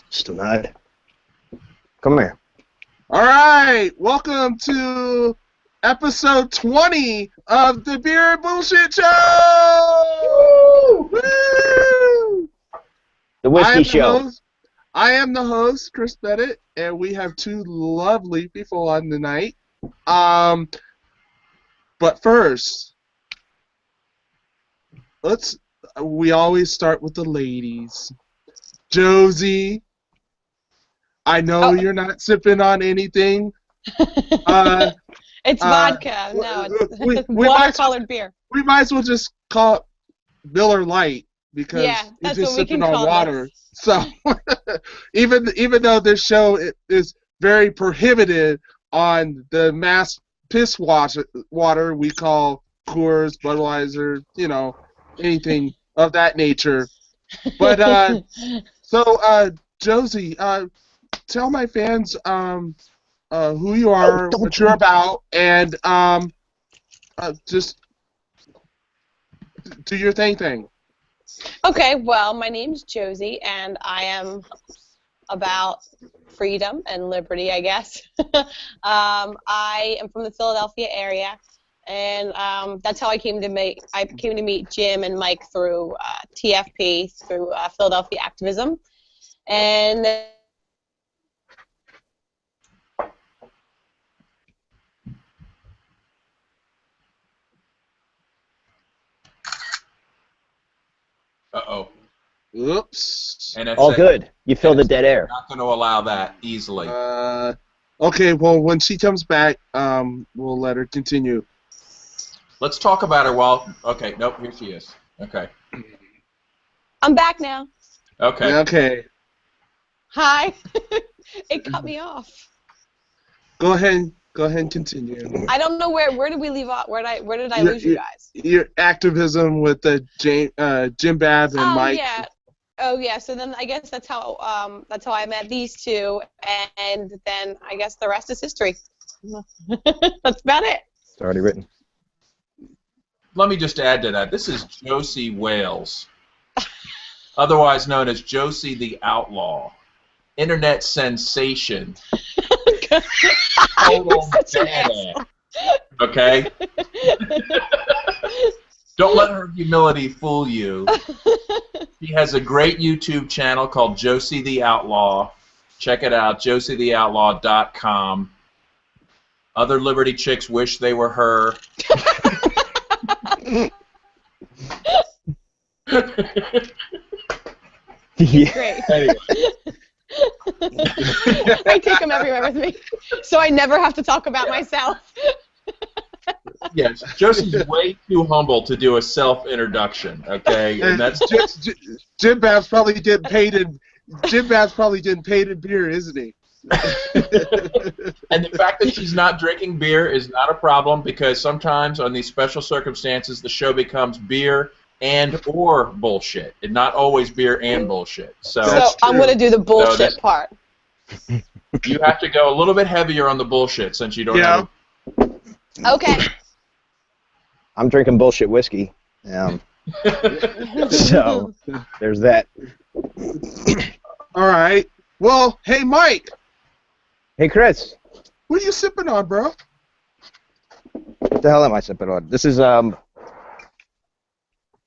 Still not. Come here. All right, welcome to episode 20 of the Beer and Bullshit Show! Woo! The Whiskey Show. I am the host, Chris Bennett, and we have two lovely people on tonight. But first, we always start with the ladies. Josie, I know you're not sipping on anything. It's vodka. No, it's water-colored beer. We might as well just call it Miller Lite because you're just sipping on water. This. So even though this show is very prohibited on the mass piss water we call Coors, Budweiser, anything of that nature. But so Josie, tell my fans who you are, what you're about, and just do your thing. Okay, well, my name's Josie, and I am about freedom and liberty, I guess. I am from the Philadelphia area, and that's how I came to meet Jim and Mike through TFP, through Philadelphia Activism, and Uh-oh. Oops. And all good. You feel the dead air. Not going to allow that easily. Okay, well, when she comes back, we'll let her continue. Let's talk about her while... Okay, nope, here she is. Okay. I'm back now. Okay. Okay. Hi. It cut me off. Go ahead and continue. I don't know where did we leave off? Where did I lose you guys? Your activism with the Jim Bab and Mike. Yeah. Oh yeah. So then I guess that's how I met these two, and then I guess the rest is history. That's about it. It's already written. Let me just add to that. This is Josie Wales, otherwise known as Josie the Outlaw, internet sensation. Okay? Don't let her humility fool you. She has a great YouTube channel called Josie the Outlaw. Check it out, josietheoutlaw.com. Other Liberty chicks wish they were her. Yeah. Great. Anyway. I take them everywhere with me, so I never have to talk about myself. Yes, Josie's way too humble to do a self-introduction, okay? And that's Jim Babs probably getting paid in beer, isn't he? And the fact that she's not drinking beer is not a problem because sometimes on these special circumstances the show becomes beer and or bullshit, and not always beer and bullshit. So I'm going to do the bullshit part. You have to go a little bit heavier on the bullshit since you don't have Okay. I'm drinking bullshit whiskey. So there's that. All right. Well, hey Mike. Hey Chris. What are you sipping on, bro? What the hell am I sipping on? This is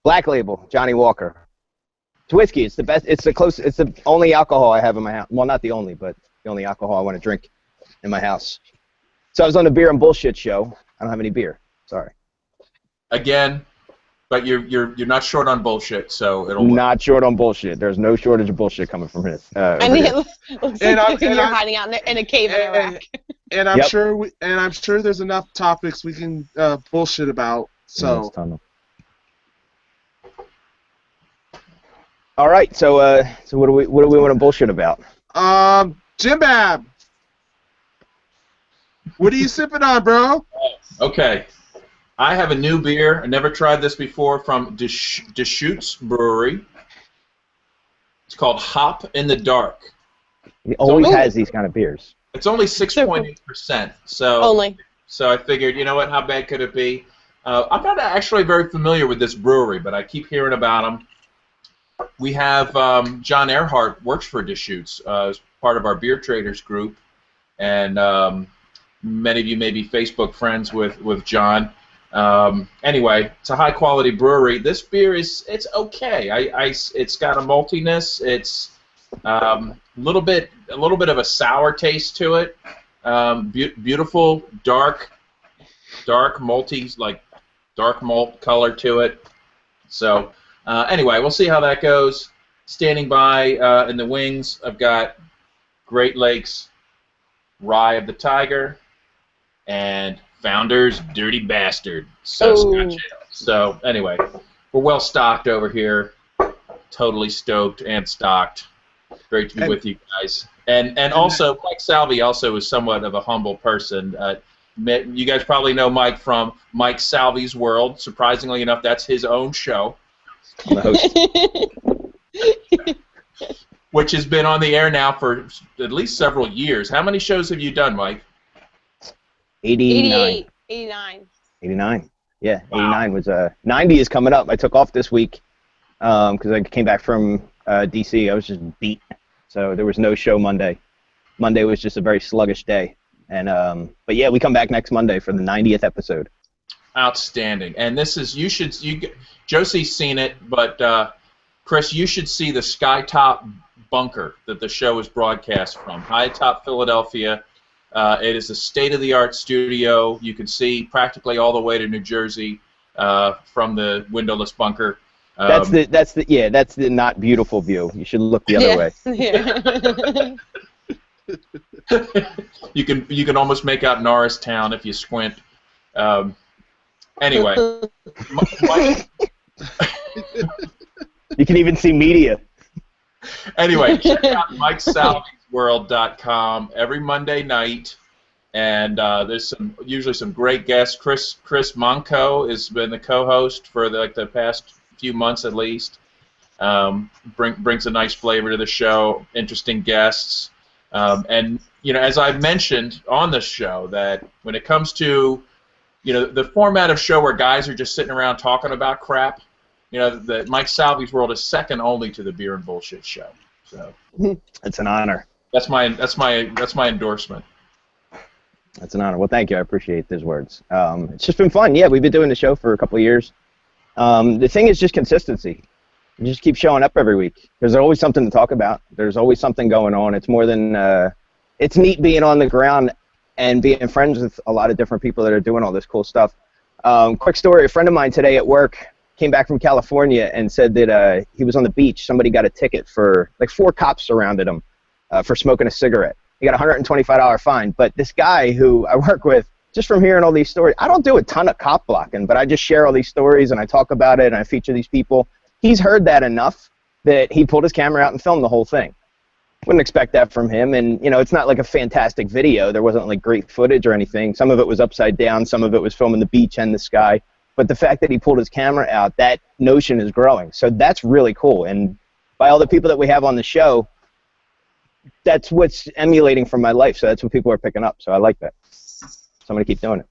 Black Label, Johnny Walker. It's whiskey. It's the best. It's the only alcohol I have in my house. Well, not the only, but the only alcohol I want to drink in my house. So I was on the Beer and Bullshit show. I don't have any beer. Sorry. Again, but you're not short on bullshit, so it'll work. Not short on bullshit. There's no shortage of bullshit coming from this. I mean, it looks like you're hiding out in a cave in Iraq. And I'm sure there's enough topics we can bullshit about. So. All right. So what do we want to bullshit about? Jim Bab. What are you sipping on, bro? Okay. I have a new beer. I never tried this before from Deschutes Brewery. It's called Hop in the Dark. He always has these kind of beers. It's only 6.8%. So I figured, you know what? How bad could it be? I'm not actually very familiar with this brewery, but I keep hearing about them. we have John Earhart works for Deschutes as part of our Beer Traders group, and many of you may be Facebook friends with John. Anyway, it's a high quality brewery. This beer it's okay. It's got a maltiness. It's a little bit of a sour taste to it. Beautiful dark malty, like dark malt color to it. So anyway, we'll see how that goes. Standing by in the wings, I've got Great Lakes Rye of the Tiger and Founder's Dirty Bastard. So anyway, we're well stocked over here. Totally stoked and stocked. Great to be with you guys. And also, Mike Salvi also is somewhat of a humble person. You guys probably know Mike from Mike Salvi's World. Surprisingly enough, that's his own show. I'm the host. Which has been on the air now for at least several years. How many shows have you done, Mike? 89. 89. Yeah, wow. 89 was 90 is coming up. I took off this week because I came back from DC. I was just beat, so there was no show Monday. Monday was just a very sluggish day, and but yeah, we come back next Monday for the 90th episode. Outstanding. And this is Josie's seen it, but Chris, you should see the Skytop bunker that the show is broadcast from. High top Philadelphia. It is a state-of-the-art studio. You can see practically all the way to New Jersey from the windowless bunker. That's the not beautiful view. You should look the other way. Yeah. You can almost make out Norristown if you squint. Anyway, you can even see media. Anyway, check out MikeSalviesWorld.com every Monday night, and there's usually some great guests. Chris Monco has been the co-host for the past few months at least. Brings a nice flavor to the show. Interesting guests, and as I've mentioned on the show, that when it comes to the format of show where guys are just sitting around talking about crap. The Mike Salvi's World is second only to the Beer and Bullshit Show. So it's an honor. That's my endorsement. That's an honor. Well, thank you. I appreciate those words. It's just been fun. Yeah, we've been doing the show for a couple of years. The thing is just consistency. You just keep showing up every week. There's always something to talk about. There's always something going on. It's more than it's neat being on the ground and being friends with a lot of different people that are doing all this cool stuff. Quick story: a friend of mine today at work came back from California and said that he was on the beach. Somebody got a ticket for, 4 cops surrounded him for smoking a cigarette. He got a $125 fine. But this guy who I work with, just from hearing all these stories, I don't do a ton of cop blocking, but I just share all these stories and I talk about it and I feature these people. He's heard that enough that he pulled his camera out and filmed the whole thing. Wouldn't expect that from him, and it's not like a fantastic video. There wasn't great footage or anything. Some of it was upside down, some of it was filming the beach and the sky. But the fact that he pulled his camera out, that notion is growing. So that's really cool. And by all the people that we have on the show, that's what's emulating from my life. So that's what people are picking up. So I like that. So I'm going to keep doing it.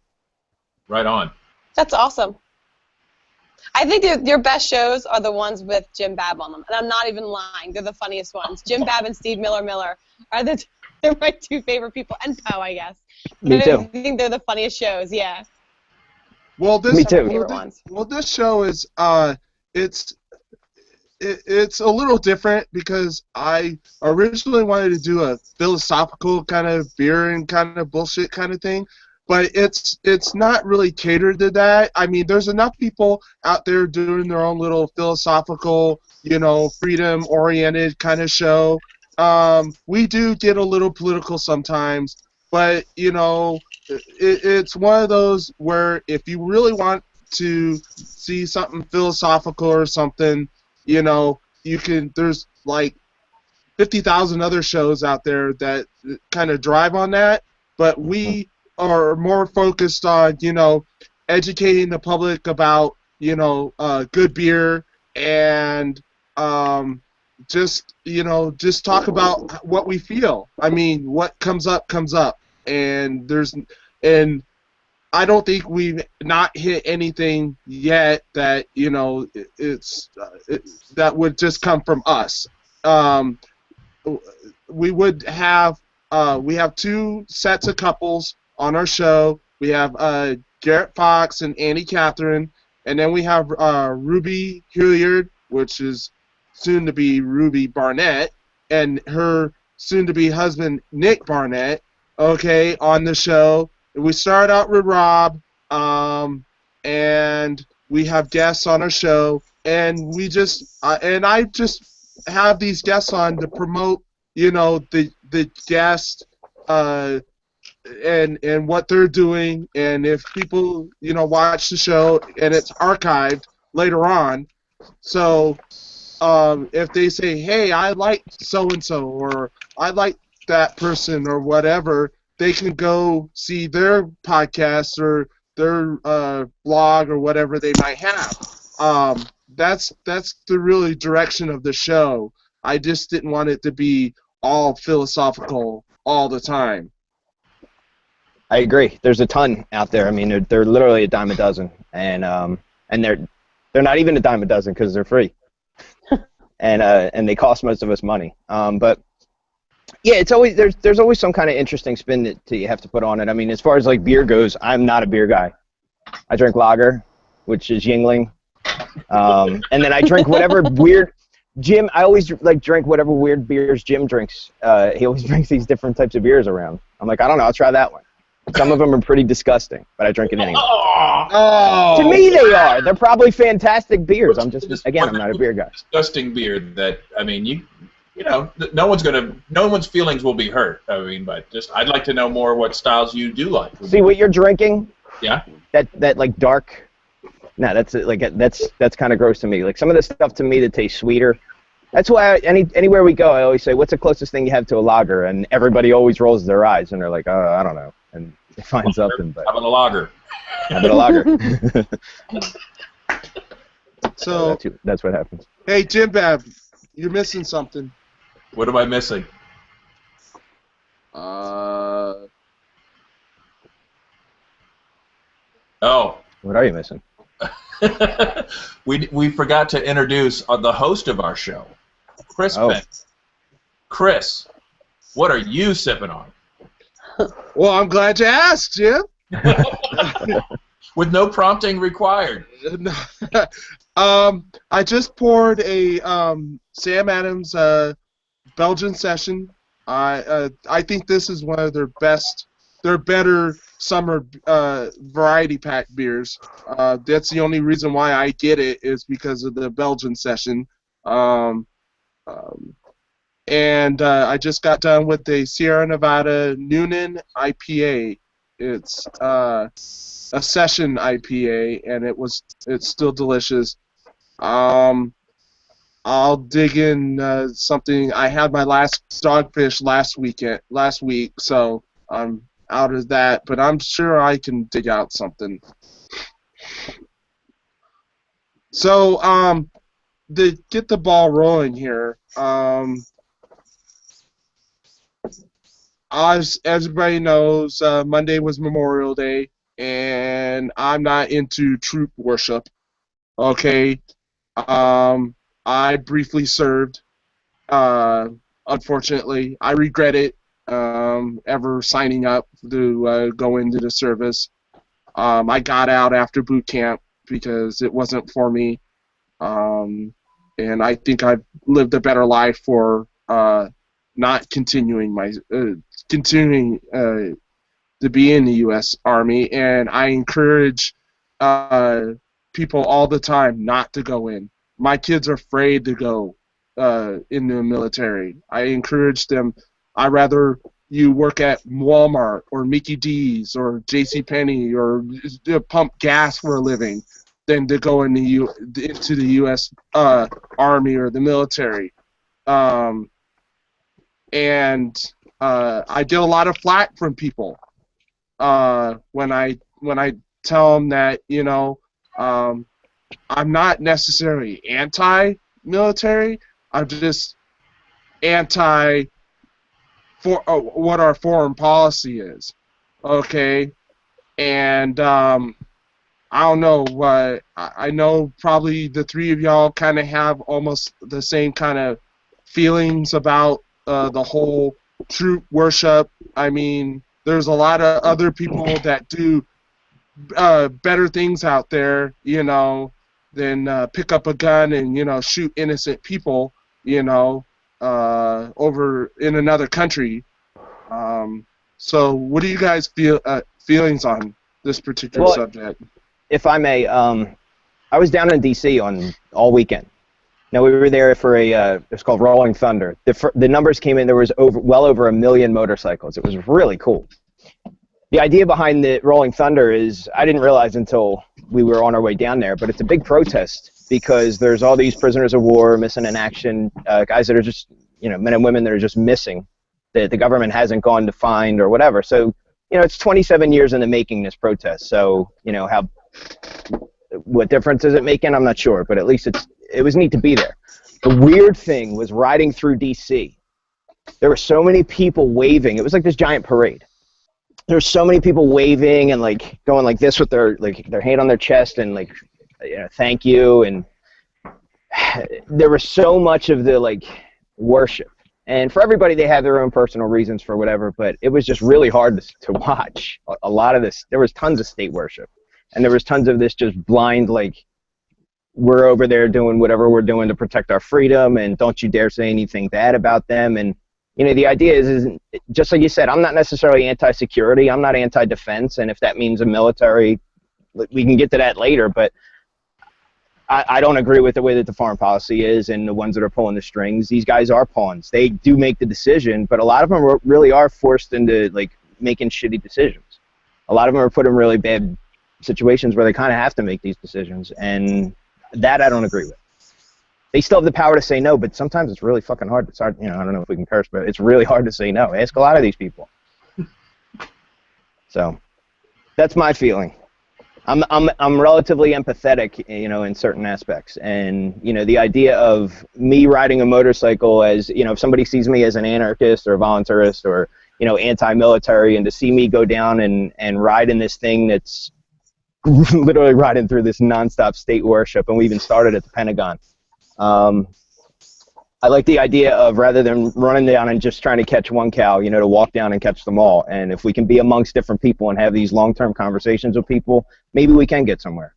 Right on. That's awesome. I think your best shows are the ones with Jim Babb on them. And I'm not even lying. They're the funniest ones. Jim Babb and Steve Miller are they're my 2 favorite people. And Poe, I guess. Me too. I think they're the funniest shows, yeah. Well, this Me too. This show is it's a little different because I originally wanted to do a philosophical kind of beer and kind of bullshit kind of thing, but it's not really catered to that. I mean, there's enough people out there doing their own little philosophical, freedom-oriented kind of show. We do get a little political sometimes, but it's one of those where if you really want to see something philosophical or something, you can. There's 50,000 other shows out there that kind of drive on that, but we are more focused on educating the public about good beer and just talk about what we feel. I mean, what comes up, and I don't think we've not hit anything yet that that would just come from us. Um, we would have we have two sets of couples on our show. We have Garrett Fox and Annie Catherine, and then we have Ruby Hilliard, which is soon to be Ruby Barnett, and her soon to be husband Nick Barnett. Okay, on the show. We start out with Rob, and we have guests on our show, and we just and I just have these guests on to promote, the guest, and what they're doing, and if people, watch the show and it's archived later on, so if they say, hey, I like so and so, or I like that person, or whatever, they can go see their podcast or their blog or whatever they might have. That's the really direction of the show. I just didn't want it to be all philosophical all the time. I agree. There's a ton out there. I mean, they're literally a dime a dozen, and they're not even a dime a dozen because they're free, and they cost most of us money. But yeah, it's always there's always some kind of interesting spin that you have to put on it. I mean, as far as like beer goes, I'm not a beer guy. I drink lager, which is Yingling, and then I drink whatever weird. Jim, I always drink whatever weird beers Jim drinks. He always drinks these different types of beers around. I'm like, I don't know, I'll try that one. Some of them are pretty disgusting, but I drink it anyway. Oh. To me, they are. They're probably fantastic beers. I'm not a beer guy. Disgusting beer that, I mean, no one's feelings will be hurt. I mean, but just I'd like to know more what styles you do like. See what you're drinking? Yeah. That like dark. No, that's kind of gross to me. Like some of the stuff to me that tastes sweeter. That's why anywhere we go, I always say, "What's the closest thing you have to a lager?" And everybody always rolls their eyes and they're like, "I don't know." And they find something. But how about a lager? How about a lager? So that's what happens. Hey, Jim Bab, you're missing something. What am I missing? Oh. What are you missing? we forgot to introduce the host of our show, Chris Penn. Chris, what are you sipping on? Well, I'm glad you asked, Jim. With no prompting required. I just poured a Sam Adams Belgian Session. I think this is one of their better summer variety pack beers. That's the only reason why I get it is because of the Belgian Session. And I just got done with the Sierra Nevada Noonan IPA. It's a session IPA, and it's still delicious. I'll dig in something. I had my last dogfish last week, so I'm out of that. But I'm sure I can dig out something. So to get the ball rolling here. As everybody knows, Monday was Memorial Day, and I'm not into troop worship. Okay, I briefly served. Unfortunately, I regret it. Ever signing up to go into the service. I got out after boot camp because it wasn't for me, and I think I've lived a better life for not continuing to be in the U.S. Army, and I encourage people all the time not to go in. My kids are afraid to go in the military. I encourage them. I'd rather you work at Walmart or Mickey D's or JCPenney or pump gas for a living than to go into the U.S. Army or the military. And I get a lot of flack from people when I tell them that I'm not necessarily anti-military. I'm just anti for what our foreign policy is. Okay, And I don't know what I know. Probably the three of y'all kind of have almost the same kind of feelings about the whole troop worship. I mean, there's a lot of other people that do better things out there, than pick up a gun and shoot innocent people, over in another country. So, what do you guys feelings on this particular subject? If I may, I was down in D.C. on all weekend. Now we were there for it's called Rolling Thunder. The numbers came in. There was well over 1 million motorcycles. It was really cool. The idea behind the Rolling Thunder is I didn't realize until we were on our way down there, but it's a big protest because there's all these prisoners of war missing in action, guys that are just men and women that are just missing that the government hasn't gone to find or whatever. So it's 27 years in the making, this protest. So what difference is it making? I'm not sure, but at least it was neat to be there. The weird thing was riding through D.C. There were so many people waving. It was like this giant parade. There were so many people waving and like going like this with their hand on their chest and like thank you, and there was so much of the worship. And for everybody, they have their own personal reasons for whatever, but it was just really hard to watch. A lot of this, there was tons of state worship. And there was tons of this just blind, we're over there doing whatever we're doing to protect our freedom, and don't you dare say anything bad about them. And, the idea is just like you said, I'm not necessarily anti-security. I'm not anti-defense. And if that means a military, we can get to that later. But I don't agree with the way that the foreign policy is and the ones that are pulling the strings. These guys are pawns. They do make the decision, but a lot of them really are forced into, making shitty decisions. A lot of them are put in really bad situations where they kind of have to make these decisions, and that I don't agree with. They still have the power to say no, but sometimes it's really fucking hard. It's hard, I don't know if we can curse, but it's really hard to say no. Ask a lot of these people. So that's my feeling. I'm relatively empathetic, in certain aspects, and the idea of me riding a motorcycle as if somebody sees me as an anarchist or a voluntarist or anti-military, and to see me go down and ride in this thing that's literally riding through this nonstop state worship, and we even started at the Pentagon. I like the idea of, rather than running down and just trying to catch one cow, to walk down and catch them all. And if we can be amongst different people and have these long-term conversations with people, maybe we can get somewhere.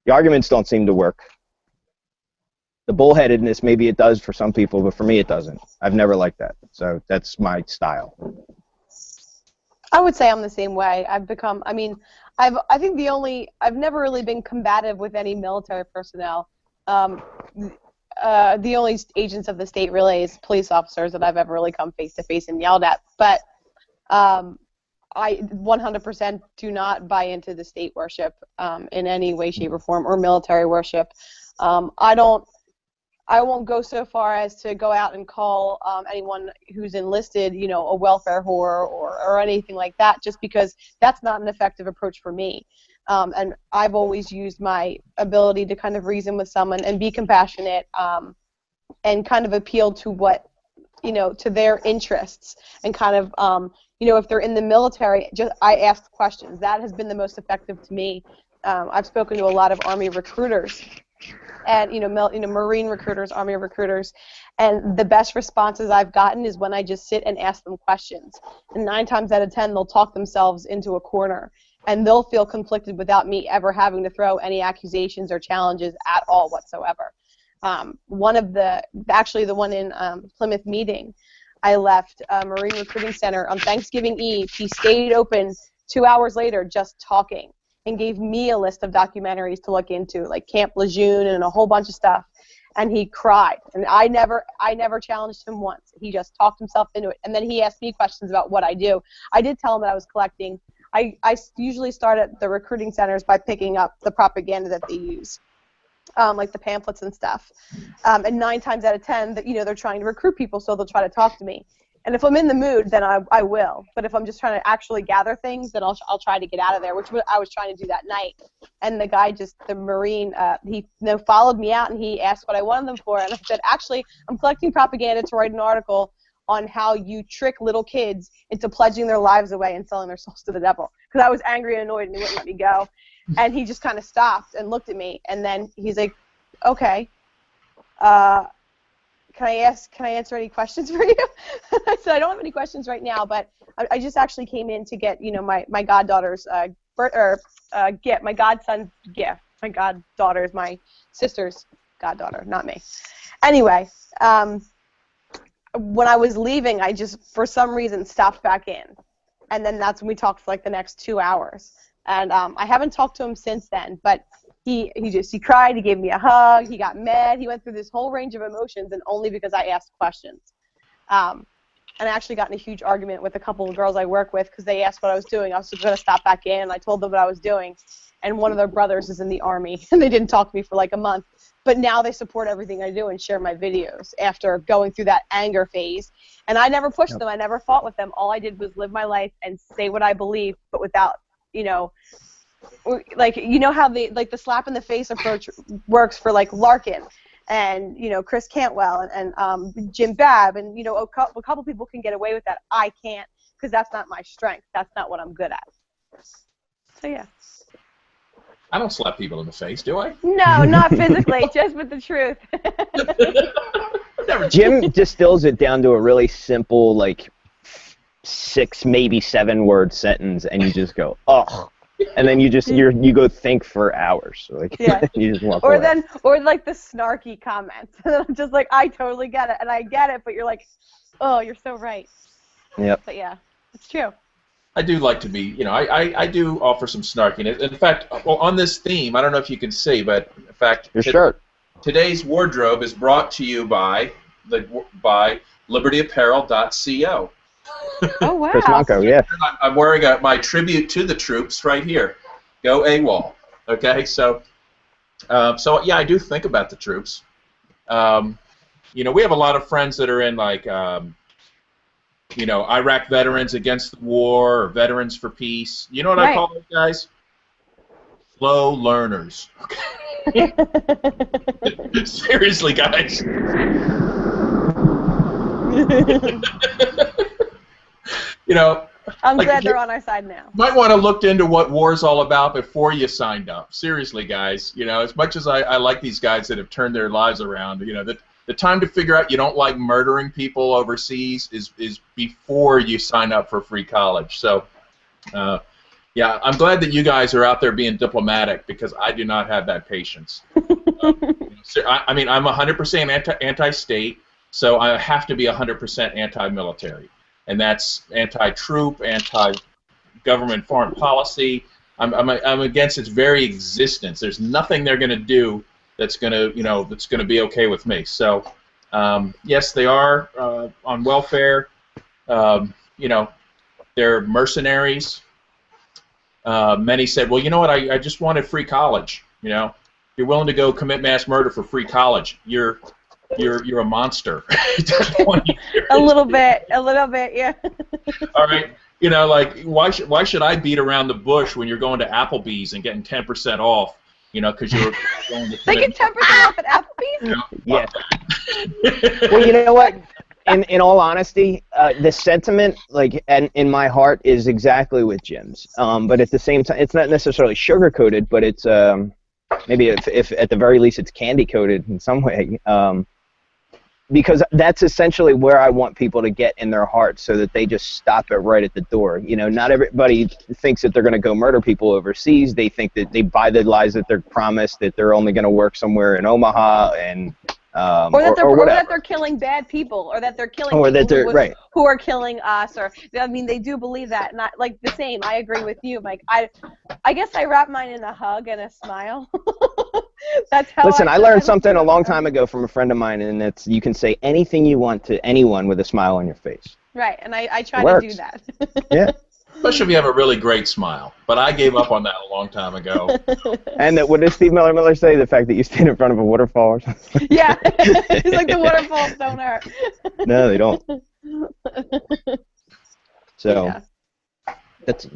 The arguments don't seem to work. The bullheadedness, maybe it does for some people, but for me it doesn't. I've never liked that. So that's my style. I would say I'm the same way. I've never really been combative with any military personnel. The only agents of the state really is police officers that I've ever really come face to face and yelled at. But I 100% do not buy into the state worship in any way, shape, or form, or military worship. I won't go so far as to go out and call anyone who's enlisted, a welfare whore or anything like that, just because that's not an effective approach for me. And I've always used my ability to kind of reason with someone and be compassionate and kind of appeal to what, to their interests, and kind of, if they're in the military, I ask questions. That has been the most effective to me. I've spoken to a lot of Army recruiters, and Marine recruiters, Army recruiters, and the best responses I've gotten is when I just sit and ask them questions. And 9 times out of 10, they'll talk themselves into a corner, and they'll feel conflicted without me ever having to throw any accusations or challenges at all whatsoever. The one in Plymouth meeting, I left a Marine Recruiting Center on Thanksgiving Eve. He stayed open 2 hours later just talking, and gave me a list of documentaries to look into, like Camp Lejeune and a whole bunch of stuff. And he cried. And I never challenged him once. He just talked himself into it. And then he asked me questions about what I do. I did tell him that I was collecting. I usually start at the recruiting centers by picking up the propaganda that they use, like the pamphlets and stuff. And 9 times out of 10, they're trying to recruit people, so they'll try to talk to me. And if I'm in the mood, then I will. But if I'm just trying to actually gather things, then I'll try to get out of there, which I was trying to do that night. And the guy, the Marine, he followed me out, and he asked what I wanted them for. And I said, actually, I'm collecting propaganda to write an article on how you trick little kids into pledging their lives away and selling their souls to the devil. Because I was angry and annoyed, and he wouldn't let me go. And he just kind of stopped and looked at me, and then he's like, okay, can I answer any questions for you? I said, I don't have any questions right now, but I just actually came in to get, my goddaughter's gift, my godson's gift. My goddaughter is my sister's goddaughter, not me. Anyway, when I was leaving, I just, for some reason, stopped back in. And then that's when we talked for like the next 2 hours. And I haven't talked to him since then, but he cried, he gave me a hug, he got mad, he went through this whole range of emotions, and only because I asked questions. And I actually got in a huge argument with a couple of girls I work with because they asked what I was doing. I was going to stop back in, and I told them what I was doing. And one of their brothers is in the Army, and they didn't talk to me for like a month. But now they support everything I do and share my videos after going through that anger phase. And I never pushed them. I never fought with them. All I did was live my life and say what I believe, but without, like, how the slap in the face approach works for like Larkin and Chris Cantwell and Jim Babb, and a couple people can get away with that. I can't, because that's not my strength. That's not what I'm good at. So yeah. I don't slap people in the face, do I? No, not physically, just with the truth. Jim distills it down to a really simple, like 6, maybe 7-word sentence, and you just go, oh, and then you go think for hours. Like, yeah. You just walk or away. Or like the snarky comments. I'm just like, I totally get it, and I get it, but you're like, oh, you're so right. Yep. But yeah, it's true. I do like to be, I do offer some snarkiness. In fact, well, on this theme, I don't know if you can see, but in fact, your shirt. Today's wardrobe is brought to you by libertyapparel.co. Oh, wow. Chris Monco, yeah. I'm wearing my tribute to the troops right here. Go AWOL. Okay, so yeah, I do think about the troops. We have a lot of friends that are in like, Iraq veterans against the war, or veterans for peace. You know what I call those guys? Slow learners. Okay. Seriously, guys. I'm glad they're on our side now. Might want to look into what war's all about before you signed up. Seriously, guys. As much as I like these guys that have turned their lives around, the time to figure out you don't like murdering people overseas is before you sign up for free college. So, yeah, I'm glad that you guys are out there being diplomatic, because I do not have that patience. I mean, I'm 100% anti-state, so I have to be 100% anti-military. And that's anti-troop, anti-government foreign policy. I'm against its very existence. There's nothing they're going to do that's going to be okay with me. So, yes, they are on welfare. They're mercenaries. Many said, well, you know what? I just wanted free college. If you're willing to go commit mass murder for free college, you're a monster. A little bit, yeah. All right. Like, why should I beat around the bush when you're going to Applebee's and getting 10% off? Because you're going to. They get 10% off at Applebee's? Yeah. Well, you know what? In all honesty, the sentiment, like, and in my heart, is exactly with Jim's. But at the same time, it's not necessarily sugar coated, but it's maybe if at the very least it's candy coated in some way. Because that's essentially where I want people to get in their hearts, so that they just stop it right at the door. Not everybody thinks that they're going to go murder people overseas. They think that they buy the lies that they're promised, that they're only going to work somewhere in Omaha and or that they're killing bad people, or that they're killing people who are killing us, or they do believe that. Not like the same. I agree with you, Mike. I guess I wrap mine in a hug and a smile. That's how. Listen, I learned something a long time ago from a friend of mine, and it's you can say anything you want to anyone with a smile on your face. Right, and I try to do that. Yeah. Especially if you have a really great smile. But I gave up on that a long time ago. And what did Steve Miller say? The fact that you stand in front of a waterfall or something? Yeah. He's like, the waterfalls don't hurt. No, they don't. So, yeah.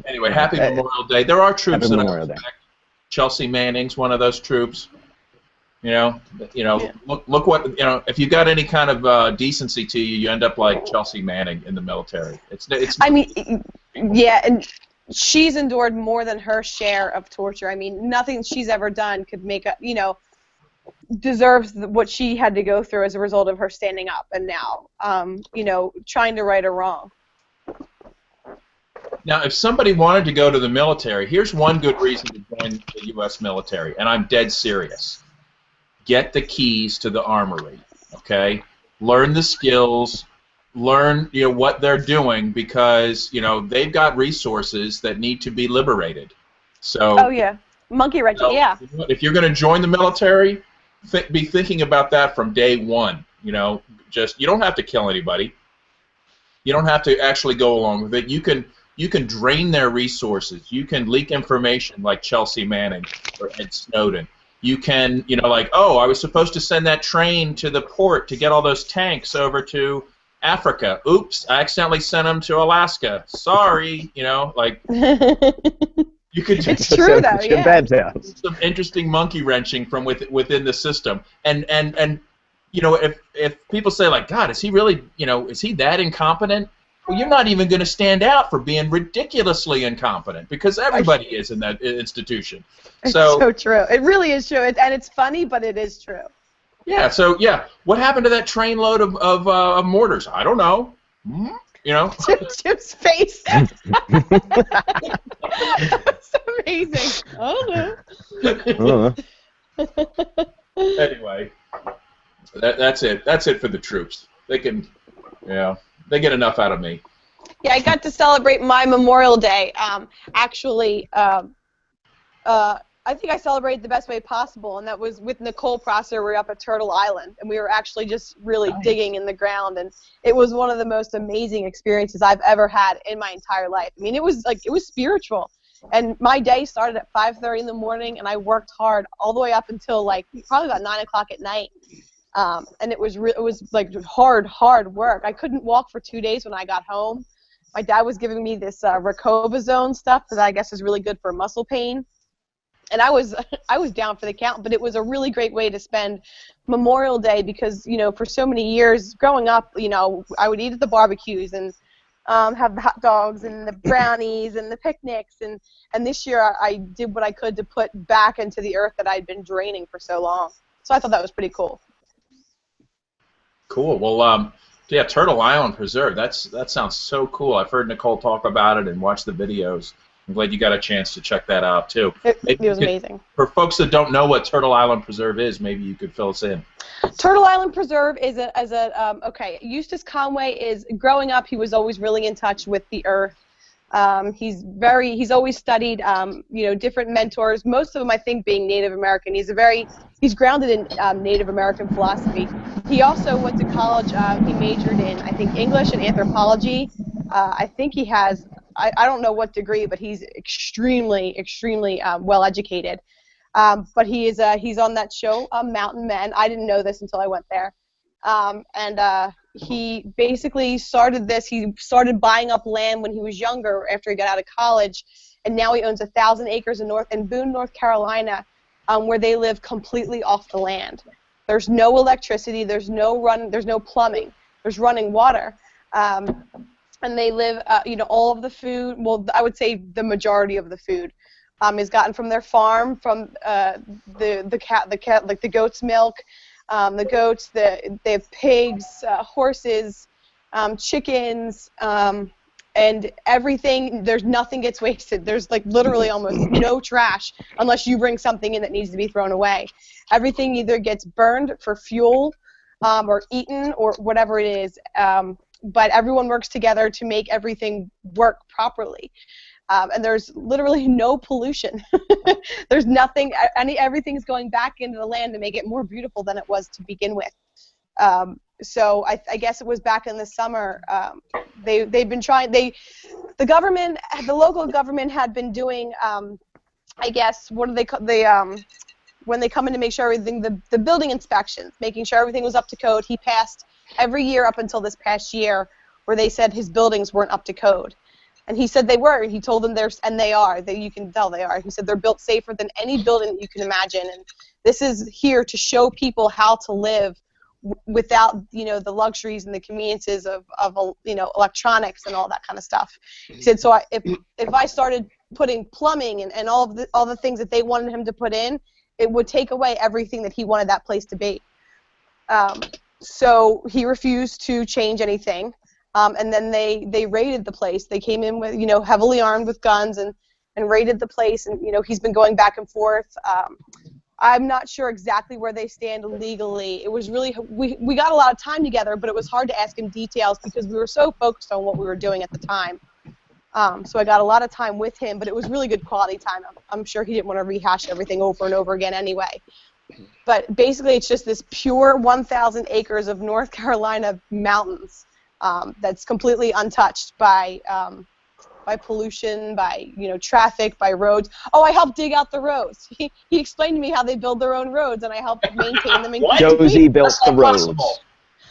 Anyway, happy Memorial Day. There are troops happy that Memorial I respect. Chelsea Manning's one of those troops. Yeah. Look what if you got any kind of decency to you, you end up like Chelsea Manning in the military. It's. I mean, yeah, and she's endured more than her share of torture. I mean, nothing she's ever done could make a deserves what she had to go through as a result of her standing up and now, trying to right a wrong. Now, if somebody wanted to go to the military, here's one good reason to join the U.S. military, and I'm dead serious. Get the keys to the armory, okay? Learn the skills, learn what they're doing, because they've got resources that need to be liberated. So. Oh yeah, monkey wrenching. Yeah. If you're going to join the military, be thinking about that from day one. You don't have to kill anybody. You don't have to actually go along with it. You can drain their resources. You can leak information like Chelsea Manning or Ed Snowden. You can, oh, I was supposed to send that train to the port to get all those tanks over to Africa. Oops, I accidentally sent them to Alaska. Sorry, You could. It's true though. Yeah. Some interesting monkey wrenching from within the system, and if people say like, God, is he really, is he that incompetent? Well, you're not even going to stand out for being ridiculously incompetent, because everybody is in that institution. It's so true. It really is true, and it's funny, but it is true. Yeah. So yeah, what happened to that trainload of mortars? I don't know. Chip's face. That's amazing. Oh no. Anyway, that's it. That's it for the troops. They can, they get enough out of me. Yeah, I got to celebrate my Memorial Day. I think I celebrated the best way possible, and that was with Nicole Prosser. We were up at Turtle Island, and we were actually just really digging in the ground, and it was one of the most amazing experiences I've ever had in my entire life. I mean, it was spiritual, and my day started at 5:30 in the morning, and I worked hard all the way up until probably about 9 o'clock at night, and it was hard work. I couldn't walk for 2 days when I got home. My dad was giving me this Ricobazone stuff that I guess is really good for muscle pain. And I was down for the count, but it was a really great way to spend Memorial Day because, for so many years growing up, I would eat at the barbecues and have the hot dogs and the brownies and the picnics. And this year I did what I could to put back into the earth that I'd been draining for so long. So I thought that was pretty cool. Cool. Well, yeah, Turtle Island Preserve. That sounds so cool. I've heard Nicole talk about it and watched the videos. I'm glad you got a chance to check that out, too. It was amazing. For folks that don't know what Turtle Island Preserve is, maybe you could fill us in. Turtle Island Preserve is Eustace Conway is, growing up, he was always really in touch with the earth. He's always studied, different mentors, most of them, I think, being Native American. He's grounded in Native American philosophy. He also went to college. He majored in, I think, English and anthropology. I think he has, I don't know what degree, but he's extremely, extremely well educated. But he's on that show, Mountain Men. I didn't know this until I went there. He basically started this. He started buying up land when he was younger after he got out of college, and now he owns 1,000 acres in Boone, North Carolina, where they live completely off the land. There's no electricity. There's no plumbing. There's running water. And they live, all of the food. Well, I would say the majority of the food is gotten from their farm, from the goat's milk, the goats. They have pigs, horses, chickens, and everything. Nothing gets wasted. There's literally almost no trash unless you bring something in that needs to be thrown away. Everything either gets burned for fuel, or eaten, or whatever it is. But everyone works together to make everything work properly. And there's literally no pollution. There's nothing, everything's going back into the land to make it more beautiful than it was to begin with. So I guess it was back in the summer. They've been trying, the local government had been doing, I guess, what do they call, when they come in to make sure everything, the building inspections, making sure everything was up to code. He passed every year up until this past year where they said his buildings weren't up to code. And he said they were. He told them and they are. That you can tell they are. He said they're built safer than any building that you can imagine. And this is here to show people how to live without, the luxuries and the conveniences of electronics and all that kind of stuff. He said, so if I started putting plumbing and all the things that they wanted him to put in, it would take away everything that he wanted that place to be. So he refused to change anything. And then they raided the place. They came in with, heavily armed with guns and raided the place. And, he's been going back and forth. I'm not sure exactly where they stand legally. It was really, we got a lot of time together, but it was hard to ask him details because we were so focused on what we were doing at the time. So I got a lot of time with him, but it was really good quality time. I'm sure he didn't want to rehash everything over and over again anyway. But basically it's just this pure 1,000 acres of North Carolina mountains that's completely untouched by pollution, by traffic, by roads. Oh, I helped dig out the roads. He explained to me how they build their own roads, and I helped maintain them. And Josie built the roads.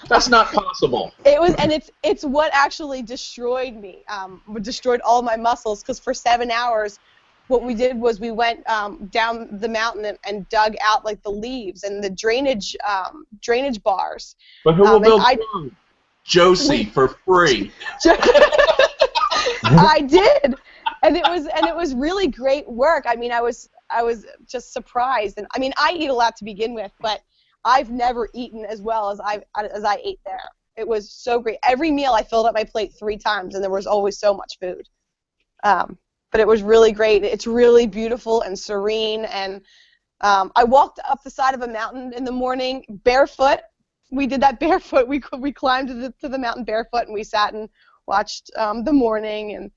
That's not possible. It was, and it's what actually destroyed me. Destroyed all my muscles because for 7 hours, what we did was we went down the mountain and dug out like the leaves and the drainage bars. But who will build roads? Josie for free. I did, and it was really great work. I mean, I was just surprised, and I mean, I eat a lot to begin with, but I've never eaten as well as I ate there. It was so great. Every meal I filled up my plate 3 times, and there was always so much food. But it was really great. It's really beautiful and serene, and I walked up the side of a mountain in the morning barefoot. We did that barefoot. We climbed to the mountain barefoot, and we sat and watched the morning. And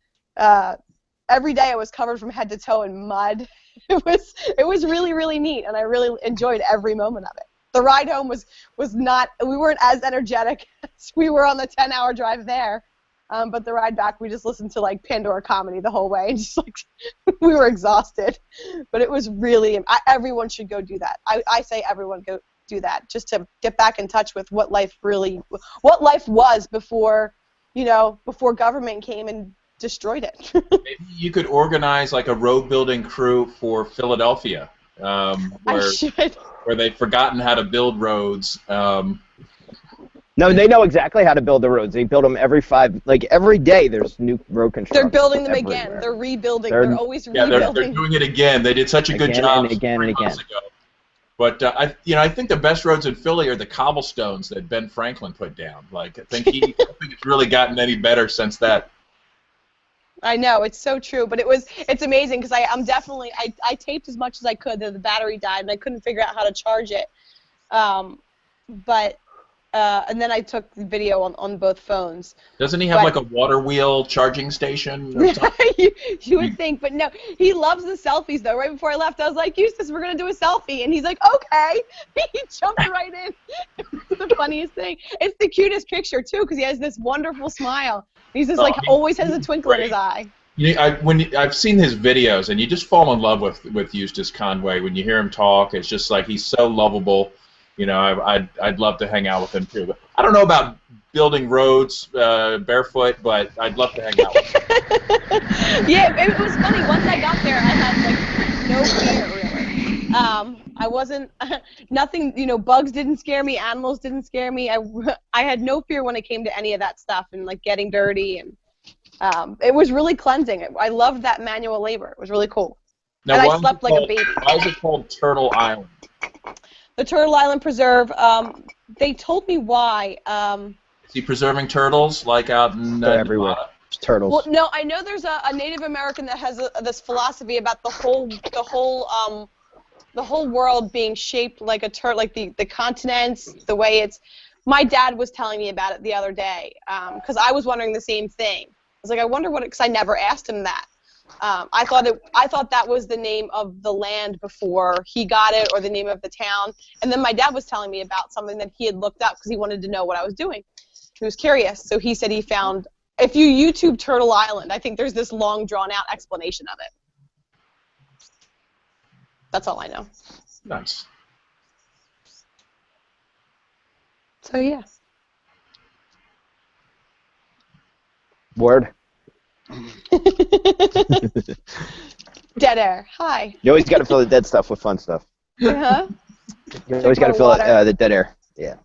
every day I was covered from head to toe in mud. It was really, really neat, and I really enjoyed every moment of it. The ride home was not. We weren't as energetic as we were on the 10-hour drive there. But the ride back, we just listened to like Pandora comedy the whole way, and just like we were exhausted. But it was really. Everyone should go do that. I say everyone go do that just to get back in touch with what life was before, before government came and destroyed it. Maybe you could organize like a road building crew for Philadelphia, where they've forgotten how to build roads. No, they know exactly how to build the roads. They build them every day. There's new road construction. They're building them again. They're rebuilding. They're always rebuilding. They're doing it again. They did such a good job again. months ago. But I think the best roads in Philly are the cobblestones that Ben Franklin put down. Like I think it's really gotten any better since that. I know, it's so true, but it's amazing because I taped as much as I could. The battery died and I couldn't figure out how to charge it. And then I took the video on both phones. Doesn't he have like a water wheel charging station or something? you would think, but no. He loves the selfies, though. Right before I left, I was like, Eustace, we're going to do a selfie. And he's like, okay. He jumped right in. It's the funniest thing. It's the cutest picture, too, because he has this wonderful smile. He's just always has a twinkle in his eye. I've seen his videos, and you just fall in love with Eustace Conway. When you hear him talk, it's just like he's so lovable. I'd love to hang out with him too. But I don't know about building roads barefoot, but I'd love to hang out with him. Yeah, it was funny. Once I got there, I had no fear really. I wasn't nothing. Bugs didn't scare me. Animals didn't scare me. I had no fear when it came to any of that stuff and like getting dirty, and it was really cleansing. I loved that manual labor. It was really cool. Now, and I slept like a baby. Why is it called Turtle Island? The Turtle Island Preserve, they told me why. Is he preserving turtles like out in everywhere? Turtles. Well, no, I know there's a Native American that has this philosophy about the whole world being shaped like a turtle, like the continents, the way it's. My dad was telling me about it the other day because I was wondering the same thing. I was like, I wonder what, because I never asked him that. I thought that was the name of the land before he got it, or the name of the town. And then my dad was telling me about something that he had looked up because he wanted to know what I was doing. He was curious, so he said he found. If you YouTube Turtle Island, I think there's this long, drawn-out explanation of it. That's all I know. Nice. So yeah. Word. Dead air. Hi. You always got to fill the dead stuff with fun stuff. Uh-huh. You always got to fill the dead air. Yeah.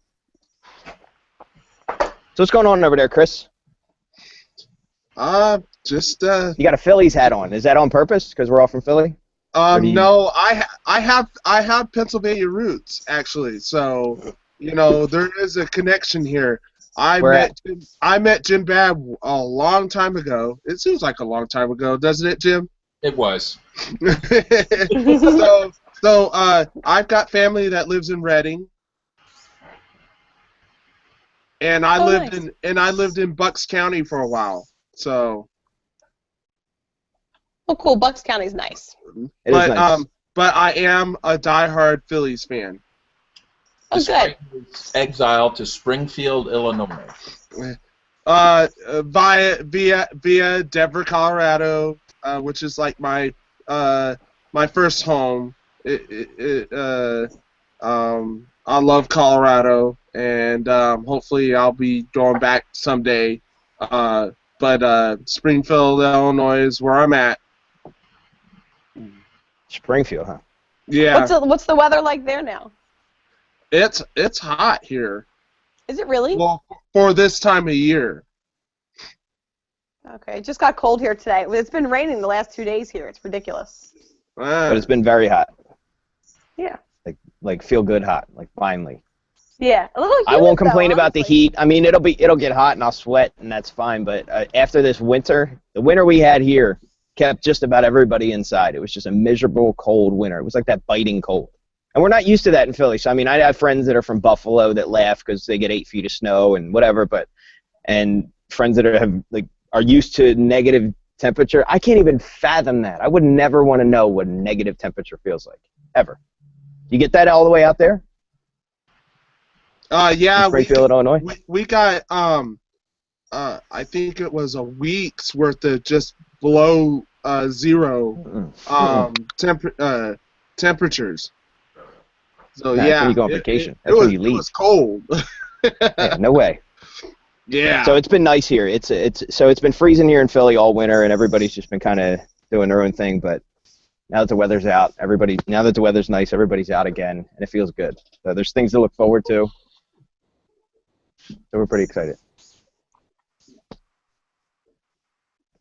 So what's going on over there, Chris? Just You got a Phillies hat on. Is that on purpose? Because we're all from Philly? No, I have Pennsylvania roots actually. So there is a connection here. I met Jim Babb a long time ago. It seems like a long time ago, doesn't it, Jim? It was. So I've got family that lives in Reading, and I lived in Bucks County for a while. So. Oh, cool. Bucks County's nice. Nice. But I am a diehard Phillies fan. Oh, good. Exile to Springfield, Illinois. Via Denver, Colorado, which is like my first home. I love Colorado, and hopefully I'll be going back someday. But Springfield, Illinois is where I'm at. Springfield, huh? Yeah. What's the weather like there now? It's hot here. Is it really? Well, for this time of year. Okay, it just got cold here today. It's been raining the last 2 days here. It's ridiculous. But it's been very hot. Yeah. Like feel good hot, like finally. Yeah, a little humid, I won't complain about the honestly. heat. I mean, it'll get hot and I'll sweat and that's fine. But after this winter, the winter we had here kept just about everybody inside. It was just a miserable, cold winter. It was like that biting cold. And we're not used to that in Philly. So I mean, I have friends that are from Buffalo that laugh because they get 8 feet of snow and whatever. And friends that are used to negative temperature. I can't even fathom that. I would never want to know what negative temperature feels like ever. You get that all the way out there? Yeah, Springfield, Illinois. We got I think it was a week's worth of just below zero temperatures. So That's when you go on vacation. That's when you leave. It was cold. Yeah, no way. Yeah. So it's been nice here. It's been freezing here in Philly all winter, and everybody's just been kind of doing their own thing. But now that the weather's out, now that the weather's nice, everybody's out again, and it feels good. So there's things to look forward to. So we're pretty excited.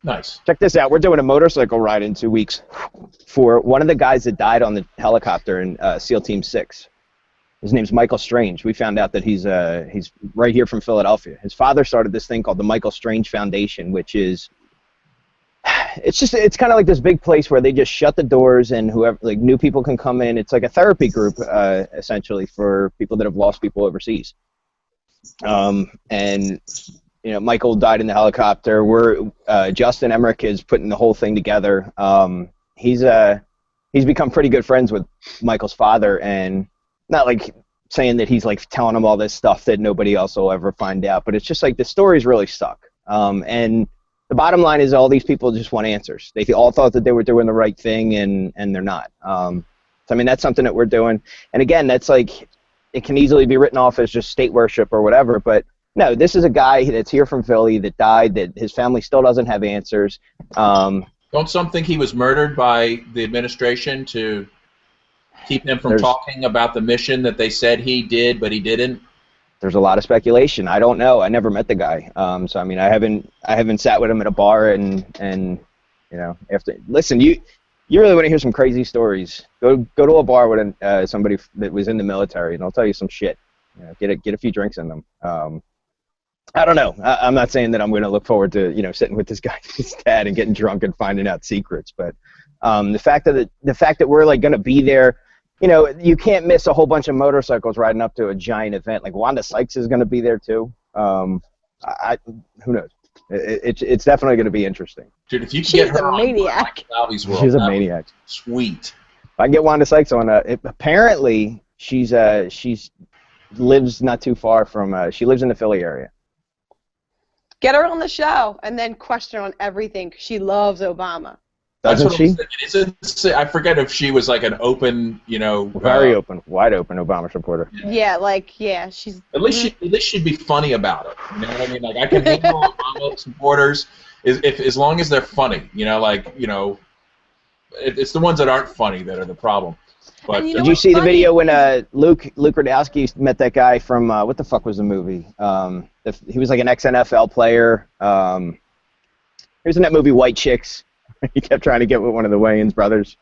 Nice. Check this out. We're doing a motorcycle ride in 2 weeks for one of the guys that died on the helicopter in SEAL Team 6. His name's Michael Strange. We found out that he's right here from Philadelphia. His father started this thing called the Michael Strange Foundation, which is it's kind of like this big place where they just shut the doors and whoever new people can come in. It's like a therapy group essentially for people that have lost people overseas. And Michael died in the helicopter. Justin Emmerich is putting the whole thing together. He's become pretty good friends with Michael's father, and not like saying that he's like telling him all this stuff that nobody else will ever find out, but it's just like the story's really stuck. And the bottom line is all these people just want answers. They all thought that they were doing the right thing, and they're not. So I mean, that's something that we're doing. And again, that's like, it can easily be written off as just state worship or whatever, but no, this is a guy that's here from Philly that died, that his family still doesn't have answers. Don't some think he was murdered by the administration to keep him from talking about the mission that they said he did, but he didn't? There's a lot of speculation. I don't know. I never met the guy. So I mean, I haven't sat with him at a bar and listen, you really want to hear some crazy stories? Go to a bar with somebody that was in the military, and I'll tell you some shit. Get a few drinks in them. I don't know. I'm not saying that I'm going to look forward to sitting with this guy, his dad, and getting drunk and finding out secrets. But the fact that we're like going to be there, you can't miss a whole bunch of motorcycles riding up to a giant event. Like Wanda Sykes is going to be there too. Who knows? It's definitely going to be interesting. Dude, if you can get her on maniac. Salvi's World, She's a maniac. Sweet. If I can get Wanda Sykes on, apparently she's lives not too far from. She lives in the Philly area. Get her on the show and then question her on everything, 'cause she loves Obama. Doesn't she? I forget if she was like an open, very open, wide open Obama supporter. Yeah, she's. At least she'd be funny about it. You know what I mean? Like I can handle Obama supporters, as long as they're funny, it's the ones that aren't funny that are the problem. But did you see the video when Luke Rudkowski met that guy from what the fuck was the movie? He was like an ex-NFL player. He was in that movie White Chicks. He kept trying to get with one of the Wayans brothers.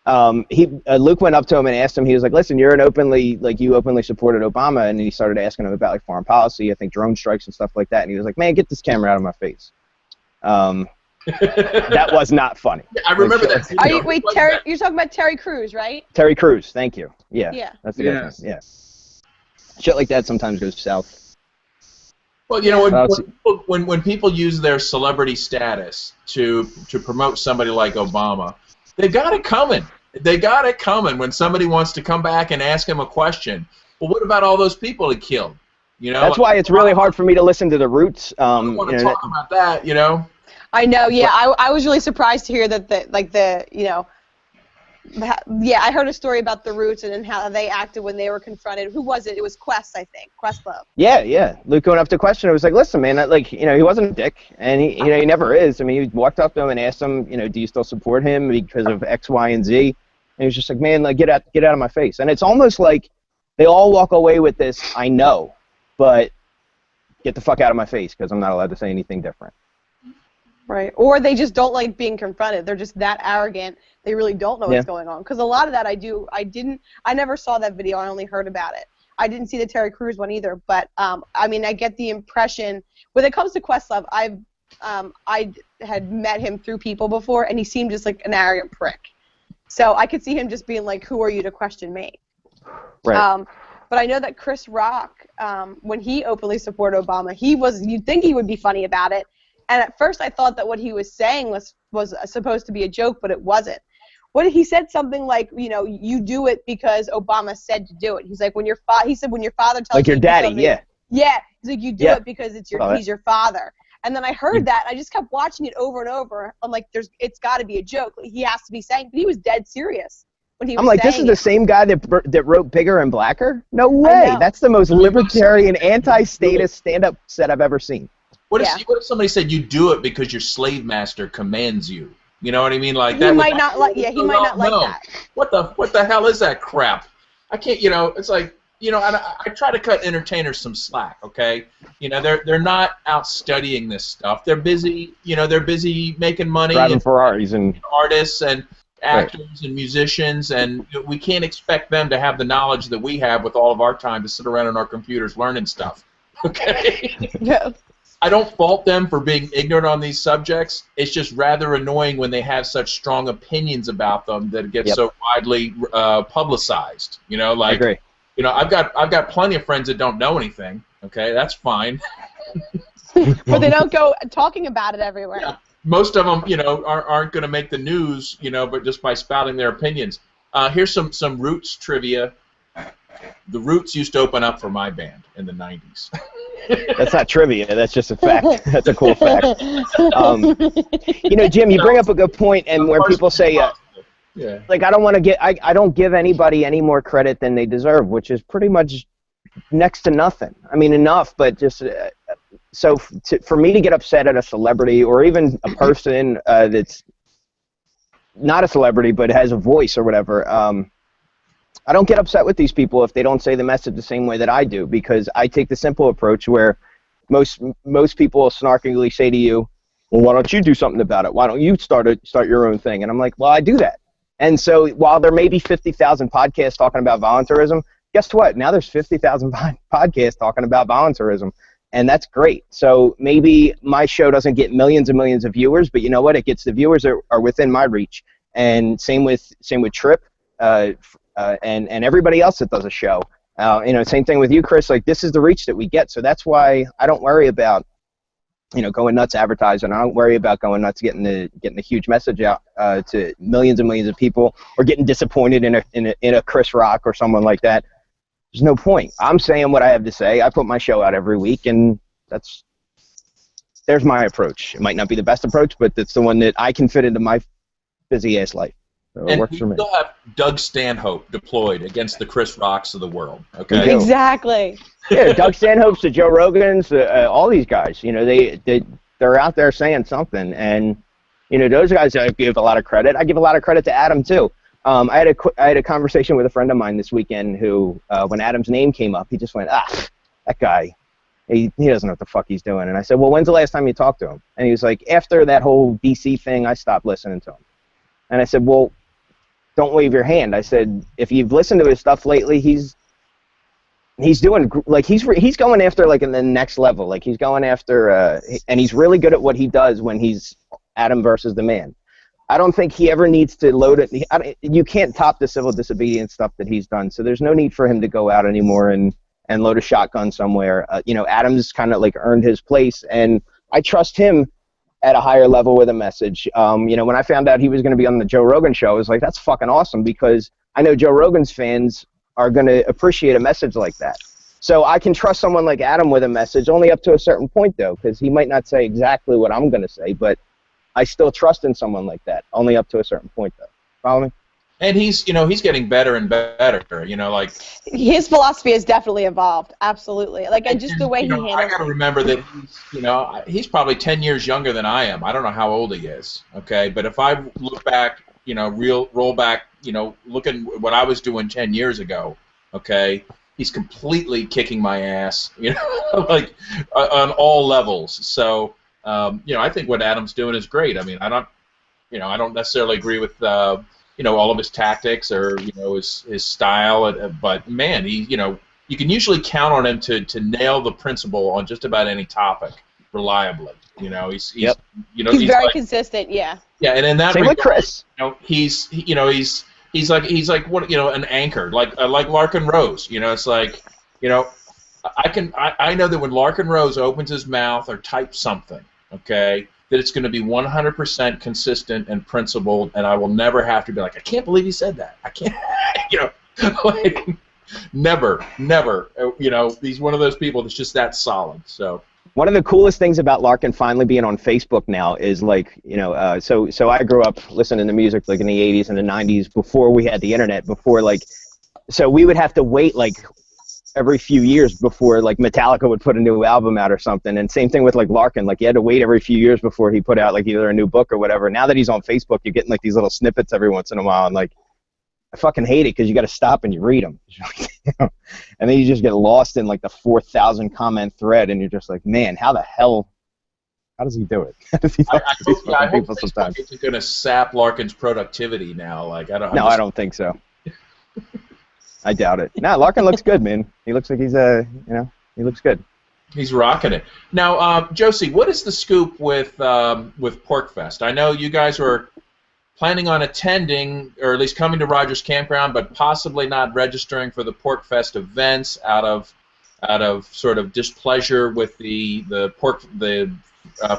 Luke went up to him and asked him. He was like, "Listen, you openly supported Obama," and he started asking him about like foreign policy, I think drone strikes and stuff like that. And he was like, "Man, get this camera out of my face." That was not funny. I remember that. You're talking about Terry Crews, right? Terry Crews, thank you. Yeah. That's the guy's name. Yeah. Shit like that sometimes goes south. Well, when people use their celebrity status to promote somebody like Obama, they got it coming. They got it coming when somebody wants to come back and ask him a question. Well, what about all those people he killed? That's why it's really hard for me to listen to the Roots. I don't want to talk about that, I know, yeah. I was really surprised to hear that I heard a story about the Roots and how they acted when they were confronted. Who was it? It was Quest, I think. Questlove. Yeah. Luke going up to question, it was like, listen, man, he wasn't a dick, and he never is. I mean, he walked up to him and asked him, do you still support him because of X, Y, and Z? And he was just like, man, get out of my face. And it's almost like they all walk away with this, I know, but get the fuck out of my face because I'm not allowed to say anything different. Right. Or they just don't like being confronted. They're just that arrogant. They really don't know what's going on. Because a lot of that I never saw that video. I only heard about it. I didn't see the Terry Crews one either. But, I get the impression, when it comes to Questlove, I had met him through people before, and he seemed just like an arrogant prick. So I could see him just being like, who are you to question me? Right. But I know that Chris Rock, when he openly supported Obama, you'd think he would be funny about it. And at first I thought that what he was saying was supposed to be a joke, but it wasn't. He said something like, you do it because Obama said to do it. He's like, when your father tells you like your daddy, yeah. Yeah, he's like, you do it because he's your father. And then I heard that, and I just kept watching it over and over. I'm like, it's got to be a joke. He has to be saying, but he was dead serious when he was saying. I'm like, this is the same guy that wrote Bigger and Blacker? No way. That's the most libertarian, anti-status stand-up set I've ever seen. What if somebody said you do it because your slave master commands you? You know what I mean? Like he might not like that. What the hell is that crap? I can't. It's like I try to cut entertainers some slack. Okay, they're not out studying this stuff. They're busy. They're busy making money, driving Ferraris and artists and actors and musicians, and we can't expect them to have the knowledge that we have with all of our time to sit around on our computers learning stuff. Okay. Yeah. I don't fault them for being ignorant on these subjects. It's just rather annoying when they have such strong opinions about them that it gets so widely publicized. I agree. I've got plenty of friends that don't know anything. Okay, that's fine. But they don't go talking about it everywhere. Yeah. Most of them, aren't going to make the news, but just by spouting their opinions. Here's some Roots trivia. The Roots used to open up for my band in the 90s. That's not trivia. That's just a fact. That's a cool fact. Jim, you bring up a good point, and where people say, like, I don't give anybody any more credit than they deserve, which is pretty much next to nothing. I mean, enough, but just for me to get upset at a celebrity or even a person that's not a celebrity but has a voice or whatever. I don't get upset with these people if they don't say the message the same way that I do, because I take the simple approach where most people will snarkingly say to you, well, why don't you do something about it? Why don't you start your own thing? And I'm like, well, I do that. And so while there may be 50,000 podcasts talking about voluntarism, guess what? Now there's 50,000 podcasts talking about voluntarism, and that's great. So maybe my show doesn't get millions and millions of viewers, but you know what? It gets the viewers that are within my reach. And same with Trip. And everybody else that does a show. Same thing with you, Chris. Like, this is the reach that we get. So that's why I don't worry about, going nuts advertising. I don't worry about going nuts getting the huge message out to millions and millions of people, or getting disappointed in a Chris Rock or someone like that. There's no point. I'm saying what I have to say. I put my show out every week, and there's my approach. It might not be the best approach, but it's the one that I can fit into my busy ass life. So and we still have Doug Stanhope deployed against the Chris Rocks of the world. Okay. Exactly. Yeah, Doug Stanhope's, the Joe Rogans, all these guys. They they're out there saying something, and you know, those guys I give a lot of credit. I give a lot of credit to Adam too. I had a conversation with a friend of mine this weekend who, when Adam's name came up, he just went, that guy, he doesn't know what the fuck he's doing. And I said, well, when's the last time you talked to him? And he was like, after that whole DC thing, I stopped listening to him. And I said, well, don't wave your hand. I said, if you've listened to his stuff lately, he's doing, like, he's going after, like, in the next level. Like, he's going after, and he's really good at what he does when he's Adam versus the man. I don't think he ever needs to load it. You can't top the civil disobedience stuff that he's done, so there's no need for him to go out anymore and load a shotgun somewhere. You know, Adam's kind of, like, earned his place, and I trust him at a higher level with a message. You know, when I found out he was going to be on the Joe Rogan show, I was like, that's fucking awesome, because I know Joe Rogan's fans are going to appreciate a message like that. So I can trust someone like Adam with a message, only up to a certain point, though, because he might not say exactly what I'm going to say, but I still trust in someone like that, only up to a certain point, though. Follow me? And he's, you know, he's getting better and better. You know, like his philosophy has definitely evolved. Absolutely, like, and just the way he handles. I got to remember that he's, you know, he's probably 10 years younger than I am. I don't know how old he is. Okay, but if I look back, you know, roll back, you know, looking what I was doing 10 years ago. Okay, he's completely kicking my ass. You know, like on all levels. So. You know, I think what Adam's doing is great. I mean, I don't necessarily agree with, you know, all of his tactics or, you know, his style, but man, you know, you can usually count on him to nail the principle on just about any topic reliably. You know, he's yep. You know, he's very like, consistent. Yeah. Yeah, and in that same regard, with Chris. You know, he's like what, you know, an anchor, like Larkin Rose. You know, it's like, you know, I know that when Larkin Rose opens his mouth or types something, okay, that it's going to be 100% consistent and principled, and I will never have to be like, I can't believe he said that. I can't, you know, like, never, you know, he's one of those people that's just that solid. So one of the coolest things about Larkin finally being on Facebook now is, like, you know, so I grew up listening to music, like, in the 80s and the 90s before we had the internet, before, like, so we would have to wait, like, every few years before, like, Metallica would put a new album out or something, and same thing with, like, Larkin. Like, you had to wait every few years before he put out, like, either a new book or whatever. Now that he's on Facebook, you're getting, like, these little snippets every once in a while, and, like, I fucking hate it because you got to stop and you read them. And then you just get lost in, like, the 4,000 comment thread, and you're just like, man, how does he do it? How does he talk to these fucking people sometimes? It's going to sap Larkin's productivity now. Like, I don't think so. I doubt it. Nah, Larkin looks good, man. He looks like he's you know, he looks good. He's rocking it. Now, Josie, what is the scoop with PorcFest? I know you guys were planning on attending, or at least coming to Rogers Campground, but possibly not registering for the PorcFest events out of sort of displeasure with the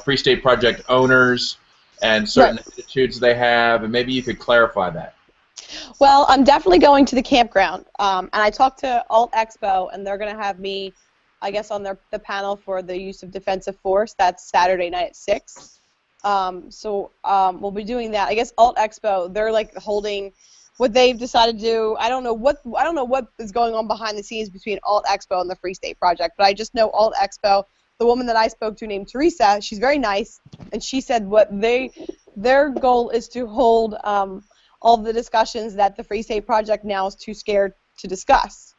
Free State Project owners and certain attitudes they have, and maybe you could clarify that. Well, I'm definitely going to the campground, and I talked to Alt Expo, and they're going to have me, I guess, on the panel for the use of defensive force. That's Saturday night at 6. So we'll be doing that. I guess Alt Expo, they're, like, holding what they've decided to do. I don't know what is going on behind the scenes between Alt Expo and the Free State Project, but I just know Alt Expo, the woman that I spoke to named Teresa, she's very nice, and she said their goal is to hold all the discussions that the Free State Project now is too scared to discuss.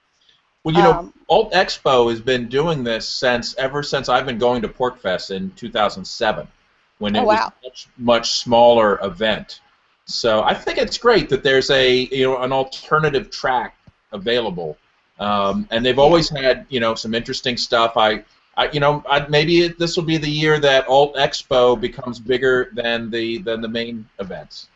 Well, you know, Alt Expo has been doing this ever since I've been going to PorcFest in 2007, when it was a much smaller event. So I think it's great that there's an alternative track available, and they've always had, you know, some interesting stuff. Maybe this will be the year that Alt Expo becomes bigger than the main events.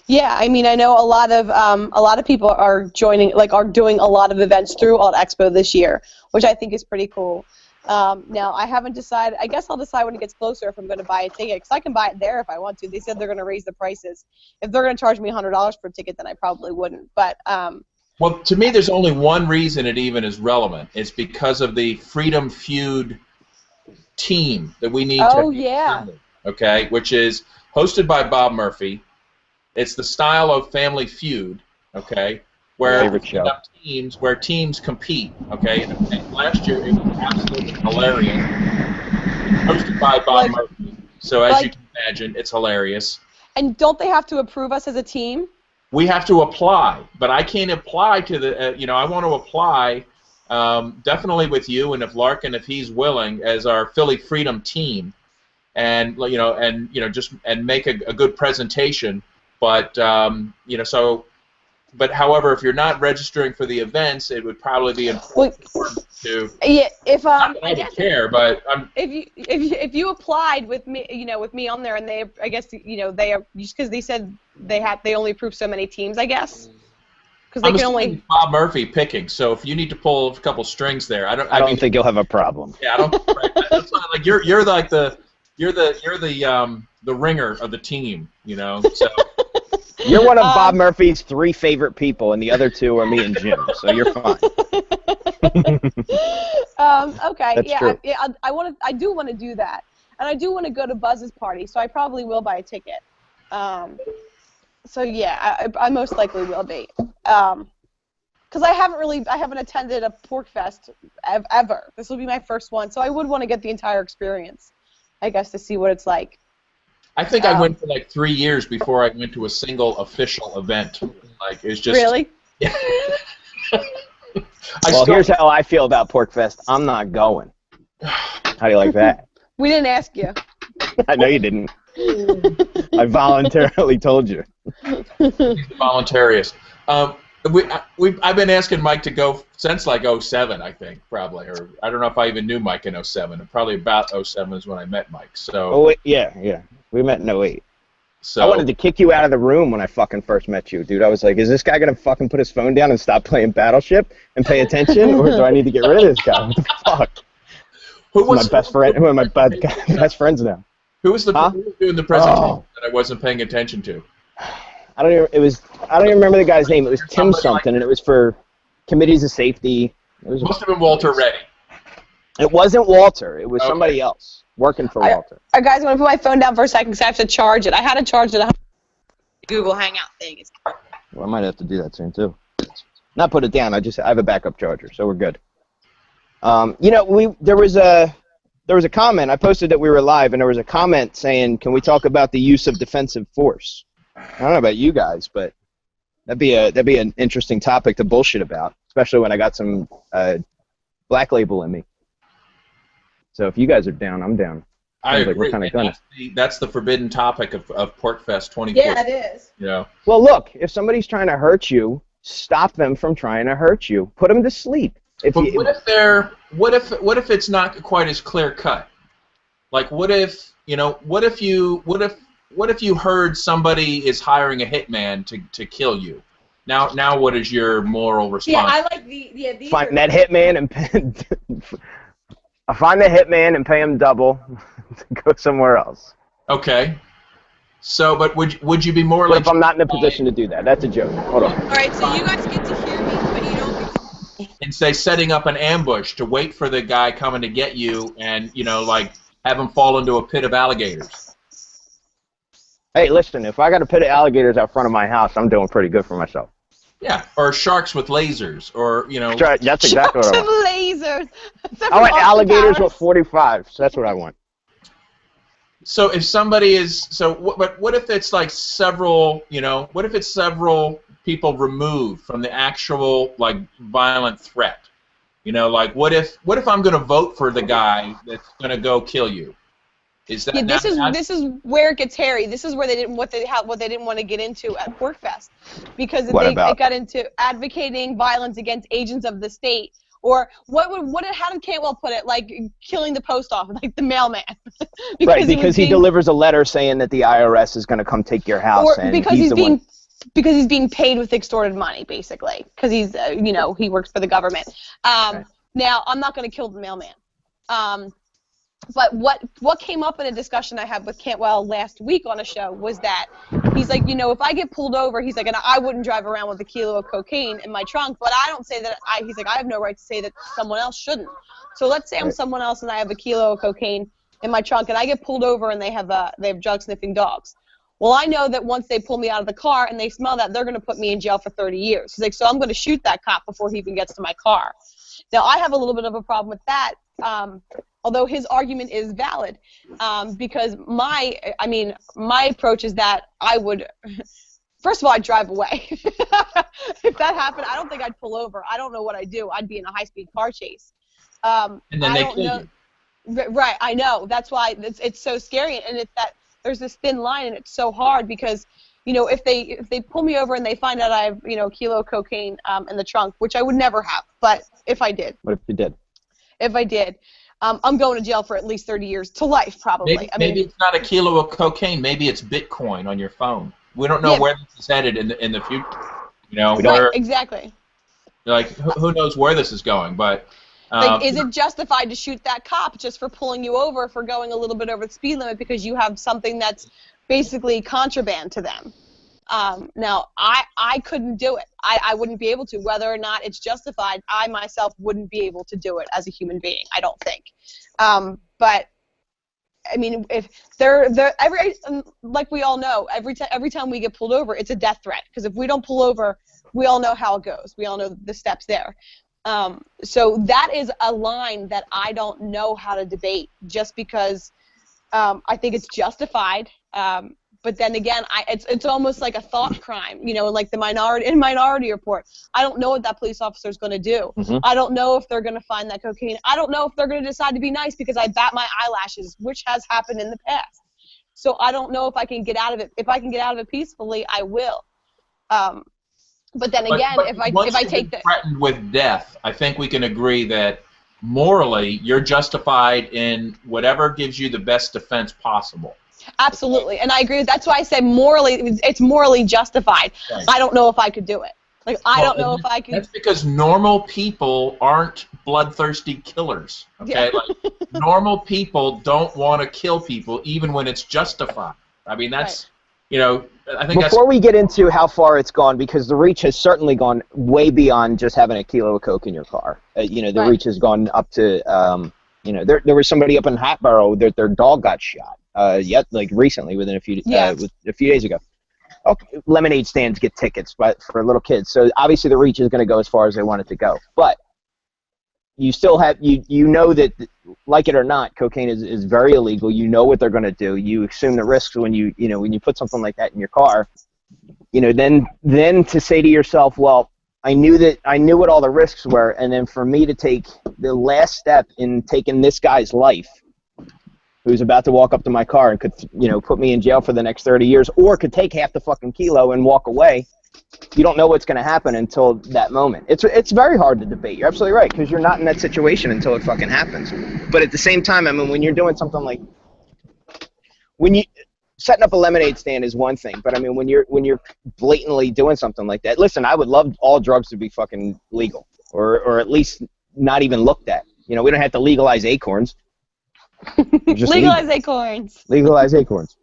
Yeah, I mean, I know a lot of people are joining, like, are doing a lot of events through Alt Expo this year, which I think is pretty cool. Now, I haven't decided. I guess I'll decide when it gets closer if I'm going to buy a ticket, because I can buy it there if I want to. They said they're going to raise the prices. If they're going to charge me $100 for a ticket, then I probably wouldn't. But well, to me, there's only one reason it even is relevant. It's because of the Freedom Feud team that we need to assemble, okay, which is hosted by Bob Murphy. It's the style of Family Feud, okay, where teams compete, okay. And last year it was absolutely hilarious. Hosted by Bob Murphy. So as you can imagine, it's hilarious. And don't they have to approve us as a team? We have to apply, but I can't apply to the. I want to apply definitely with you, and if Larkin, if he's willing, as our Philly Freedom team, and just make a good presentation. But so. But however, if you're not registering for the events, it would probably be important to. Yeah, if I don't care, but if you applied with me on there, and they, I guess they are, just because they said they only approve so many teams, I guess. Because they can only. Bob Murphy picking. So if you need to pull a couple strings there, I don't think you'll have a problem. Yeah, I don't. Right, that's not, like you're like the ringer of the team, So. You're one of Bob Murphy's 3 favorite people, and the other 2 are me and Jim, so you're fine. Okay. That's true. I do want to do that, and I do want to go to Buzz's party, so I probably will buy a ticket. So yeah, I most likely will be. Because I haven't attended a Pork Fest ever. This will be my first one, so I would want to get the entire experience, I guess, to see what it's like. I think I went for like 3 years before I went to a single official event. Like it's just really. Yeah. Here's how I feel about Pork Fest. I'm not going. How do you like that? We didn't ask you. I know you didn't. I voluntarily told you. Voluntarious. I've been asking Mike to go since like 07, I think, probably, or I don't know if I even knew Mike in 07. Probably about 07 is when I met Mike. So. Oh yeah. We met in 08. So I wanted to kick you out of the room when I fucking first met you, dude. I was like, is this guy gonna fucking put his phone down and stop playing Battleship and pay attention, or do I need to get rid of this guy? What the fuck? Who was my best friend? Who are my best friends now? Who was doing the presentation that I wasn't paying attention to? I don't even remember the guy's name. It was Tim something, and it was for committees of safety. It must have been Walter Reddy. It wasn't Walter. It was somebody else working for Walter. All right, guys, I'm going to put my phone down for a second because I have to charge it. I had to charge it. Google Hangout thing. Well, I might have to do that soon, too. Not put it down. I have a backup charger, so we're good. There was a comment. I posted that we were live, and there was a comment saying, can we talk about the use of defensive force? I don't know about you guys, but that'd be an interesting topic to bullshit about, especially when I got some Black Label in me. So if you guys are down, I'm down. I agree. We're kind of gonna. That's the forbidden topic of Porkfest 2014. Yeah, it is. Well, look, if somebody's trying to hurt you, stop them from trying to hurt you. Put them to sleep. What if it's not quite as clear cut? Like, what if you heard somebody is hiring a hitman to kill you? Now what is your moral response? Yeah, I like these find that hitman and find the hitman and pay him double to go somewhere else. Okay. So, but would you be more like? If I'm not in a position to do that, that's a joke. Hold on. All right, so you guys get to hear me, but you don't get to... And say setting up an ambush to wait for the guy coming to get you, and like have him fall into a pit of alligators. Hey, listen, if I got a pit of alligators out front of my house, I'm doing pretty good for myself. Yeah, or sharks with lasers, or That's exactly what I want. Lasers. I want alligators with 45s. So that's what I want. So if somebody is but what if it's like several what if it's several people removed from the actual like violent threat? Like what if I'm going to vote for the guy that's going to go kill you? Is that this is where it gets hairy. This is where they didn't what they didn't want to get into at Porkfest, because they got into advocating violence against agents of the state, or how did Cantwell put it? Like killing the post office, like the mailman. because he delivers a letter saying that the IRS is going to come take your house, or because he's being paid with extorted money, basically, because he's he works for the government. Now I'm not going to kill the mailman. But what came up in a discussion I had with Cantwell last week on a show was that he's like, if I get pulled over, he's like, and I wouldn't drive around with a kilo of cocaine in my trunk, but I don't say that he's like, I have no right to say that someone else shouldn't. So let's say I'm someone else and I have a kilo of cocaine in my trunk and I get pulled over and they have drug sniffing dogs. Well, I know that once they pull me out of the car and they smell that, they're going to put me in jail for 30 years. He's like, so I'm going to shoot that cop before he even gets to my car. Now, I have a little bit of a problem with that. although his argument is valid, because my approach is that I would, first of all, I'd drive away. If that happened, I don't think I'd pull over. I don't know what I'd do. I'd be in a high-speed car chase. And then they kill you. Right, I know. That's why it's so scary, and it's that there's this thin line, and it's so hard because, you know, if they pull me over and they find out I have, you know, a kilo of cocaine in the trunk, which I would never have, but if I did. What if you did? If I did, I'm going to jail for at least 30 years to life, probably. Maybe it's not a kilo of cocaine. Maybe it's Bitcoin on your phone. We don't know where this is headed in the future. You know, right, exactly. Like, who knows where this is going, but... Like, is it justified to shoot that cop just for pulling you over for going a little bit over the speed limit because you have something that's basically contraband to them? Now, I couldn't do it. I wouldn't be able to. Whether or not it's justified, I myself wouldn't be able to do it as a human being, I don't think. But, I mean, if like we all know, every time we get pulled over, it's a death threat. Because if we don't pull over, we all know how it goes. We all know the steps there. So that is a line that I don't know how to debate, just because I think it's justified. But then again, it's almost like a thought crime, you know, like the Minority Report. I don't know what that police officer is going to do. Mm-hmm. I don't know if they're going to find that cocaine. I don't know if they're going to decide to be nice because I bat my eyelashes, which has happened in the past. So I don't know if I can get out of it. If I can get out of it peacefully, I will. But then again, if I take the threatened with death, I think we can agree that morally you're justified in whatever gives you the best defense possible. Absolutely, and I agree. That's why I say morally, it's morally justified. Right. I don't know if I could do it. Like, I don't know if I could. That's because normal people aren't bloodthirsty killers. Okay, like normal people don't want to kill people even when it's justified. I mean, that's you know. I think before we get into how far it's gone, because the reach has certainly gone way beyond just having a kilo of coke in your car. You know, the reach has gone up to, you know, there was somebody up in Hatboro that their dog got shot. Like recently, within a few days ago. Okay, lemonade stands get tickets, but for little kids. So obviously the reach is going to go as far as they want it to go. But you still have you know that, like it or not, cocaine is very illegal. You know what they're going to do. You assume the risks when you put something like that in your car. You know, then to say to yourself, well, I knew what all the risks were, and then for me to take the last step in taking this guy's life, who's about to walk up to my car and could, you know, put me in jail for the next 30 years, or could take half the fucking kilo and walk away. You don't know what's going to happen until that moment. It's very hard to debate. You're absolutely right, because you're not in that situation until it fucking happens. But at the same time, I mean, when you're doing something like, setting up a lemonade stand is one thing, but I mean, when you're blatantly doing something like that, listen, I would love all drugs to be fucking legal, or at least not even looked at. You know, we don't have to legalize acorns. Legalize acorns. Legalize acorns.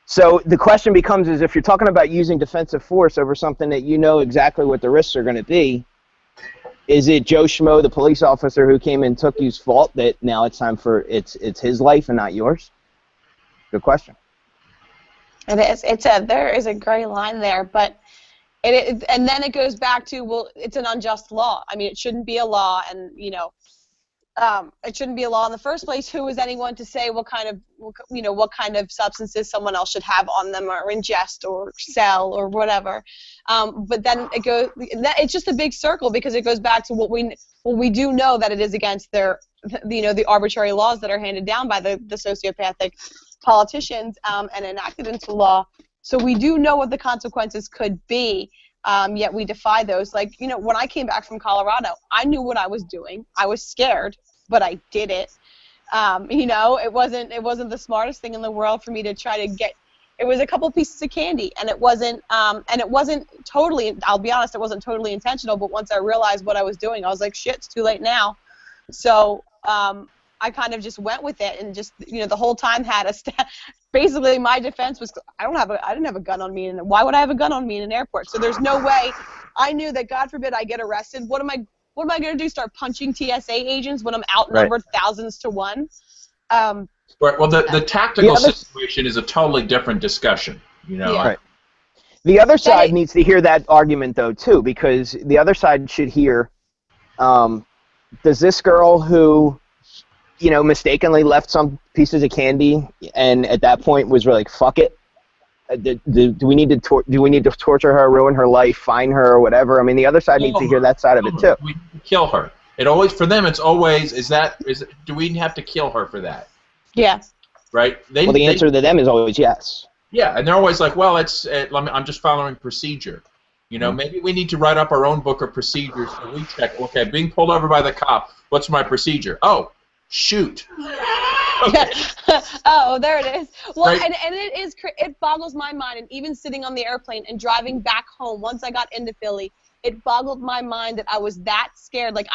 So the question becomes, is if you're talking about using defensive force over something that you know exactly what the risks are going to be, is it Joe Schmo, the police officer who came and took you's fault, that now it's time for it's his life and not yours? Good question. It is. There is a gray line there, but and then it goes back to, well, it's an unjust law. I mean, it shouldn't be a law, and you know. It shouldn't be a law in the first place. Who is anyone to say what kind of substances someone else should have on them, or ingest, or sell, or whatever? But then it's just a big circle, because it goes back to what we do know, that it is against the arbitrary laws that are handed down by the sociopathic politicians and enacted into law. So we do know what the consequences could be. Yet we defy those. Like, you know, when I came back from Colorado, I knew what I was doing. I was scared, but I did it. You know, it wasn't the smartest thing in the world for me to try to get. It was a couple pieces of candy, and it wasn't totally. I'll be honest, it wasn't totally intentional. But once I realized what I was doing, I was like, shit, it's too late now. So I kind of just went with it, and just, you know, the whole time had basically my defense was, I didn't have a gun on me, and why would I have a gun on me in an airport? So there's no way. I knew that, God forbid I get arrested, what am I going to do, start punching TSA agents when I'm outnumbered thousands to one? Well, the tactical situation is a totally different discussion, you know. Yeah. Right. The other side needs to hear that argument, though, too, because the other side should hear, does this girl who mistakenly left some pieces of candy, and at that point was really like, fuck it. Do we need to torture her, ruin her life, fine her, or whatever? I mean, the other side needs to hear that side of it too. We kill her. For them, it's always do we have to kill her for that? Yeah. Right. The answer to them is always yes. Yeah, and they're always like, well, I'm just following procedure. Maybe we need to write up our own book of procedures so we check. Okay, being pulled over by the cop. What's my procedure? Oh, shoot. Okay. Oh, there it is. Well, Right. and it boggles my mind, and even sitting on the airplane and driving back home, once I got into Philly, it boggled my mind that I was that scared. Like,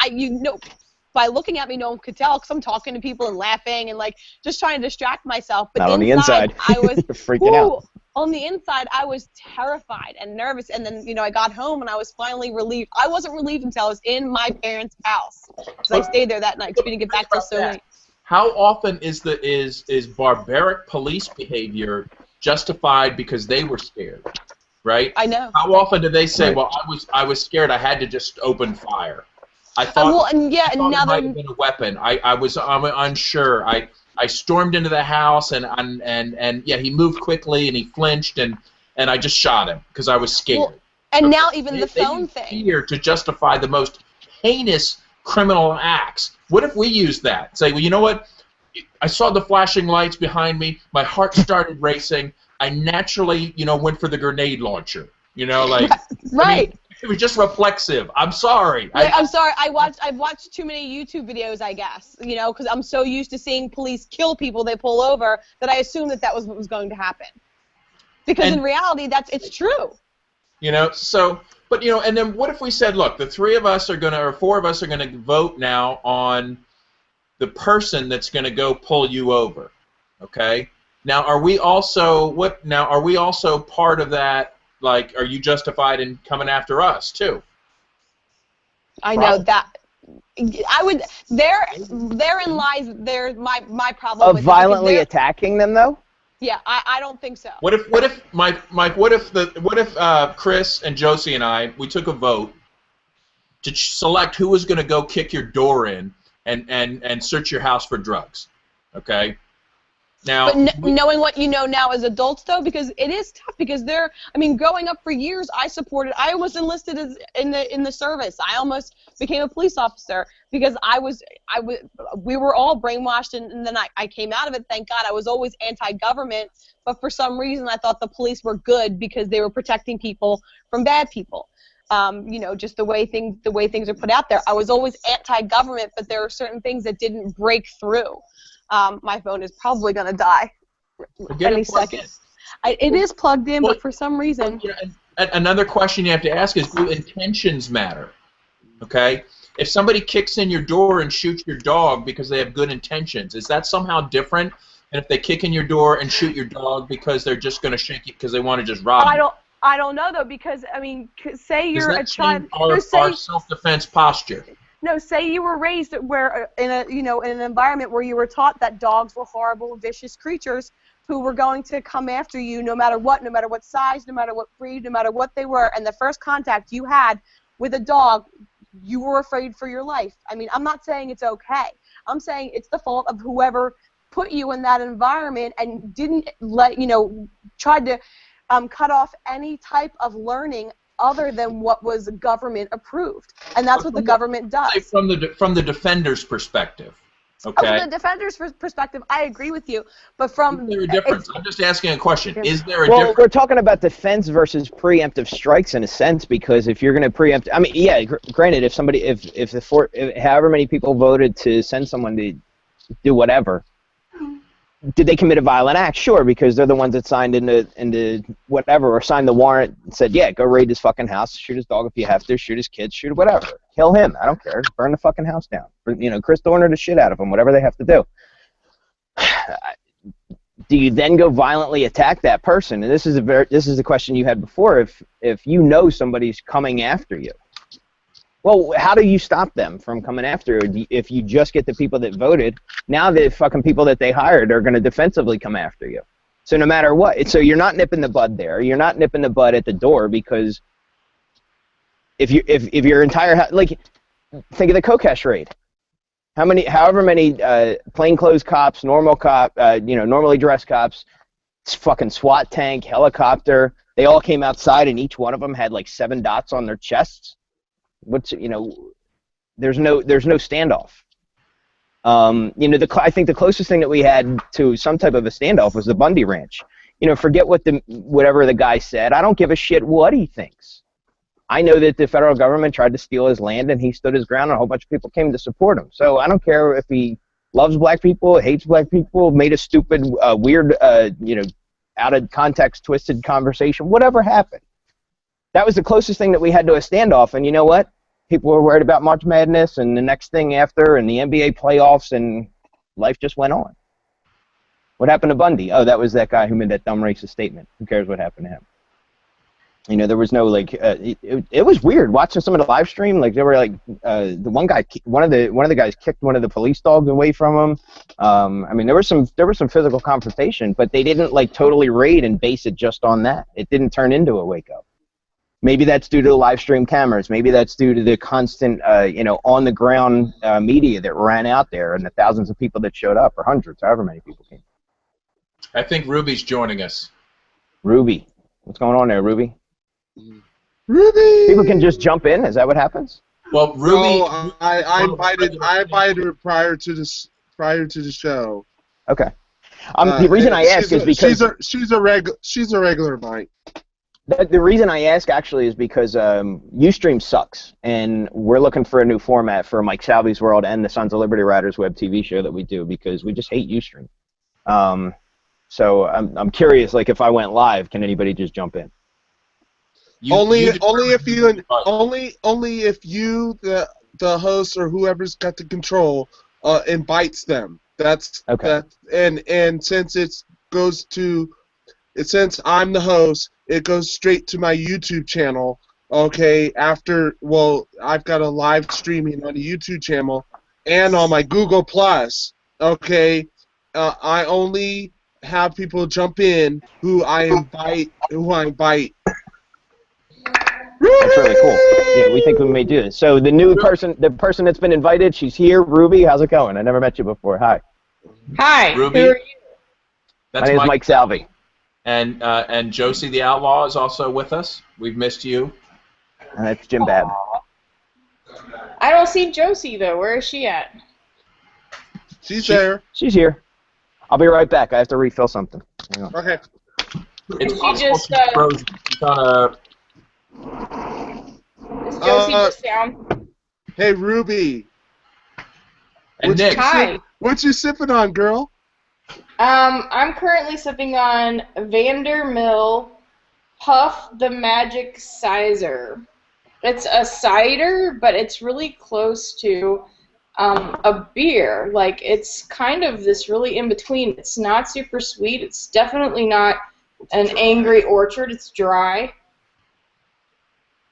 by looking at me, no one could tell because I'm talking to people and laughing and, like, just trying to distract myself. But not on the inside. I was freaking out. On the inside, I was terrified and nervous, and then, I got home and I was finally relieved. I wasn't relieved until I was in my parents' house because I stayed there that night because we didn't get back till so late. How often is barbaric police behavior justified because they were scared, right? I know. How often do they say, "Well, I was scared. I had to just open fire. I thought, it might have been a weapon. I'm unsure. I stormed into the house and he moved quickly and he flinched and I just shot him because I was scared." Well, and now even the phone thing. Fear to justify the most heinous criminal acts. What if we use that? Say, well, you know what? I saw the flashing lights behind me. My heart started racing. I naturally, went for the grenade launcher. Right. I mean, it was just reflexive. I'm sorry. I'm sorry. I've watched too many YouTube videos, I guess. Because I'm so used to seeing police kill people they pull over that I assumed that was what was going to happen. Because in reality, it's true. But and then what if we said, look, the 4 of us are gonna vote now on the person that's gonna go pull you over, okay? Now, are we also part of that? Like, are you justified in coming after us too? I know that. I would. Therein lies my problem. Of violently attacking them, though. Yeah, I don't think so. What if Mike? What if Chris and Josie and we took a vote to select who was going to go kick your door in and search your house for drugs? Okay. Now, but knowing what you know now as adults, though, because it is tough. Because growing up for years, I almost enlisted in the service. I almost became a police officer because we were all brainwashed, and then I came out of it. Thank God. I was always anti-government, but for some reason, I thought the police were good because they were protecting people from bad people. Just the way things are put out there. I was always anti-government, but there were certain things that didn't break through. My phone is probably going to die any second. It is plugged in, but for some reason. Another question you have to ask is, do intentions matter? Okay? If somebody kicks in your door and shoots your dog because they have good intentions, is that somehow different than if they kick in your door and shoot your dog because they're just going to shake it because they want to just rob you? I don't know, though, because, say you're a child. Our self-defense posture. No, say you were raised where in an environment where you were taught that dogs were horrible, vicious creatures who were going to come after you no matter what size, no matter what breed, no matter what they were, and the first contact you had with a dog, you were afraid for your life. I'm not saying it's okay. I'm saying it's the fault of whoever put you in that environment and didn't tried to cut off any type of learning other than what was government approved, and that's what the government does. From the defender's perspective, okay. From the defender's perspective, I agree with you, but from is there a difference? I'm just asking a question. Is there a difference? difference? We're talking about defense versus preemptive strikes in a sense, because if you're going to preempt, granted, if however many people voted to send someone to do whatever. Did they commit a violent act? Sure, because they're the ones that signed into whatever, or signed the warrant and said, yeah, go raid his fucking house, shoot his dog if you have to, shoot his kids, shoot whatever. Kill him. I don't care. Burn the fucking house down. Chris Dorner the shit out of him, whatever they have to do. Do you then go violently attack that person? And this is the question you had before. If you know somebody's coming after you, well, how do you stop them from coming after you? If you just get the people that voted, now the fucking people that they hired are going to defensively come after you. So no matter what, so you're not nipping the bud there. You're not nipping the bud at the door, because if your entire house, like, think of the Kokesh raid. however many plainclothes cops, normally dressed cops, fucking SWAT tank, helicopter, they all came outside, and each one of them had like 7 dots on their chests. There's no standoff. I think the closest thing that we had to some type of a standoff was the Bundy Ranch. Forget whatever the guy said. I don't give a shit what he thinks. I know that the federal government tried to steal his land, and he stood his ground, and a whole bunch of people came to support him. So I don't care if he loves black people, hates black people, made a stupid, weird, out of context, twisted conversation, whatever happened. That was the closest thing that we had to a standoff, and you know what? People were worried about March Madness and the next thing after and the NBA playoffs, and life just went on. What happened to Bundy? Oh, that was that guy who made that dumb racist statement. Who cares what happened to him? There was no it was weird watching some of the live stream. Like, they were like the one of the guys kicked one of the police dogs away from him. There was some physical confrontation, but they didn't like totally raid and base it just on that. It didn't turn into a wake up. Maybe that's due to the live stream cameras. Maybe that's due to the constant on the ground media that ran out there and the thousands of people that showed up, or hundreds, however many people came. I think Ruby's joining us. Ruby, what's going on there, Ruby? Ruby! People can just jump in? Is that what happens? Well, Ruby... No, I invited her prior to the show. Okay. The reason I ask is because... She's a regular Mike. The reason I ask, actually, is because Ustream sucks, and we're looking for a new format for Mike Salvi's World and the Sons of Liberty Riders web TV show that we do, because we just hate Ustream. So I'm curious, like, if I went live, can anybody just jump in? Only if you, the host or whoever's got the control, invites them. That's okay. And since since I'm the host, it goes straight to my YouTube channel. Okay, I've got a live streaming on the YouTube channel and on my Google Plus. Okay, I only have people jump in who I invite. That's really cool. Yeah, we think we may do this. So the person that's been invited, she's here. Ruby, how's it going? I never met you before. Hi. Hi. Ruby. Who are you? My name is Mike Salvi. And Josie the Outlaw is also with us. We've missed you. And that's Jim Babb. I don't see Josie, though. Where is she at? She's there. She's here. I'll be right back. I have to refill something. Hang on. Okay. It's possible she's frozen. She's on a... Is Josie just down? Hey, Ruby. And Nick. Hi. What you sipping on, girl? I'm currently sipping on Vandermill Puff the Magic Sizer. It's a cider, but it's really close to a beer. Like, it's kind of this really in-between. It's not super sweet. It's definitely not an Angry Orchard. It's dry.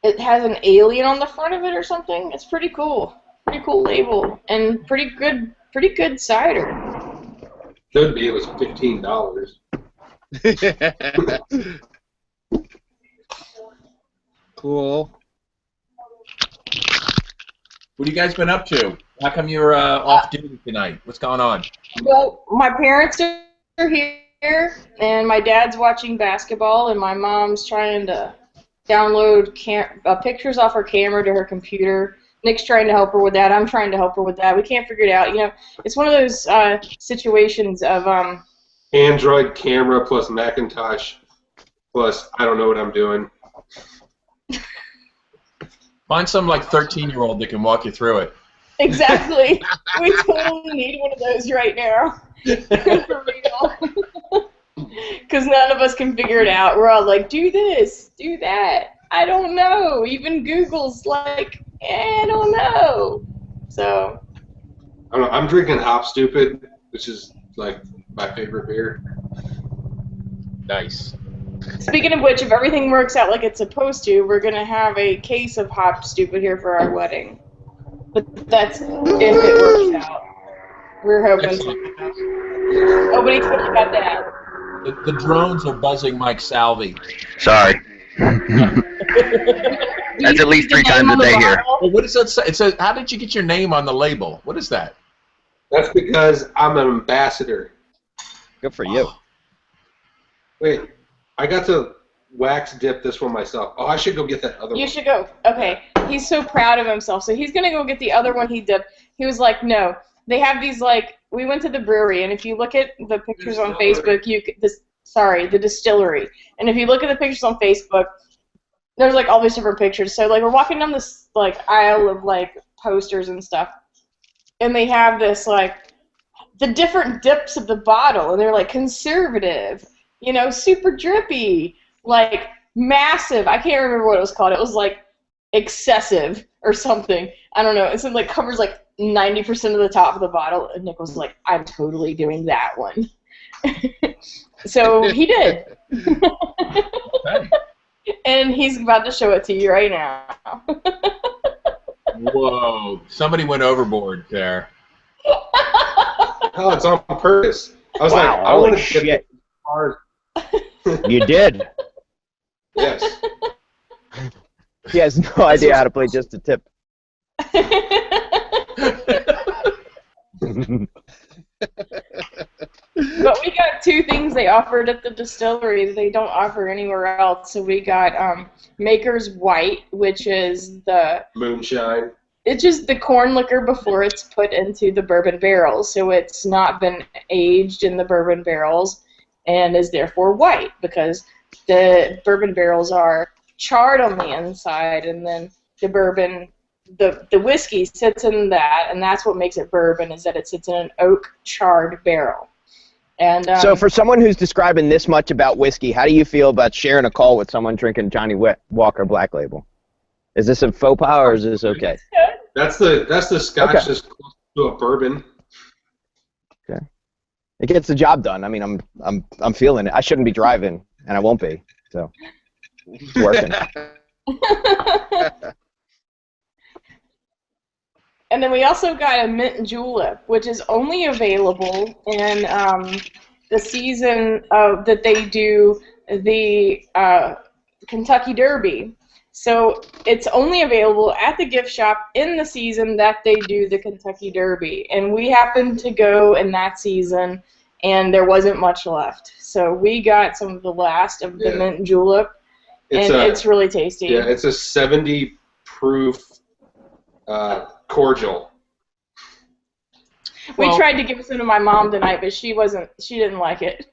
It has an alien on the front of it or something. It's pretty cool. Pretty cool label. And pretty good cider. Should be. It was $15. Cool. What have you guys been up to? How come you're off duty tonight? What's going on? Well, my parents are here, and my dad's watching basketball, and my mom's trying to download pictures off her camera to her computer. Nick's trying to help her with that. I'm trying to help her with that. We can't figure it out. You know, it's one of those situations of Android camera plus Macintosh plus I don't know what I'm doing. Find some like 13-year-old that can walk you through it. Exactly. We totally need one of those right now. For real. Because none of us can figure it out. We're all like, do this, do that. I don't know. Even Google's like, I don't know. So. I don't know. I'm drinking Hop Stupid, which is like my favorite beer. Nice. Speaking of which, if everything works out like it's supposed to, we're going to have a case of Hop Stupid here for our wedding. But that's if it works out. We're hoping so. Nobody told me about that. The drones are buzzing Mike Salvi. Sorry. That's at least 3 times a day here. Well, what does that say? It says, how did you get your name on the label? What is that? That's because I'm an ambassador. Good for you. Wait, I got to wax dip this one myself. Oh, I should go get that other one. You should go. Okay. He's so proud of himself. So he's going to go get the other one he dipped. He was like, no. They have these, like, we went to the brewery, and if you look at the pictures on Facebook, the distillery. And if you look at the pictures on Facebook, there's, like, all these different pictures. So, like, we're walking down this, like, aisle of, like, posters and stuff. And they have this, like, the different dips of the bottle. And they're, like, conservative, you know, super drippy, like, massive. I can't remember what it was called. It was, like, excessive or something. I don't know. It's, like, covers, like, 90% of the top of the bottle. And Nick was like, I'm totally doing that one. So he did. Okay. And he's about to show it to you right now. Whoa. Somebody went overboard there. Oh, it's on purpose. I was Wow, like, I want to shit. get hard. You did. Yes. He has no idea how to play just a tip. But we got two things they offered at the distillery that they don't offer anywhere else. So we got Maker's White, which is Moonshine. it's just the corn liquor before it's put into the bourbon barrels. So it's not been aged in the bourbon barrels and is therefore white because the bourbon barrels are charred on the inside, and then the bourbon, the whiskey sits in that, and that's what makes it bourbon, is that it sits in an oak charred barrel. And so for someone who's describing this much about whiskey, how do you feel about sharing a call with someone drinking Johnny Walker Black Label? Is this a faux pas or is this okay? That's the Scotch Okay. that's close to a bourbon. Okay. It gets the job done. I mean, I'm feeling it. I shouldn't be driving, and I won't be. So it's working. And then we also got a mint julep, which is only available in the season that they do the Kentucky Derby. So it's only available at the gift shop in the season that they do the Kentucky Derby. And we happened to go in that season, and there wasn't much left. So we got some of the last of the mint julep, and it's really tasty. Yeah, it's a 70 proof cordial. We tried to give some to my mom tonight, but she didn't like it.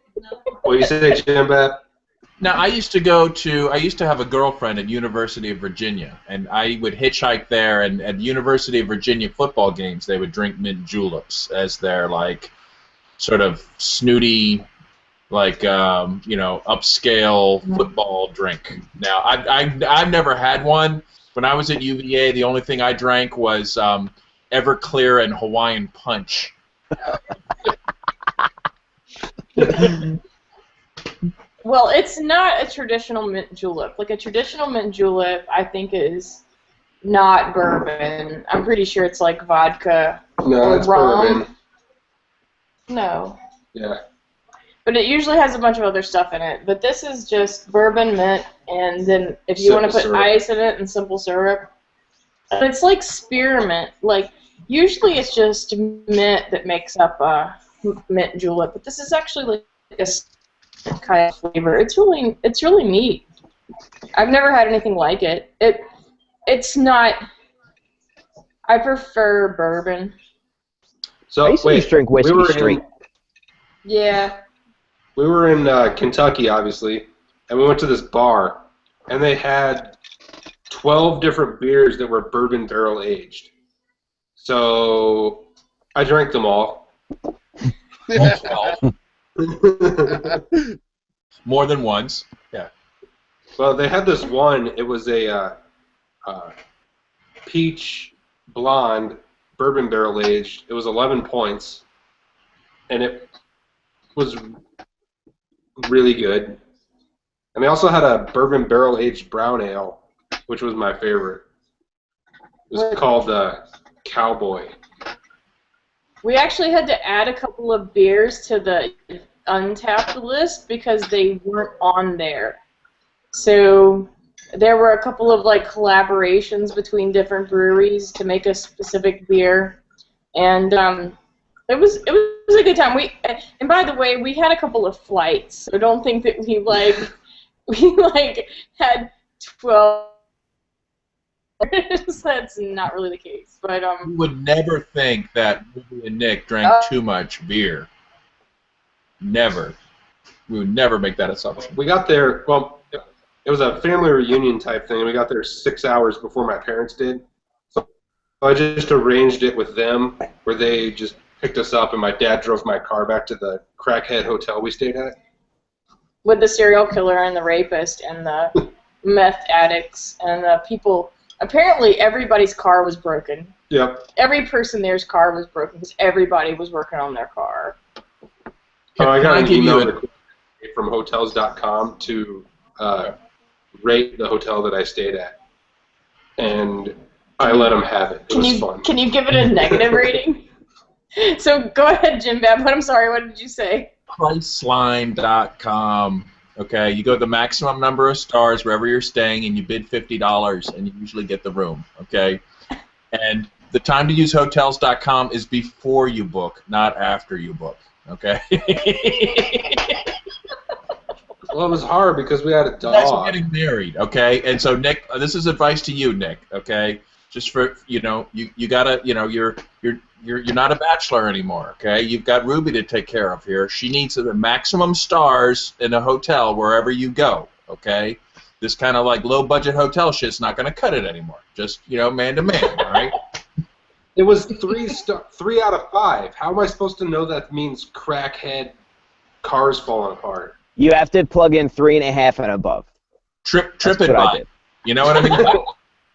What you say, Jim Bab? Now, I used to have a girlfriend at University of Virginia, and I would hitchhike there, and at University of Virginia football games, they would drink mint juleps as their, like, sort of snooty, like, upscale football drink. Now, I've never had one. When I was at UVA, the only thing I drank was Everclear and Hawaiian Punch. Well, it's not a traditional mint julep. Like, a traditional mint julep, I think, is not bourbon. I'm pretty sure it's like vodka or it's rum. bourbon. No. Yeah. But it usually has a bunch of other stuff in it. But this is just bourbon, mint, and then if you want to put ice in it and simple syrup. And it's like spearmint. Like, usually it's just mint that makes up a mint julep. But this is actually like a kind of flavor. It's really neat. I've never had anything like it. It's not. I prefer bourbon. So I used to just drink whiskey straight. Yeah. We were in Kentucky, obviously, and we went to this bar, and they had 12 different beers that were bourbon barrel aged. So I drank them all. More than once. Yeah. Well, they had this one. It was a peach blonde bourbon barrel aged. It was 11 points, and it was really good. And they also had a bourbon barrel aged brown ale, which was my favorite. It was called Cowboy. We actually had to add a couple of beers to the Untapped list because they weren't on there. So there were a couple of like collaborations between different breweries to make a specific beer, and It was a good time. And by the way, we had a couple of flights. So don't think that we had 12. That's not really the case. But You would never think that Ruby and Nick drank too much beer. Never. We would never make that assumption. We got there. Well, it was a family reunion type thing. We got there 6 hours before my parents did. So I just arranged it with them, where they just picked us up, and my dad drove my car back to the crackhead hotel we stayed at. With the serial killer and the rapist and the meth addicts and the people. Apparently, everybody's car was broken. Yep. Every person there's car was broken because everybody was working on their car. I got an email from Hotels.com to rate the hotel that I stayed at, and I let them have it. It was fun. Can you give it a negative rating? So go ahead, Jim Bab. I'm sorry, what did you say? Priceline.com. Okay, you go the maximum number of stars wherever you're staying, and you bid $50, and you usually get the room. Okay, and the time to use Hotels.com is before you book, not after you book. Okay. Well, it was hard because we had a dog. That's getting married. Okay, and so Nick, this is advice to you, Nick. Okay, just for you gotta you're not a bachelor anymore. Okay, you've got Ruby to take care of here. She needs the maximum stars in a hotel wherever you go. Okay, this kind of like low budget hotel shit's not gonna cut it anymore. Just man to man. All right. It was 3 out of 5. How am I supposed to know that means crackhead cars falling apart? You have to plug in 3.5 and above. TripAdvisor. You know what I mean?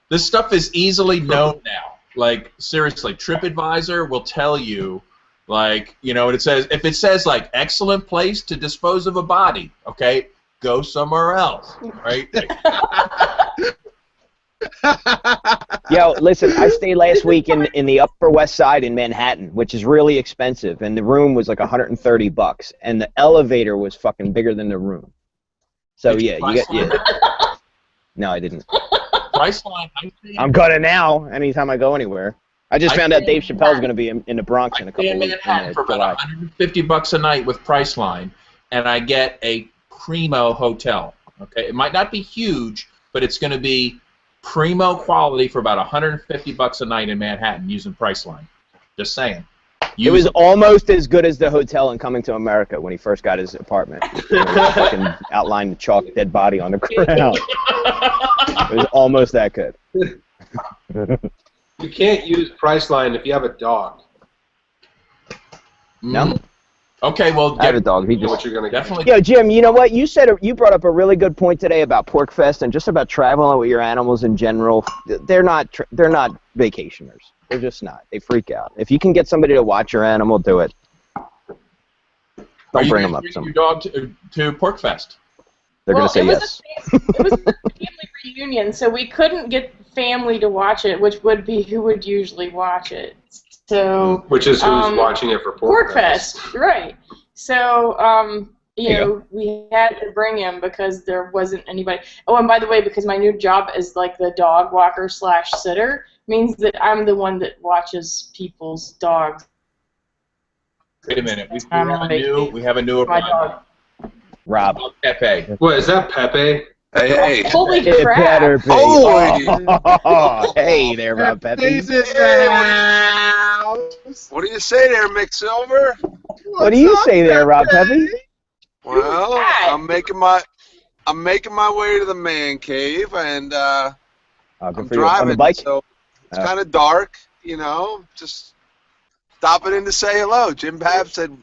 This stuff is easily known now. Like, seriously, TripAdvisor will tell you, like, it says, if it says, like, excellent place to dispose of a body, okay, go somewhere else, right? Yo, listen, I stayed last week in the Upper West Side in Manhattan, which is really expensive, and the room was like $130, and the elevator was fucking bigger than the room. So yeah, No, I didn't. Priceline. I'm gonna now. Anytime I go anywhere. I just found out Dave Chappelle's gonna be in the Bronx in a couple of weeks. Manhattan for about $150 a night with Priceline, and I get a primo hotel. Okay, it might not be huge, but it's going to be primo quality for about $150 a night in Manhattan using Priceline. Just saying. It was almost as good as the hotel in Coming to America when he first got his apartment. Fucking outlined the chalk dead body on the ground. It was almost that good. You can't use Priceline if you have a dog. No. Okay, well, I have a dog. He just what you're gonna definitely. Yo, Jim, you know what? You brought up a really good point today about PorkFest and just about traveling with your animals in general. They're not vacationers. They're just not. They freak out. If you can get somebody to watch your animal, do it. Don't bring them up. Your dog to PorkFest. They're gonna say yes. It was a family reunion, so we couldn't get family to watch it, which would be who would usually watch it. So, which is who's watching it for PorkFest, right? So, we had to bring him because there wasn't anybody. Oh, and by the way, because my new job is like the dog walker / sitter, means that I'm the one that watches people's dogs. Wait a minute, we have a new Rob. Pepe. What is that, Pepe? Hey. Holy crap! Oh, hey there, Rob Pepe. What do you say there, Mick Silver? What do you say there, Rob Pepe? Well, I'm making my way to the man cave, and I'm driving, so it's kind of dark, just stopping in to say hello. Jim Bab said,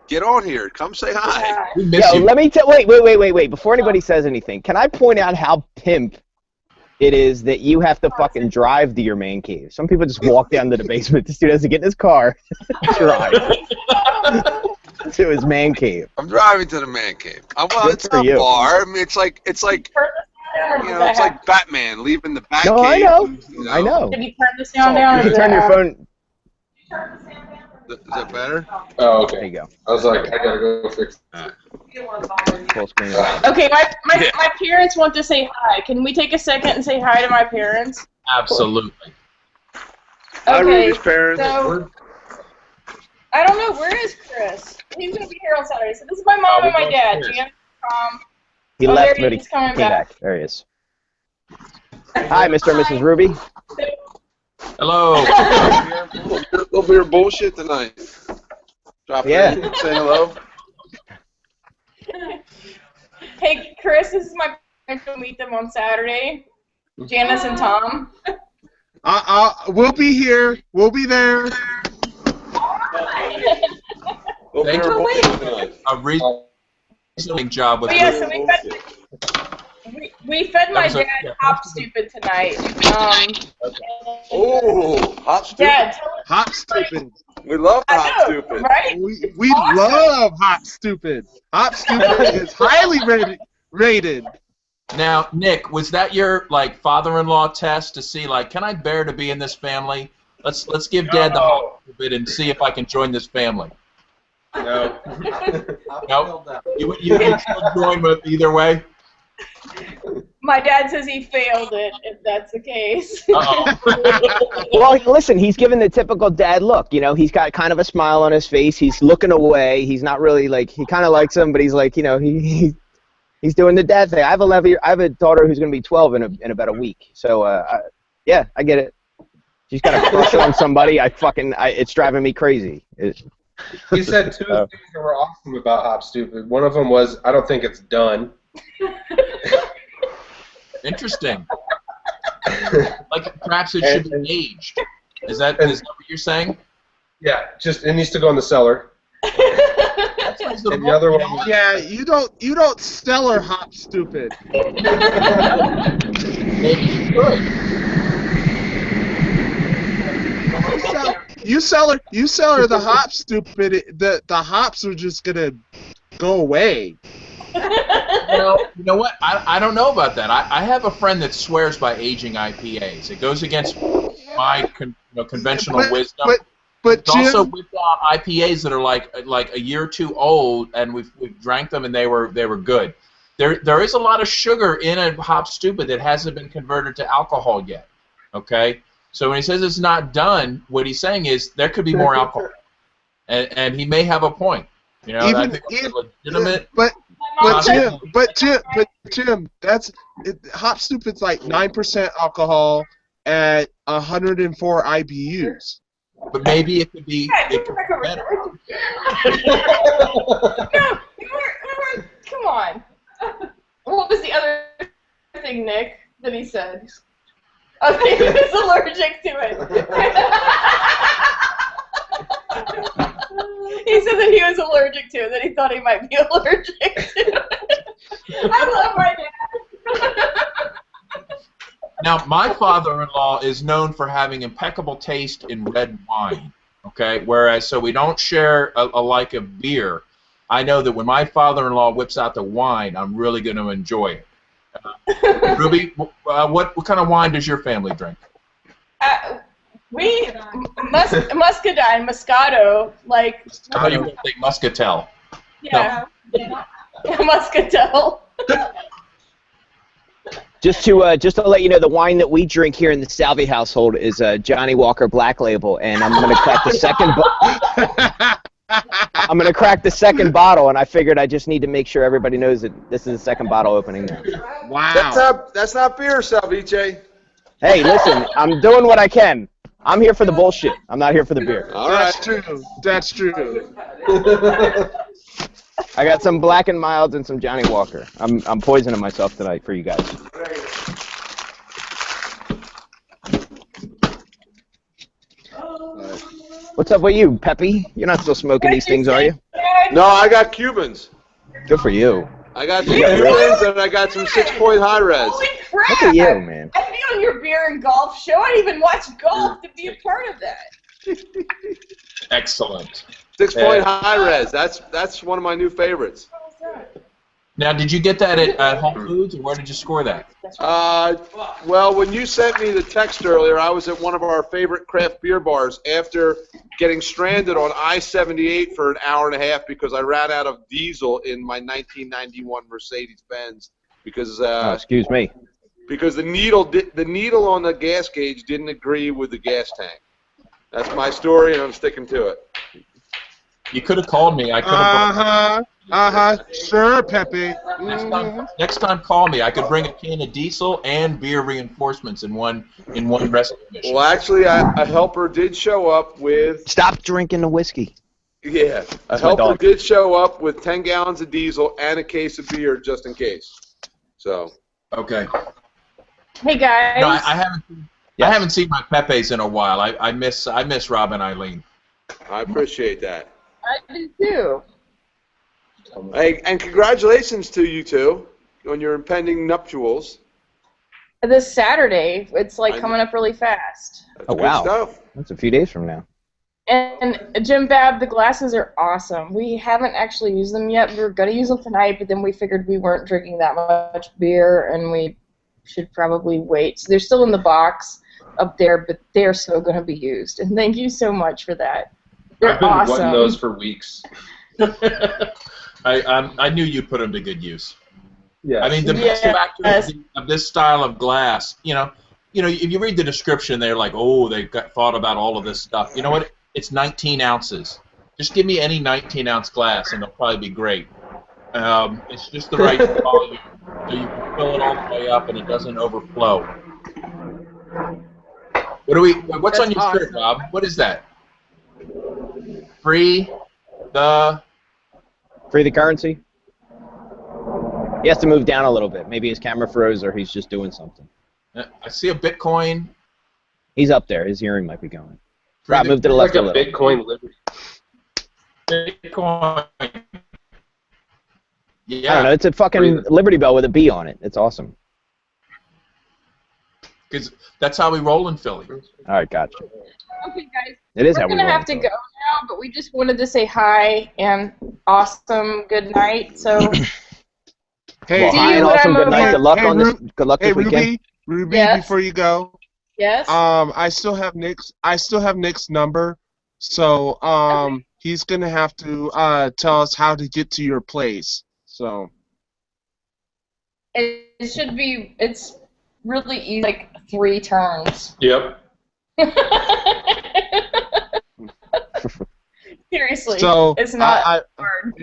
get on here. Come say hi. Let me tell. Wait. Before anybody says anything, can I point out how pimp it is that you have to fucking drive to your man cave? Some people just walk down to the basement. This dude has to get in his car, drive to his man cave. I'm driving to the man cave. Well, it's not far. I mean, it's like it's like Batman leaving the Bat cave. No, I know. I know. Can you turn the sound down? You turn your phone. Is that better? Oh, okay. There you go. I was like, I gotta go fix that. Full screen. Okay, my parents want to say hi. Can we take a second and say hi to my parents? Absolutely. Hi, Okay, Ruby's parents. so I don't know. Where is Chris? He's going to be here on Saturday. So this is my mom and my dad. Jan, Tom. He left, there but he came back. There he is. Hi, Mr. and Mrs. Ruby. Hello. A little bit of bullshit tonight. Drop in, say hello. Hey, Chris, this is my parents. We'll meet them on Saturday. Janice and Tom. We'll be here. We'll be there. Thank you. A reasonable job with we fed my dad Hop Stupid tonight. Oh, Hop Stupid. Dad, Hop Stupid. We love Hop Stupid. Right? We love Hop Stupid. Hop Stupid is highly rated. Now, Nick, was that your father-in-law test to see can I bear to be in this family? Let's give Dad the Hop Stupid and see if I can join this family. No. No. You can still join with either way. My dad says he failed it, if that's the case. Well, listen, he's giving the typical dad look. You know, he's got kind of a smile on his face. He's looking away. He's not really he kind of likes him, but he's he's doing the dad thing. I have a daughter who's going to be 12 in about a week. So yeah, I get it. She's got a crush on somebody. It's driving me crazy. He said two things that were awesome about Hop Stupid. One of them was, I don't think it's done. Interesting. Perhaps it should be aged. Is that what you're saying? Yeah, it needs to go in the cellar. And the other one was, yeah, you don't stellar Hop Stupid. Maybe you could. You sell her the Hop Stupid. The hops are just gonna go away. Well, you know what? I don't know about that. I have a friend that swears by aging IPAs. It goes against my conventional wisdom. But it's also whipped out IPAs that are like a year or two old, and we've drank them and they were good. There is a lot of sugar in a Hop Stupid that hasn't been converted to alcohol yet. Okay, so when he says it's not done, what he's saying is there could be more alcohol, and he may have a point. You know, I think it's legitimate. But Jim, Hop Stupid's like 9% alcohol at 104 IBUs. But maybe it could be. It could be better. No, come on. What was the other thing, Nick, that he said? Oh, he was allergic to it. He said that he was allergic to it, that he thought he might be allergic to it. I love my dad. Now, my father-in-law is known for having impeccable taste in red wine, okay? Whereas, so we don't share a like of beer. I know that when my father-in-law whips out the wine, I'm really going to enjoy it. Ruby, what kind of wine does your family drink? We muscadine, Moscato, like. Oh, you think Muscatel? Yeah, no. Muscatel. Just to let you know, the wine that we drink here in the Salvi household is Johnny Walker Black Label, and I'm going to crack the second. I'm going to crack the second bottle, and I figured I just need to make sure everybody knows that this is the second bottle opening now. Wow. That's not beer, Salvice. Hey, listen, I'm doing what I can. I'm here for the bullshit. I'm not here for the beer. All right. That's true. I got some Black and Milds and some Johnny Walker. I'm poisoning myself tonight for you guys. What's up with you, Peppy? You're not still smoking these things, are you? No, I got Cubans. Good for you. I got some Cubans and I got some 6-point high res. Holy crap! Look at you, man. I'd be on your beer and golf show. I didn't even watch golf to be a part of that. Excellent. 6-point high res. That's one of my new favorites. Now, did you get that at Whole Foods, or where did you score that? Well, when you sent me the text earlier, I was at one of our favorite craft beer bars after getting stranded on I-78 for an hour and a half because I ran out of diesel in my 1991 Mercedes-Benz because excuse me. Because the needle on the gas gauge didn't agree with the gas tank. That's my story, and I'm sticking to it. You could have called me. I could have. Sure, Pepe. Next time, call me. I could bring a can of diesel and beer reinforcements in one rescue mission. Well, actually, a helper did show up with. Stop drinking the whiskey. Yeah, a helper did show up with 10 gallons of diesel and a case of beer just in case. So. Okay. Hey guys. No, I haven't. Yes. I haven't seen my Pepes in a while. I miss Rob and Eileen. I appreciate that. I do too. Hey, and congratulations to you two on your impending nuptials. This Saturday, it's like coming up really fast. That's good stuff. That's a few days from now. And Jim Bab, the glasses are awesome. We haven't actually used them yet. We were going to use them tonight, but then we figured we weren't drinking that much beer, and we should probably wait. So they're still in the box up there, but they're still going to be used. And thank you so much for that. They're awesome. I've been wanting those for weeks. I knew you'd put them to good use. Yeah. I mean, the best factor of this style of glass, you know, if you read the description, they're like, oh, they've thought about all of this stuff. You know what? It's 19 ounces. Just give me any 19-ounce glass, and it'll probably be great. It's just the right volume, so you can fill it all the way up, and it doesn't overflow. What's on your shirt, Rob? What is that? Free the currency? He has to move down a little bit. Maybe his camera froze or he's just doing something. I see a Bitcoin. He's up there. His hearing might be going. Rob, move to the left a little. Bitcoin Liberty. Bitcoin. Yeah. I don't know. It's a fucking Liberty Bell with a B on it. It's awesome. Because that's how we roll in Philly. All right, gotcha. Okay, guys. It is how we roll. We're going to have to go now, but we just wanted to say hi and awesome good night. So, hey, hi and awesome good night. Good luck on this. Good luck this weekend. Ruby, yes? Before you go. Yes. I still have Nick's number, so okay. He's gonna have to tell us how to get to your place. So. It should be. It's really easy, like 3 turns. Yep. Seriously. So it's not hard.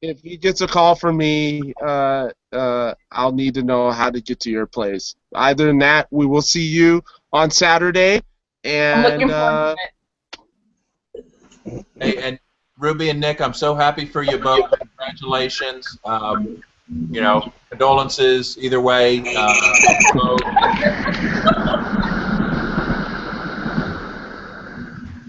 If he gets a call from me, I'll need to know how to get to your place. Either than that, we will see you on Saturday. And I'm looking forward to it. Hey, and Ruby and Nick, I'm so happy for you both. Congratulations. Condolences either way.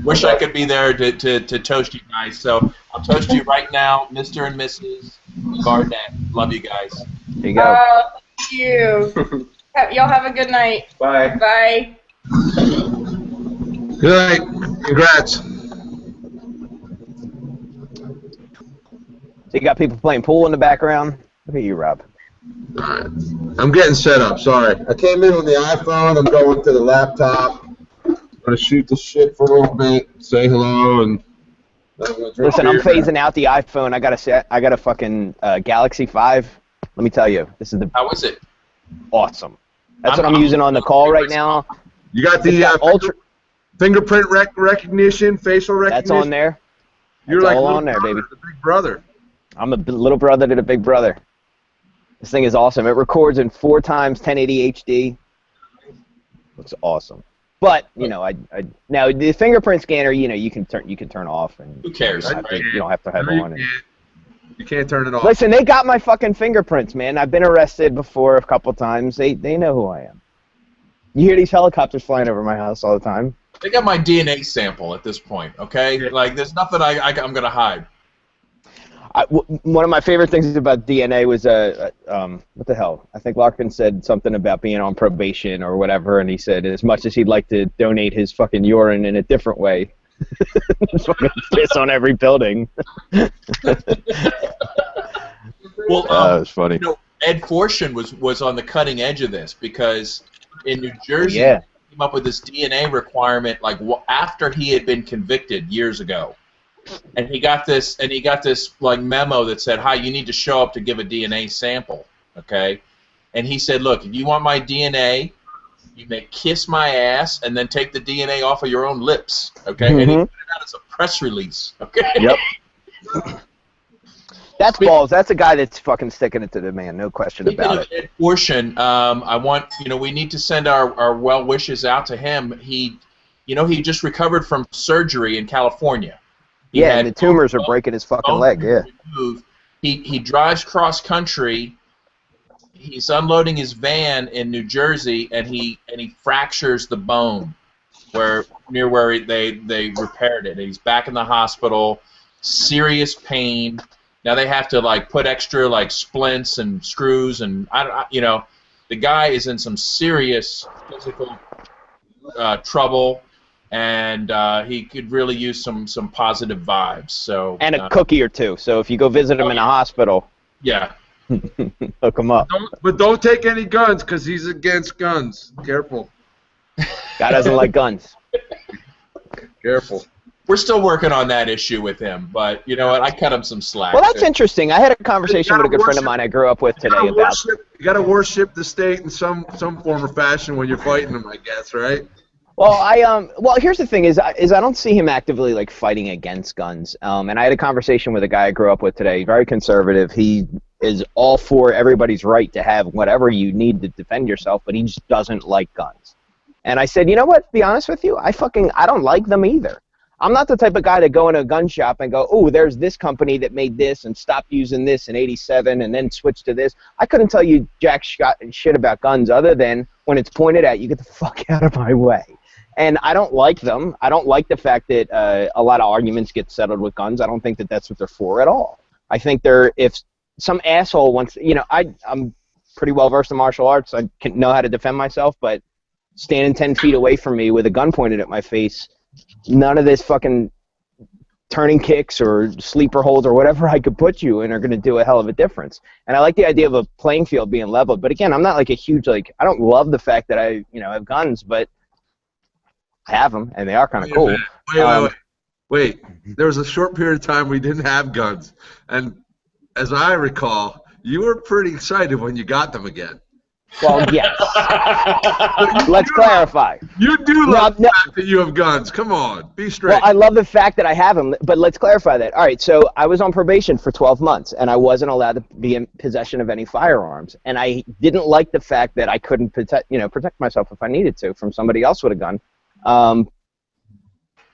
Wish I could be there to toast you guys. So I'll toast you right now, Mr. and Mrs. Garnett. Love you guys. There you go. Thank you. Y'all have a good night. Bye. Bye. Good night. Congrats. So you got people playing pool in the background? Look at you, Rob. All right. I'm getting set up. Sorry. I came in on the iPhone. I'm going to the laptop. I'm going to shoot the shit for a little bit, say hello, and listen, I'm phasing out the iPhone. I got a fucking Galaxy 5. Let me tell you, this is the. How is it? Awesome. That's what I'm using on the call right now. You got the fingerprint recognition, facial recognition. That's on there. You're like all on there, baby. The big brother. I'm a little brother to the big brother. This thing is awesome. It records in 4x 1080 HD. Looks awesome. But I now the fingerprint scanner, you can turn off, and who cares? You don't have to have on. You can't turn it off. Listen, they got my fucking fingerprints, man. I've been arrested before a couple times. They know who I am. You hear these helicopters flying over my house all the time. They got my DNA sample at this point. Okay, like there's nothing I'm gonna hide. One of my favorite things about DNA was what the hell? I think Larkin said something about being on probation or whatever, and he said as much as he'd like to donate his fucking urine in a different way, just fucking piss on every building. Well, that was funny. Ed Fortune was on the cutting edge of this because in New Jersey he came up with this DNA requirement like after he had been convicted years ago. And he got this like memo that said, "Hi, you need to show up to give a DNA sample." Okay, and he said, "Look, if you want my DNA, you may kiss my ass and then take the DNA off of your own lips." Okay, and he put it out as a press release. Okay. Yep. That's balls. That's a guy that's fucking sticking it to the man. No question about it. Ed Portion, I want, we need to send our well wishes out to him. He just recovered from surgery in California. And the tumors are breaking his fucking leg. Yeah. He drives cross country. He's unloading his van in New Jersey, and he fractures the bone near where they repaired it. He's back in the hospital, serious pain. Now they have to put extra splints and screws, and the guy is in some serious physical trouble, and he could really use some positive vibes. So and a cookie or two. So if you go visit him in the hospital, yeah, hook him up. But don't take any guns because he's against guns. Careful. Guy doesn't like guns. Careful. We're still working on that issue with him, but you know what? I cut him some slack. Well, that's interesting. I had a conversation with a good friend of mine I grew up with today about. You got to worship the state in some form or fashion when you're fighting them, I guess, right? Well, well, here's the thing: is I don't see him actively fighting against guns. And I had a conversation with a guy I grew up with today, very conservative. He is all for everybody's right to have whatever you need to defend yourself, but he just doesn't like guns. And I said, you know what? To be honest with you, I don't like them either. I'm not the type of guy to go in a gun shop and go, oh, there's this company that made this and stopped using this in '87 and then switched to this. I couldn't tell you jack shit about guns other than when it's pointed at you, get the fuck out of my way. And I don't like them. I don't like the fact that a lot of arguments get settled with guns. I don't think that that's what they're for at all. I think if some asshole wants, I'm pretty well versed in martial arts. I can know how to defend myself, but standing 10 feet away from me with a gun pointed at my face, none of this fucking turning kicks or sleeper holds or whatever I could put you in are going to do a hell of a difference. And I like the idea of a playing field being leveled. But again, I'm not a huge, I don't love the fact that I, have guns, but I have them, and they are kind of cool. Wait. There was a short period of time we didn't have guns. And as I recall, you were pretty excited when you got them again. Well, yes. Let's clarify. You do love the fact that you have guns. Come on, be straight. Well, I love the fact that I have them, but let's clarify that. All right, so I was on probation for 12 months, and I wasn't allowed to be in possession of any firearms. And I didn't like the fact that I couldn't protect myself if I needed to from somebody else with a gun.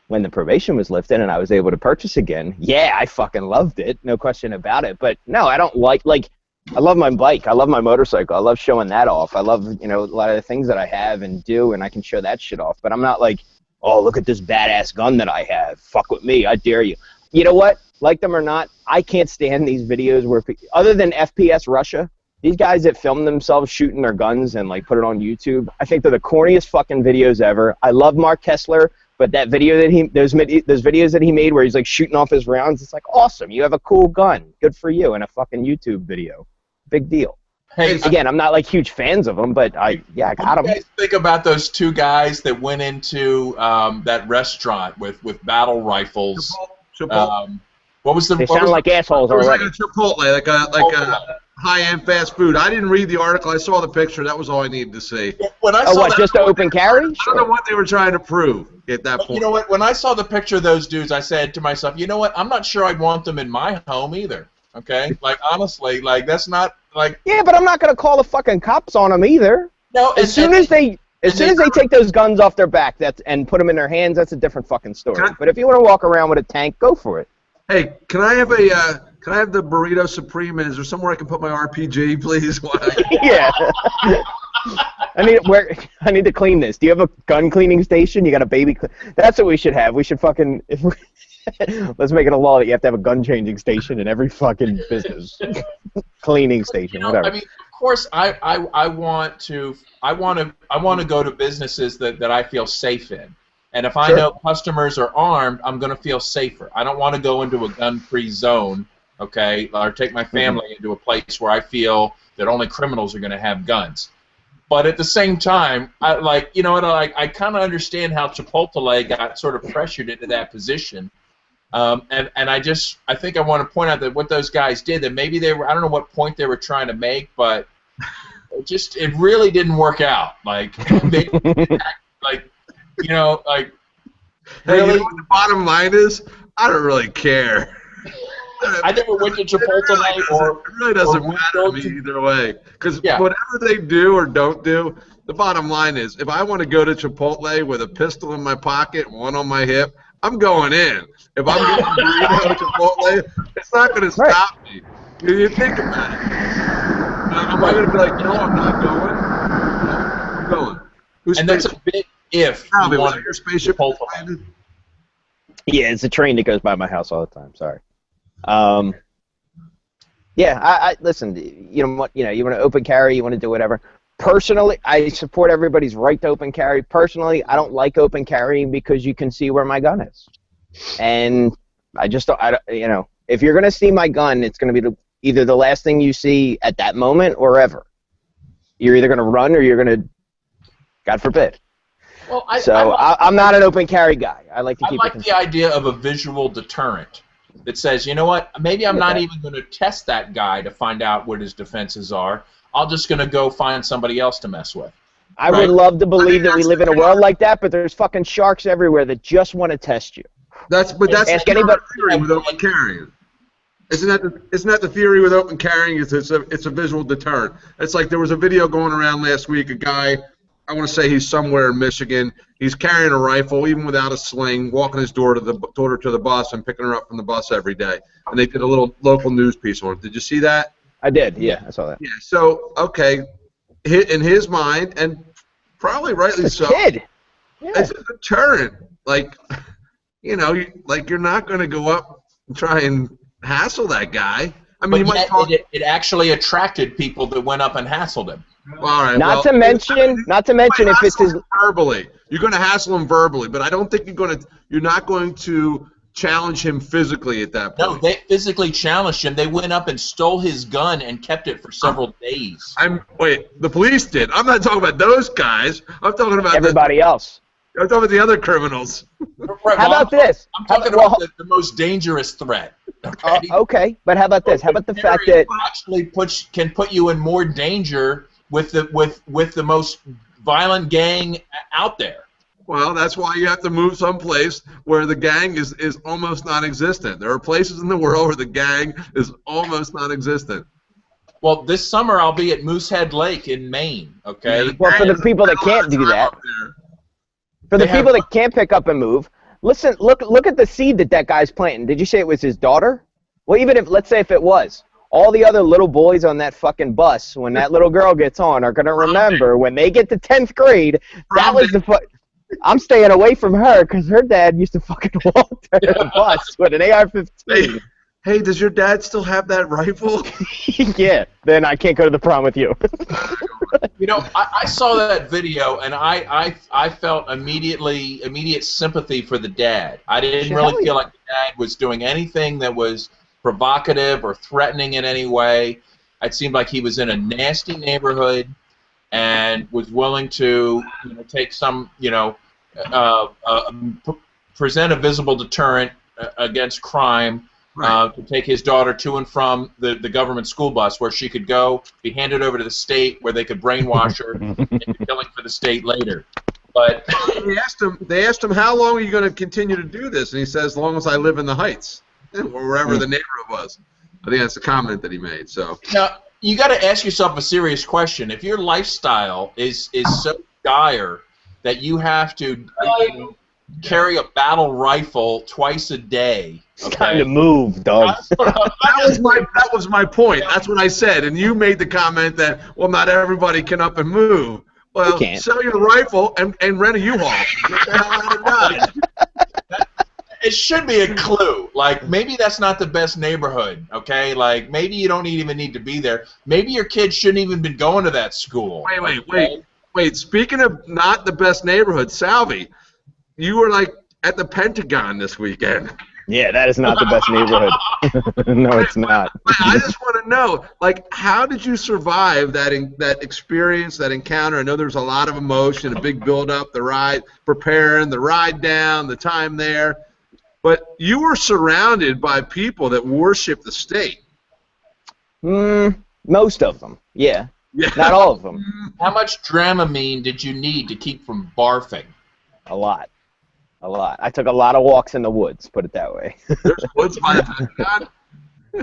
When the probation was lifted and I was able to purchase again, yeah, I fucking loved it, no question about it. But no, I don't like I love my bike. I love my motorcycle. I love showing that off. I love, a lot of the things that I have and do, and I can show that shit off. But I'm not oh, look at this badass gun that I have. Fuck with me. I dare you. You know what? Like them or not, I can't stand these videos where, other than FPS Russia, these guys that film themselves shooting their guns and put it on YouTube, I think they're the corniest fucking videos ever. I love Mark Kessler, but that video that those videos that he made where he's shooting off his rounds, it's awesome. You have a cool gun. Good for you. In a fucking YouTube video. Big deal. Hey, again, I'm not huge fans of them, but I got them. What do you guys think about those two guys that went into that restaurant with battle rifles? Chipotle. What was the? They sound like assholes already. It was like a Chipotle, a high-end fast food. I didn't read the article. I saw the picture. That was all I needed to see. When I saw just to open carry? I don't know what they were trying to prove at that point. You know what? When I saw the picture of those dudes, I said to myself, you know what? I'm not sure I'd want them in my home either. Okay, honestly, that's not Yeah, but I'm not gonna call the fucking cops on them either. No, as soon as they take those guns off their back, and put them in their hands, that's a different fucking story. But if you want to walk around with a tank, go for it. Hey, can I have the burrito supreme? And is there somewhere I can put my RPG, please? Yeah. I need to clean this. Do you have a gun cleaning station? You got a baby? That's what we should have. We should fucking let's make it a law that you have to have a gun changing station in every fucking business. Cleaning station, whatever. I mean, of course, I want to go to businesses that I feel safe in. And if I know customers are armed, I'm going to feel safer. I don't want to go into a gun-free zone, okay, or take my family into a place where I feel that only criminals are going to have guns. But at the same time, I kind of understand how Chipotle got sort of pressured into that position. And I think I want to point out that what those guys did, that maybe I don't know what point they were trying to make, but it really didn't work out. Hey, you know what the bottom line is? I don't really care. I never went to Chipotle it really doesn't matter to me either way. Because whatever they do or don't do, the bottom line is, if I want to go to Chipotle with a pistol in my pocket, one on my hip, I'm going in. If I'm getting a burrito at Chipotle, it's not going to stop me. You think about it. Am I going to be like, no, I'm not going? I'm going. And that's a big if. Salvi, was that your spaceship? Yeah, it's a train that goes by my house all the time. Sorry. Yeah, I listen. You want to open carry, you want to do whatever. Personally, I support everybody's right to open carry. Personally, I don't like open carrying because you can see where my gun is, and I just don't. If you're gonna see my gun, it's gonna be either the last thing you see at that moment or ever. You're either gonna run or you're gonna, God forbid. Well, I'm not an open carry guy. I like to keep. I like the idea of a visual deterrent that says, you know what, maybe I'm not even going to test that guy to find out what his defenses are. I'm just going to go find somebody else to mess with. I would love to believe that we live in a world like that, but there's fucking sharks everywhere that just want to test you. That's the theory with open carrying. Isn't that the theory with open carrying? It's a visual deterrent. It's like there was a video going around last week. A guy, I want to say he's somewhere in Michigan. He's carrying a rifle, even without a sling, walking his daughter to the bus and picking her up from the bus every day. And they did a little local news piece on it. Did you see that? I did. Yeah, I saw that. Yeah. So okay, in his mind, and probably rightly so, kid. Yeah. It's a deterrent. Like, you're not going to go up and try and hassle that guy. I mean, it actually attracted people that went up and hassled him. All right. Not to mention if it's his verbally. You're going to hassle him verbally, but I don't think you're not going to challenge him physically at that point. No, they physically challenged him. They went up and stole his gun and kept it for several days. The police did. I'm not talking about those guys. I'm talking about everybody else. I'm talking about the other criminals. Right, how about this? I'm talking about the most dangerous threat. Okay? Okay, but how about this? How about the fact that actually can put you in more danger with the most violent gang out there? Well, that's why you have to move someplace where the gang is almost non-existent. There are places in the world where the gang is almost non-existent. Well, this summer I'll be at Moosehead Lake in Maine. Okay. Yeah, well, for the people that can't do that, for the people that can't pick up and move, listen. Look at the seed that guy's planting. Did you say it was his daughter? Well, even if let's say if it was. All the other little boys on that fucking bus, when that little girl gets on, are going to remember when they get to 10th grade, that was the I'm staying away from her because her dad used to fucking walk to the bus with an AR-15. Hey, does your dad still have that rifle? Yeah, then I can't go to the prom with you. I saw that video, and I felt immediate sympathy for the dad. I didn't really feel like the dad was doing anything that was provocative or threatening in any way. It seemed like he was in a nasty neighborhood and was willing to take some, present a visible deterrent against crime, to take his daughter to and from the government school bus where she could go, be handed over to the state where they could brainwash her into killing for the state later. But they asked him, how long are you going to continue to do this? And he says, as long as I live in the Heights. Or wherever the neighborhood was. I think that's the comment that he made. So now you got to ask yourself a serious question. If your lifestyle is so dire that you have to carry a battle rifle twice a day, it's time to move, dog. that was my point. That's what I said, and you made the comment that not everybody can up and move. Well, sell your rifle and rent a U-Haul. Get the hell out of Dodge. It should be a clue. Like, maybe that's not the best neighborhood, okay? Like, maybe you don't even need to be there. Maybe your kids shouldn't even been going to that school. Wait. Speaking of not the best neighborhood, Salvi, you were, at the Pentagon this weekend. Yeah, that is not the best neighborhood. No, it's not. I just want to know, how did you survive that experience, that encounter? I know there's a lot of emotion, a big build-up, the ride, preparing, the ride down, the time there. But you were surrounded by people that worship the state. Most of them, yeah. Not all of them. How much Dramamine did you need to keep from barfing? A lot. A lot. I took a lot of walks in the woods, put it that way. There's woods by the Pentagon?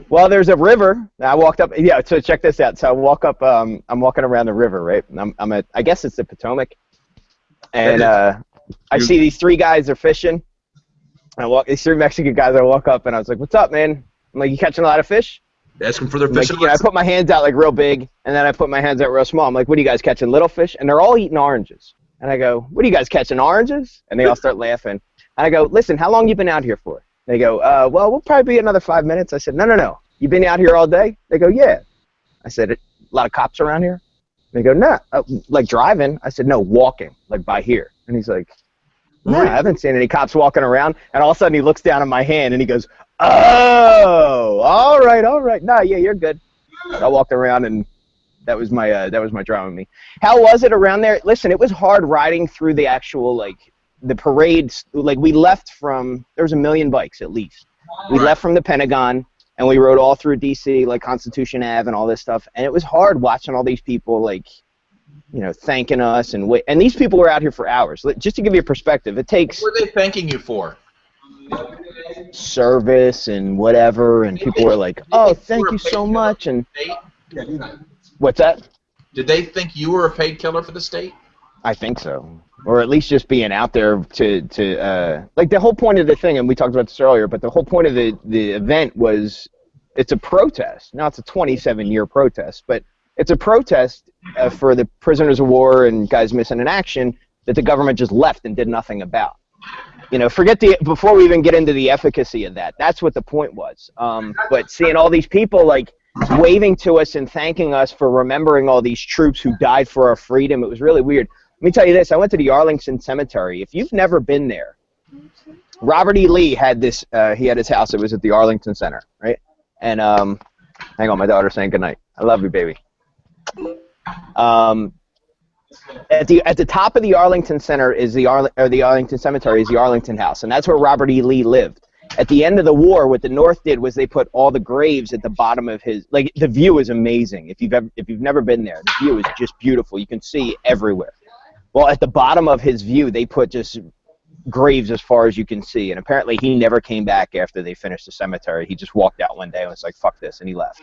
Well, there's a river. I walked up. Yeah, so check this out. So I walk up. I'm walking around the river, right? And I'm at. I guess it's the Potomac. And I see these three guys are fishing. These three Mexican guys. I walk up and I was like, "What's up, man?" I'm like, "You catching a lot of fish?" Ask them for their fishing. Like, I put my hands out like real big, and then I put my hands out real small. I'm like, "What are you guys catching? Little fish?" And they're all eating oranges. And I go, "What are you guys catching? Oranges?" And they all start laughing. And I go, "Listen, how long you been out here for?" They go, "Well, we'll probably be another 5 minutes." I said, No. You been out here all day?" They go, "Yeah." I said, "A lot of cops around here?" They go, "No." Like driving? I said, "No, walking, like by here." And he's like, "No, I haven't seen any cops walking around." And all of a sudden he looks down at my hand and he goes, "Oh, all right. No, yeah, you're good." I walked around and that was my drama with me. How was it around there? Listen, it was hard riding through the actual, like, the parades. Like, we left from, there was 1 million bikes at least. We left from the Pentagon, and we rode all through D.C., like Constitution Ave and all this stuff. And it was hard watching all these people, like, you know, thanking us. And these people were out here for hours. Just to give you a perspective, it takes... What were they thanking you for? Service and whatever. And people were like, "Oh, thank you so much." And what's that? Did they think you were a paid killer for the state? I think so. Or at least just being out there to like, the whole point of the thing, and we talked about this earlier, but the whole point of the event was, it's a protest. Now it's a 27-year protest, but it's a protest for the prisoners of war and guys missing in action that the government just left and did nothing about. You know, before we even get into the efficacy of that, that's what the point was. But seeing all these people, like, waving to us and thanking us for remembering all these troops who died for our freedom, it was really weird. Let me tell you this. I went to the Arlington Cemetery. If you've never been there, Robert E. Lee had this, he had his house. It was at the Arlington Center, right? And, hang on, my daughter's saying goodnight. I love you, baby. At the top of the Arlington Center is the Arlington Cemetery is the Arlington House, and that's where Robert E. Lee lived. At the end of the war, what the North did was they put all the graves at the bottom of his. Like, the view is amazing. If you've never been there, the view is just beautiful. You can see everywhere. Well, at the bottom of his view, they put just graves as far as you can see, and apparently he never came back after they finished the cemetery. He just walked out one day and was like, "Fuck this," and he left.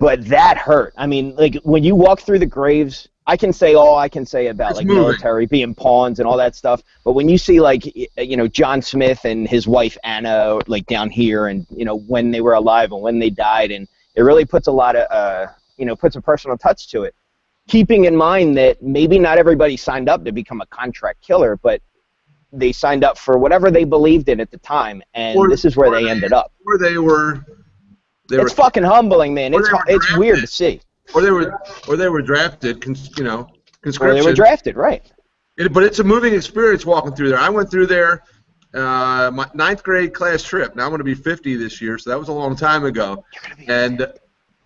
But that hurt. I mean, like, when you walk through the graves, I can say all I can say about, like, military being pawns and all that stuff, but when you see, like, you know, John Smith and his wife Anna, like, down here, and, you know, when they were alive and when they died, and it really puts a lot of, you know, puts a personal touch to it. Keeping in mind that maybe not everybody signed up to become a contract killer, but they signed up for whatever they believed in at the time, and this is where they ended up. Or they were it's fucking humbling, man. It's weird to see. Or they were drafted, you know, conscription. Or they were drafted, right. But it's a moving experience walking through there. I went through there, my 9th grade class trip. Now I'm going to be 50 this year, so that was a long time ago. And,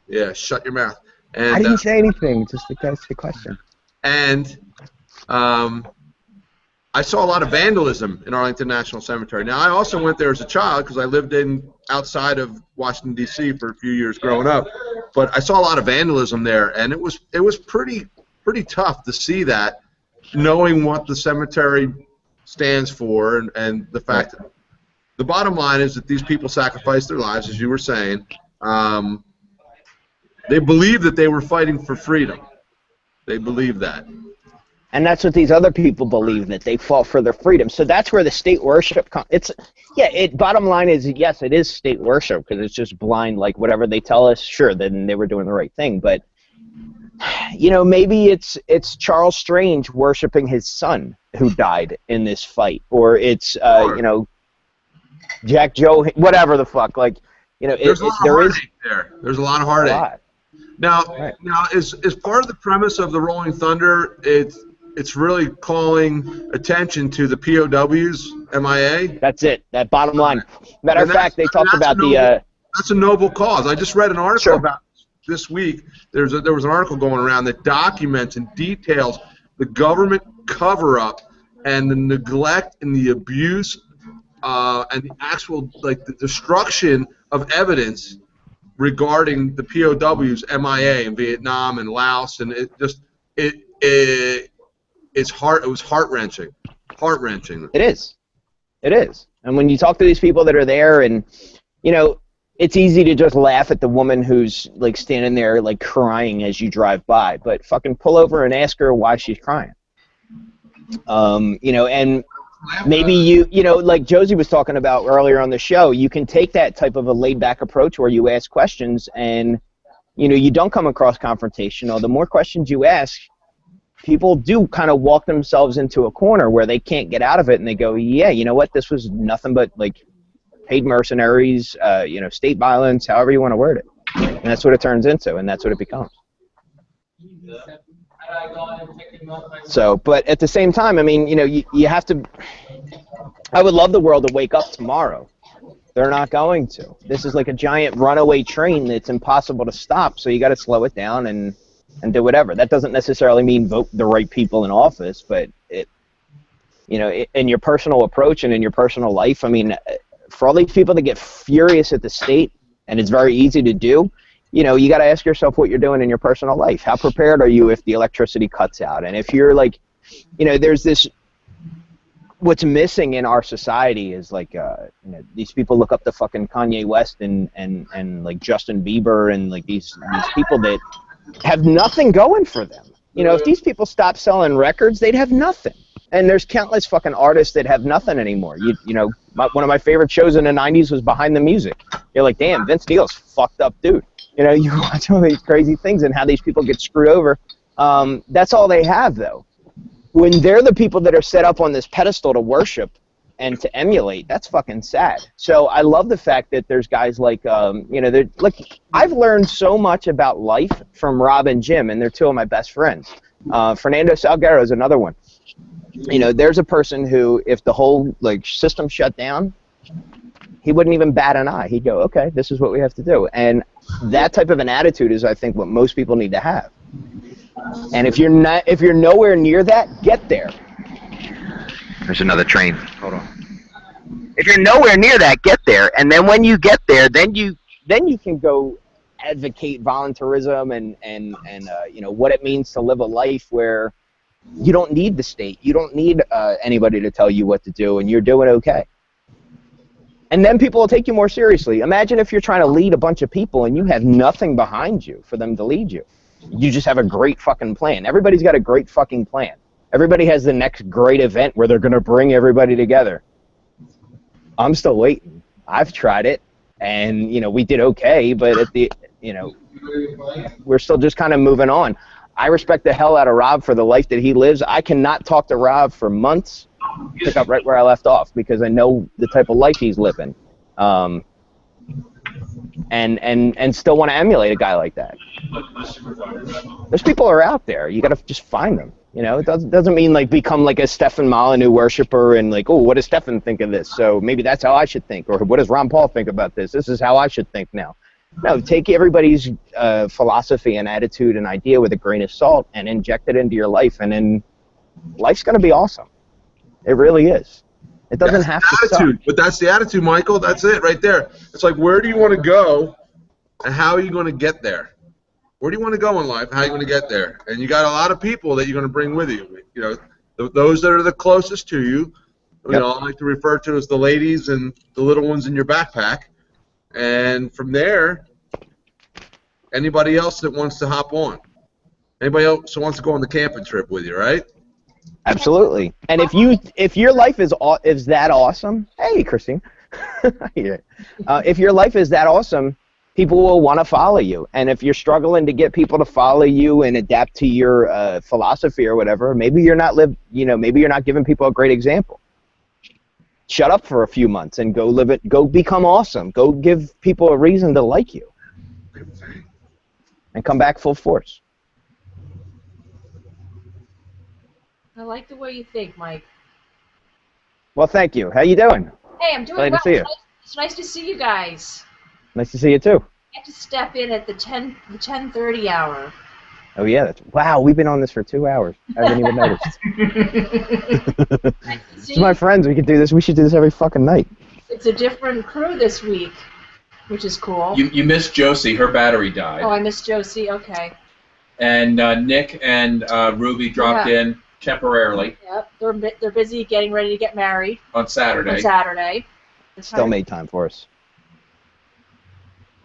yeah, shut your mouth. And, I didn't say anything, just because the question. And I saw a lot of vandalism in Arlington National Cemetery. Now, I also went there as a child because I lived outside of Washington, D.C. for a few years growing up. But I saw a lot of vandalism there, and it was pretty tough to see that, knowing what the cemetery stands for, and the fact that the bottom line is that these people sacrificed their lives, as you were saying. They believed that they were fighting for freedom. They believed that. And that's what these other people believe, that they fought for their freedom. So that's where the state worship comes. Bottom line is, yes, it is state worship, because it's just blind, like, whatever they tell us, sure, then they were doing the right thing. But, you know, maybe it's Charles Strange worshiping his son who died in this fight. Or it's, you know, Jack Joe, whatever the fuck. Like, you know, there's a lot of heartache there. There's a lot of heartache. Now, is part of the premise of the Rolling Thunder, it's really calling attention to the POWs, MIA. That's it. That bottom line. Matter of fact, they talked about That's a noble cause. I just read an article about this week. There was an article going around that documents and details the government cover-up and the neglect and the abuse and the actual, like, the destruction of evidence regarding the POWs, MIA in Vietnam and Laos, and it was heart-wrenching. Heart-wrenching. It is. It is. And when you talk to these people that are there, and you know, it's easy to just laugh at the woman who's like standing there like crying as you drive by, but fucking pull over and ask her why she's crying. You know, and maybe you know, like Josie was talking about earlier on the show, you can take that type of a laid-back approach where you ask questions and, you know, you don't come across confrontational. The more questions you ask, people do kind of walk themselves into a corner where they can't get out of it, and they go, yeah, you know what, this was nothing but, like, paid mercenaries, you know, state violence, however you want to word it. And that's what it turns into, and that's what it becomes. So, but at the same time, I mean, you know, you have to, I would love the world to wake up tomorrow. They're not going to. This is like a giant runaway train that's impossible to stop, so you got to slow it down and do whatever. That doesn't necessarily mean vote the right people in office, but it, you know, in your personal approach and in your personal life, I mean, for all these people that get furious at the state, and it's very easy to do, you know, you got to ask yourself what you're doing in your personal life. How prepared are you if the electricity cuts out? And if you're like, you know, there's this, what's missing in our society is like, you know, these people look up to fucking Kanye West and like Justin Bieber and like these people that have nothing going for them. You know, if these people stopped selling records, they'd have nothing. And there's countless fucking artists that have nothing anymore. You know, one of my favorite shows in the 90s was Behind the Music. You're like, damn, Vince Neil's fucked up dude. You know, you watch all these crazy things and how these people get screwed over. That's all they have, though. When they're the people that are set up on this pedestal to worship and to emulate, that's fucking sad. So I love the fact that there's guys like, you know, look, I've learned so much about life from Rob and Jim, and they're two of my best friends. Fernando Salguero is another one. You know, there's a person who, if the whole like system shut down, he wouldn't even bat an eye. He'd go, okay, this is what we have to do. And that type of an attitude is, I think, what most people need to have. And if you're nowhere near that, get there. There's another train. Hold on. If you're nowhere near that, get there. And then when you get there, then you can go advocate voluntarism and you know, what it means to live a life where you don't need the state. You don't need anybody to tell you what to do, and you're doing okay. And then people will take you more seriously. Imagine if you're trying to lead a bunch of people and you have nothing behind you for them to lead you. You just have a great fucking plan. Everybody's got a great fucking plan. Everybody has the next great event where they're going to bring everybody together. I'm still waiting. I've tried it, and, you know, we did okay, but at the, you know, we're still just kind of moving on. I respect the hell out of Rob for the life that he lives. I cannot talk to Rob for months, pick up right where I left off, because I know the type of life he's living, and still want to emulate a guy like that. Those people are out there. You got to just find them. You know, it doesn't mean like become like a Stefan Molyneux worshiper and like, oh, what does Stefan think of this? So maybe that's how I should think, or what does Ron Paul think about this? This is how I should think now. No, take everybody's philosophy and attitude and idea with a grain of salt and inject it into your life, and then life's going to be awesome. It really is. It doesn't have to suck. But that's the attitude, Michael. That's it right there. It's like, where do you want to go, and how are you going to get there? Where do you want to go in life, and how are you going to get there? And you got a lot of people that you're going to bring with you. You know, those that are the closest to you, you know, I like to refer to as the ladies and the little ones in your backpack. And from there, anybody else that wants to hop on. Anybody else who wants to go on the camping trip with you, right? Absolutely. And if your life is that awesome, hey, Christine. If your life is that awesome, people will want to follow you. And if you're struggling to get people to follow you and adapt to your philosophy or whatever, maybe you're not maybe you're not giving people a great example. Shut up for a few months and go live it. Go become awesome. Go give people a reason to like you, and come back full force. I like the way you think, Mike. Well, thank you. How you doing? Hey, I'm doing Glad well. to see you. It's nice to see you guys. Nice to see you too. I have to step in at the 10:30 hour. Oh yeah, wow. We've been on this for 2 hours. I haven't even noticed. It's my friends. We could do this. We should do this every fucking night. It's a different crew this week, which is cool. You missed Josie. Her battery died. Oh, I missed Josie. Okay. And Nick and Ruby dropped in. temporarily. Yep, they're busy getting ready to get married. On Saturday. Still made time for us.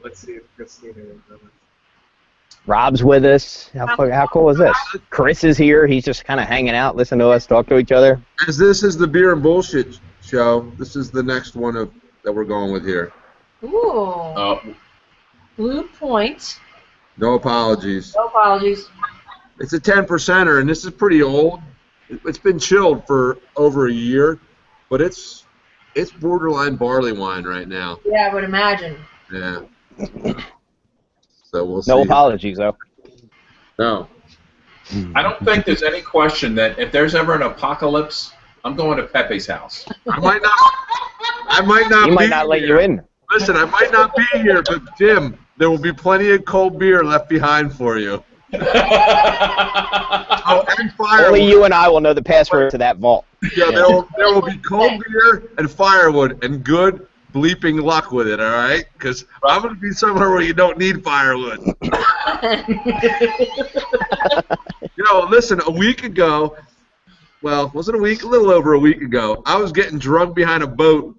Let's see if Christina is with us. Rob's with us. How cool is this? Chris is here. He's just kind of hanging out, listening to us talk to each other. As this is the Beer and Bullshit show, this is the next one that we're going with here. Ooh. Blue Point. No apologies. No apologies. It's a 10%er, and this is pretty old. It's been chilled for over a year, but it's borderline barley wine right now. Yeah, I would imagine. Yeah. So we'll see. No apologies, though. No. I don't think there's any question that if there's ever an apocalypse, I'm going to Pepe's house. I might not. He might not let you in. Listen, I might not be here, but Jim, there will be plenty of cold beer left behind for you. Oh, and firewood. Only you and I will know the password to that vault. Yeah, there will be cold beer and firewood and good bleeping luck with it, all right? Because I'm going to be somewhere where you don't need firewood. Listen, a week ago, well, was it a week? A little over a week ago, I was getting drunk behind a boat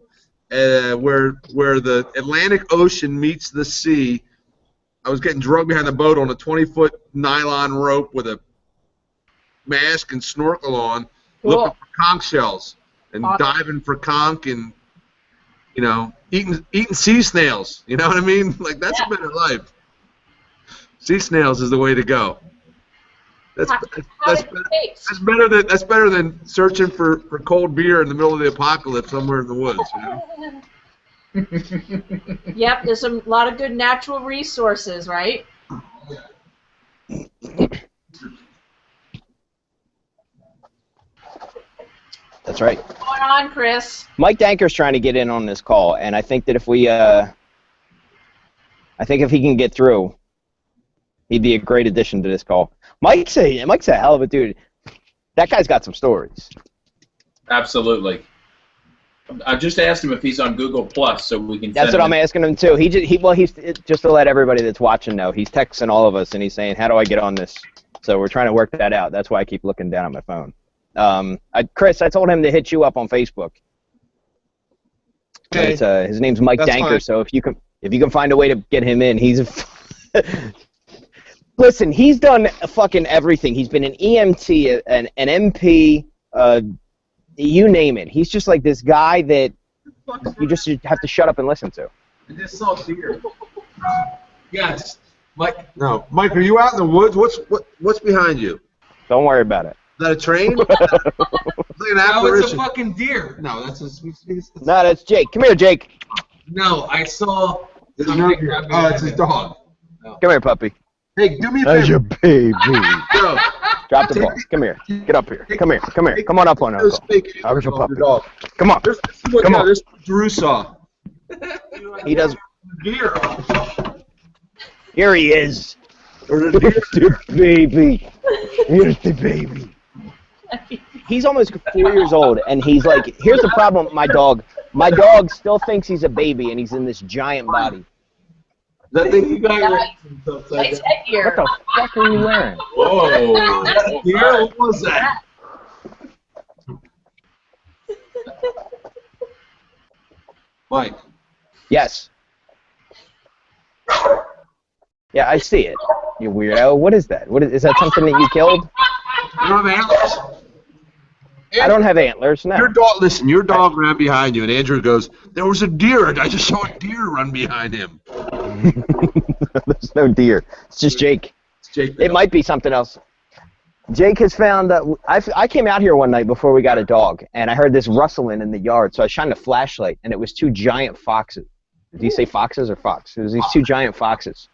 where the Atlantic Ocean meets the sea. I was getting drunk behind the boat on a 20-foot nylon rope with a mask and snorkel on, looking for conch shells and diving for conch and, eating sea snails. You know what I mean? Like, that's a better life. Sea snails is the way to go. That's better than searching for cold beer in the middle of the apocalypse somewhere in the woods. Yep, there's a lot of good natural resources, right? That's right. What's going on, Chris? Mike Danker's trying to get in on this call, and I think that if he can get through, he'd be a great addition to this call. Mike's a hell of a dude. That guy's got some stories. Absolutely. I just asked him if he's on Google Plus, so we can. That's what I'm asking him too. He's just to let everybody that's watching know. He's texting all of us and he's saying, "How do I get on this?" So we're trying to work that out. That's why I keep looking down at my phone. Chris, I told him to hit you up on Facebook. Okay. His name's Mike Danker. Fine. So if you can find a way to get him in, listen. He's done fucking everything. He's been an EMT, an MP. You name it. He's just like this guy that you just have to shut up and listen to. I just saw deer. Yes. Mike. No. Mike, are you out in the woods? What's behind you? Don't worry about it. Is that a train? No, it's a fucking deer. No, that's Jake. Come here, Jake. No, I saw. It's his dog. No. Come here, puppy. Hey, do me a favor. That's your baby. Go. Drop the ball. Come here. Get up here. Come here. Come on up on Uncle. How's your puppy? Come on. Come on. This Drew saw. He does. Deer. Here he is. Here's the baby. Here's the baby. He's almost 4 years old, and he's like, here's the problem with my dog. My dog still thinks he's a baby, and he's in this giant body. That thing you got nice headgear. What the fuck are you wearing? Whoa. What was that? Mike. Yes. Yeah, I see it. You weirdo. What is that? Is that something that you killed? You don't have antlers? I don't have antlers, no. Your dog ran behind you, and Andrew goes, "There was a deer. I just saw a deer run behind him." There's no deer. It's just Jake. It's Jake. It might be something else. Jake has found that I came out here one night before we got a dog, and I heard this rustling in the yard, so I shined a flashlight, and it was two giant foxes. Did you say foxes or fox? It was these two giant foxes.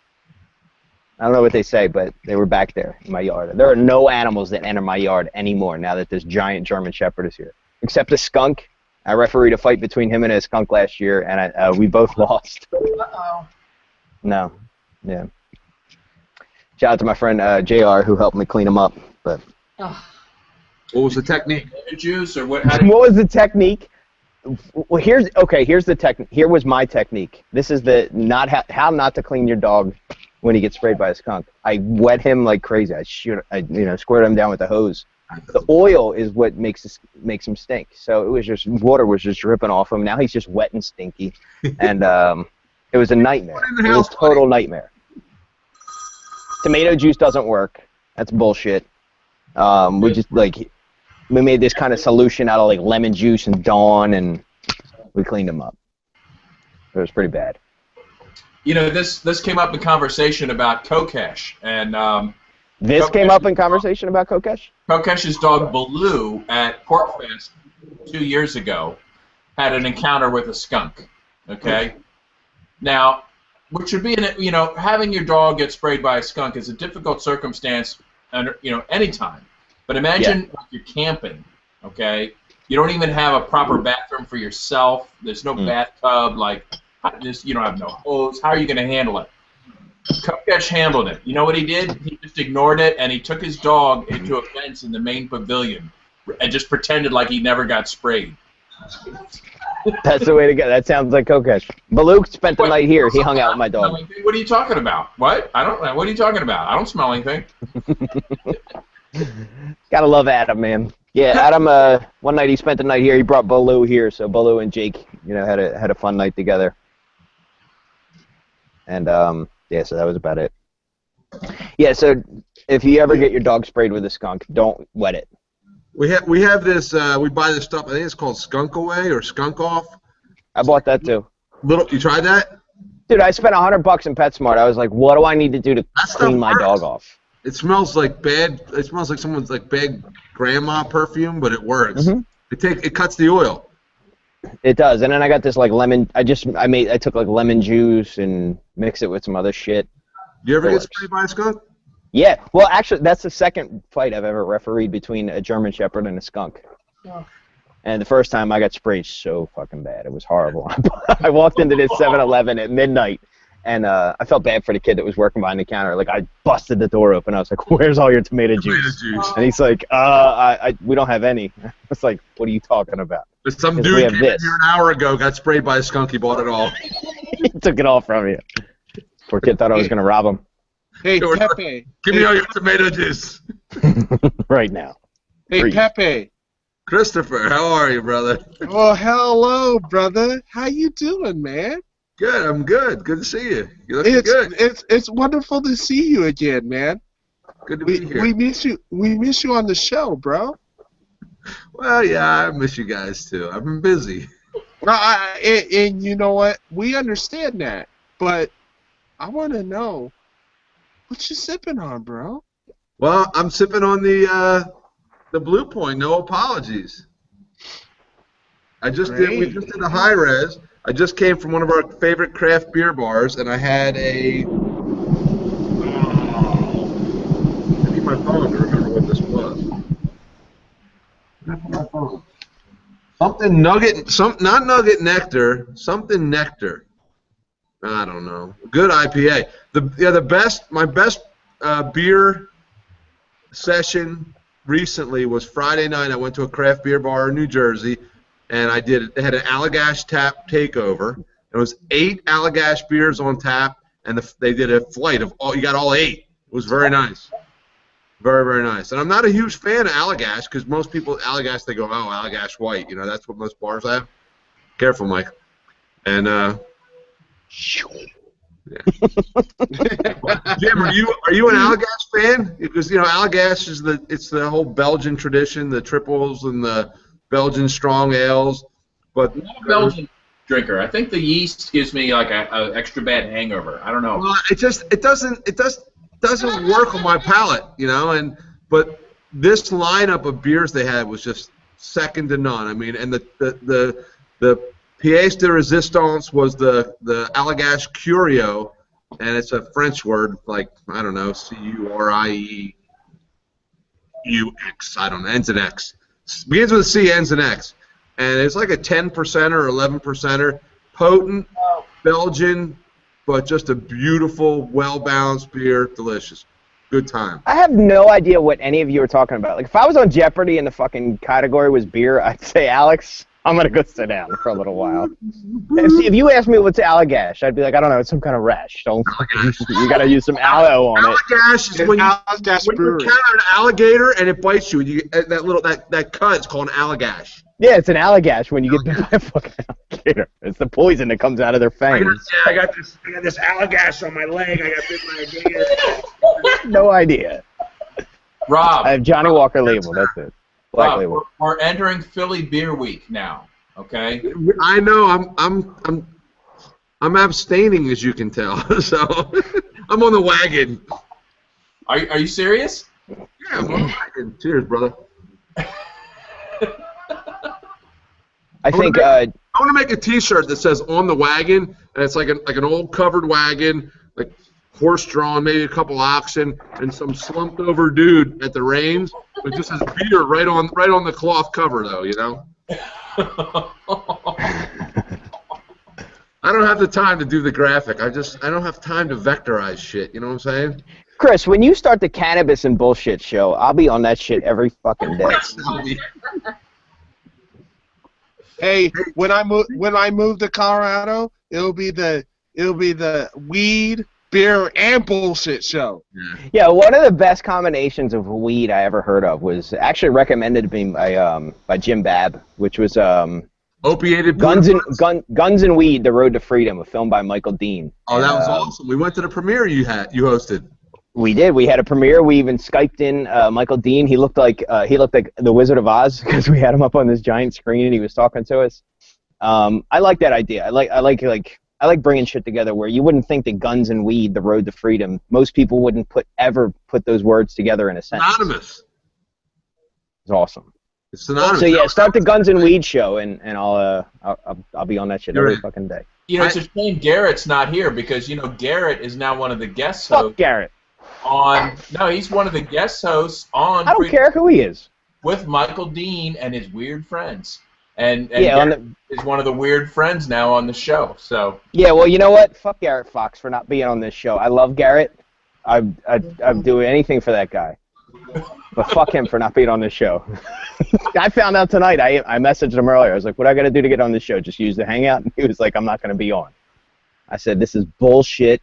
I don't know what they say, but they were back there in my yard. There are no animals that enter my yard anymore now that this giant German Shepherd is here, except a skunk. I refereed a fight between him and a skunk last year, and we both lost. Uh-oh. No. Yeah. Shout out to my friend JR who helped me clean him up. But what was the technique? Juice or what? What was the technique? Well, here's the technique. Here was my technique. This is the how not to clean your dog when he gets sprayed by a skunk. I wet him like crazy. I squirt him down with a hose The oil is what makes him stink. So it was just water was just dripping off him. Now he's just wet and stinky, and it was a nightmare. It was a total nightmare. Tomato juice doesn't work. That's bullshit. We just we made this kind of solution out of like lemon juice and Dawn, and we cleaned them up. It was pretty bad. You know, this came up in conversation about Kokesh, and this came up in conversation about Kokesh? Kokesh's dog Baloo at Porkfest 2 years ago had an encounter with a skunk. Okay, now, which would be having your dog get sprayed by a skunk is a difficult circumstance, under anytime. But imagine you're camping. Okay, you don't even have a proper bathroom for yourself. There's no bathtub. You don't have no hose. How are you going to handle it? Kokesh handled it. You know what he did? He just ignored it, and he took his dog into a fence in the main pavilion and just pretended like he never got sprayed. That's the way to go. That sounds like Kokesh. Baloo spent the night here. He hung out with my dog. What are you talking about? What? I don't know. What are you talking about? I don't smell anything. Gotta love Adam, man. Yeah, Adam. One night he spent the night here. He brought Baloo here, so Baloo and Jake, had a fun night together. And yeah, so that was about it. Yeah, so if you ever get your dog sprayed with a skunk, don't wet it. We have this. We buy this stuff. I think it's called Skunk Away or Skunk Off. I bought that too. You tried that? Dude, I spent $100 in PetSmart. I was like, what do I need to do to clean my dog off? It smells like bad. It smells like someone's bad grandma perfume, but it works. Mm-hmm. It cuts the oil. It does, and then I got this lemon. I took lemon juice and mixed it with some other shit. You ever get sprayed by a skunk? Yeah. Well, actually, that's the second fight I've ever refereed between a German Shepherd and a skunk. Oh. And the first time I got sprayed so fucking bad, it was horrible. I walked into this 7-Eleven at midnight, and I felt bad for the kid that was working behind the counter. Like, I busted the door open. I was like, "Where's all your tomato juice?" And he's like, we don't have any." I was like, "What are you talking about?" Some dude came in here an hour ago, got sprayed by a skunk. He bought it all. He took it all from you. Poor kid thought I was going to rob him. Hey, Pepe. Give me all your tomato juice. Right now. Hey, Free. Pepe. Christopher, how are you, brother? Oh, hello, brother. How you doing, man? Good, I'm good. Good to see you. You're looking good. It's wonderful to see you again, man. Good to be here. We miss you on the show, bro. Well, yeah, I miss you guys too. I've been busy. Well, and you know what? We understand that, but I want to know what you sipping on, bro. Well, I'm sipping on the Blue Point. No apologies. We just did a high res. I just came from one of our favorite craft beer bars, and I had I need my phone to remember what this was. Something nugget, not nugget nectar, something nectar. I don't know. Good IPA. My best beer session recently was Friday night. I went to a craft beer bar in New Jersey, and they had an Allagash tap takeover. It was 8 Allagash beers on tap, and they did a flight of you got all 8. It was very nice. Very, very nice. And I'm not a huge fan of Allagash because most people, Allagash, they go, oh, Allagash white. That's what most bars have. Careful, Mike. And, yeah. Jim, are you an Allagash fan? Because, Allagash is the whole Belgian tradition, the triples and the Belgian strong ales. But I'm not a Belgian drinker. I think the yeast gives me like a extra bad hangover. I don't know. Well, it doesn't work on my palate, but this lineup of beers they had was just second to none. I mean, and the pièce de résistance was the Allagash Curio, and it's a French word like, I don't know, Curieux, I don't know, ends in X. Begins with a C, ends in X. And it's like a 10%er or 11%er, potent, Belgian, but just a beautiful, well-balanced beer, delicious. Good time. I have no idea what any of you are talking about. Like, if I was on Jeopardy and the fucking category was beer, I'd say Alex. I'm gonna go sit down for a little while. If you ask me what's Allagash, I'd be like, I don't know, it's some kind of rash. You gotta use some aloe on it. Allagash is when you encounter an alligator and it bites you. That cut is called an allagash. Yeah, it's an allagash when you get bit by a fucking alligator. It's the poison that comes out of their fangs. I got this allagash on my leg. I got bit by a gator. No idea. Rob. I have Johnny Walker label. That's it. Black label. We're entering Philly Beer Week now. Okay. I know. I'm abstaining, as you can tell. So I'm on the wagon. Are you serious? Yeah, I'm on the wagon. Cheers, brother. I think I want to make a T-shirt that says "On the Wagon," and it's like an old covered wagon, like horse-drawn, maybe a couple oxen, and some slumped-over dude at the reins. It just says "beer" right on the cloth cover, though. You know. I don't have the time to do the graphic. I don't have time to vectorize shit. You know what I'm saying? Chris, when you start the cannabis and bullshit show, I'll be on that shit every fucking day. Hey, when I move to Colorado, it'll be the weed, beer, and bullshit show. Yeah, one of the best combinations of weed I ever heard of was actually recommended to me by Jim Babb, which was Opiated Guns and Weed: The Road to Freedom, a film by Michael Dean. Oh, that was awesome. We went to the premiere you hosted. We did. We had a premiere. We even Skyped in Michael Dean. He looked like the Wizard of Oz because we had him up on this giant screen and he was talking to us. I like that idea. I like bringing shit together where you wouldn't think that Guns and Weed, The Road to Freedom, most people wouldn't ever put those words together in a sentence. Synonymous. It's awesome. It's synonymous. So yeah, start the Guns and Weed show and I'll be on that shit every fucking day. You know, it's a shame Garrett's not here because Garrett is now one of the guest hosts. Fuck Garrett. He's one of the guest hosts on. I don't care who he is. With Michael Dean and his weird friends, and Garrett is one of the weird friends now on the show. So yeah, well, you know what? Fuck Garrett Fox for not being on this show. I love Garrett. I'd do anything for that guy, but fuck him for not being on this show. I found out tonight. I messaged him earlier. I was like, "What I got to do to get on this show? Just use the Hangout." And he was like, "I'm not going to be on." I said, "This is bullshit."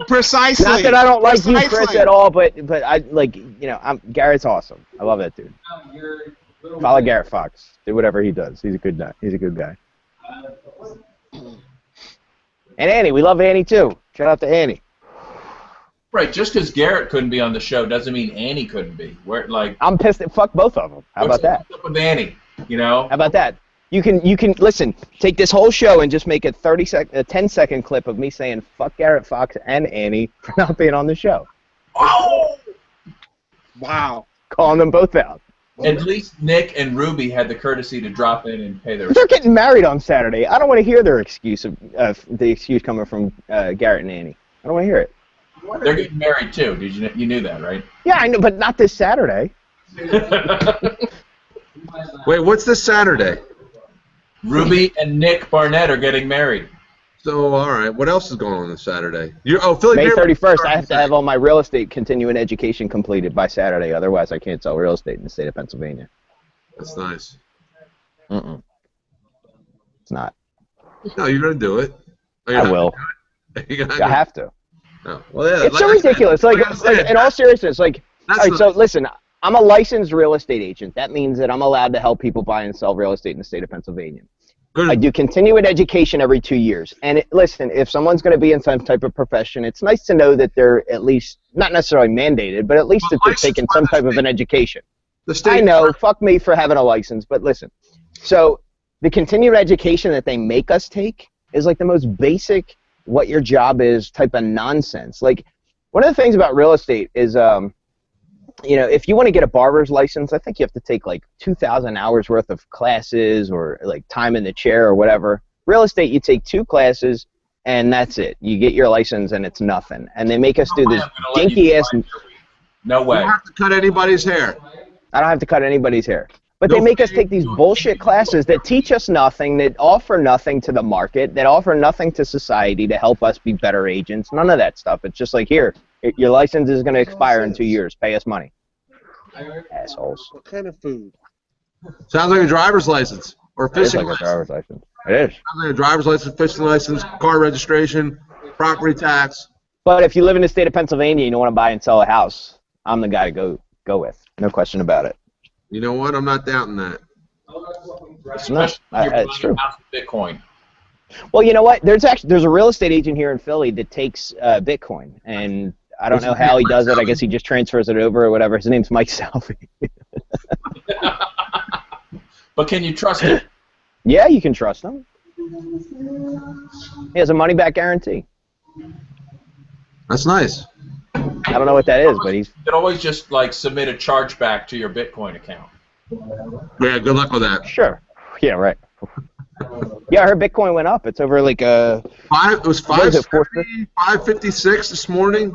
Precisely. Not that I don't like you, Chris, at all, but I Garrett's awesome. I love that dude. Follow Garrett Fox. Do whatever he does. He's a good guy. And Annie, we love Annie too. Shout out to Annie. Right, just because Garrett couldn't be on the show doesn't mean Annie couldn't be. I'm pissed at fuck both of them. How about that? What's up with Annie? How about that? You can listen. Take this whole show and just make a 10-second clip of me saying fuck Garrett Fox and Annie for not being on the show. Oh! Wow. Calling them both out. At least Nick and Ruby had the courtesy to drop in and pay their. They're getting married on Saturday. I don't want to hear their excuse the excuse coming from Garrett and Annie. I don't want to hear it. They're getting married too. You knew that, right? Yeah, I know, but not this Saturday. Wait, what's this Saturday? Ruby and Nick Barnett are getting married. So, all right. What else is going on this Saturday? Philly May 31st. I have to have all my real estate continuing education completed by Saturday. Otherwise, I can't sell real estate in the state of Pennsylvania. That's nice. It's not. No, you're going to do it. I will. I have to. Oh. Well, yeah, it's so ridiculous. Like, in all seriousness, all right, so listen, I'm a licensed real estate agent. That means that I'm allowed to help people buy and sell real estate in the state of Pennsylvania. Good. I do continuing education every 2 years. And listen, if someone's going to be in some type of profession, it's nice to know that they're at least, not necessarily mandated, but at least that they're taking some type of an education. I know, fuck me for having a license, but listen. So the continuing education that they make us take is like the most basic what your job is type of nonsense. Like, one of the things about real estate is, if you want to get a barber's license, I think you have to take like 2,000 hours worth of classes or like time in the chair or whatever. Real estate, you take 2 classes and that's it. You get your license and it's nothing. And they make us do this dinky ass. No way. You don't have to cut anybody's hair. I don't have to cut anybody's hair. But they make us take these bullshit classes that teach us nothing, that offer nothing to the market, that offer nothing to society to help us be better agents. None of that stuff. It's just like, here, your license is going to expire in 2 years. Pay us money. Assholes. What kind of food? Sounds like a driver's license or fishing license. It is. Sounds like a driver's license, fishing license, car registration, property tax. But if you live in the state of Pennsylvania and you want to buy and sell a house, I'm the guy to go with. No question about it. You know what? I'm not doubting that. It's true. Bitcoin. Well, you know what? There's a real estate agent here in Philly that takes Bitcoin, and I don't know how he does it. I guess he just transfers it over or whatever. His name's Mike Salvi. But can you trust him? Yeah, you can trust him. He has a money-back guarantee. That's nice. I don't know what that is, but he's... You could always just, like, submit a chargeback to your Bitcoin account. Yeah, good luck with that. Sure. Yeah, right. Yeah, I heard Bitcoin went up. It's over, like, It was 556 this morning.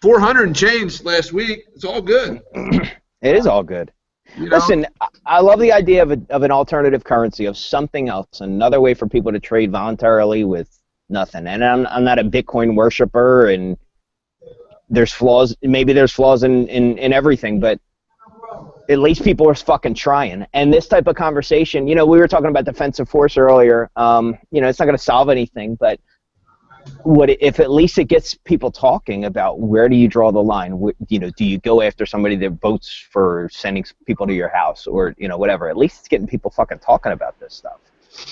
400 and change last week. It's all good. It is all good. Listen, I love the idea of an alternative currency, of something else, another way for people to trade voluntarily with nothing. And I'm not a Bitcoin worshiper, and there's flaws. Maybe there's flaws in everything, but at least people are fucking trying. And this type of conversation, we were talking about defensive force earlier. It's not going to solve anything, but if at least it gets people talking about where do you draw the line? Do you go after somebody that votes for sending people to your house or whatever? At least it's getting people fucking talking about this stuff.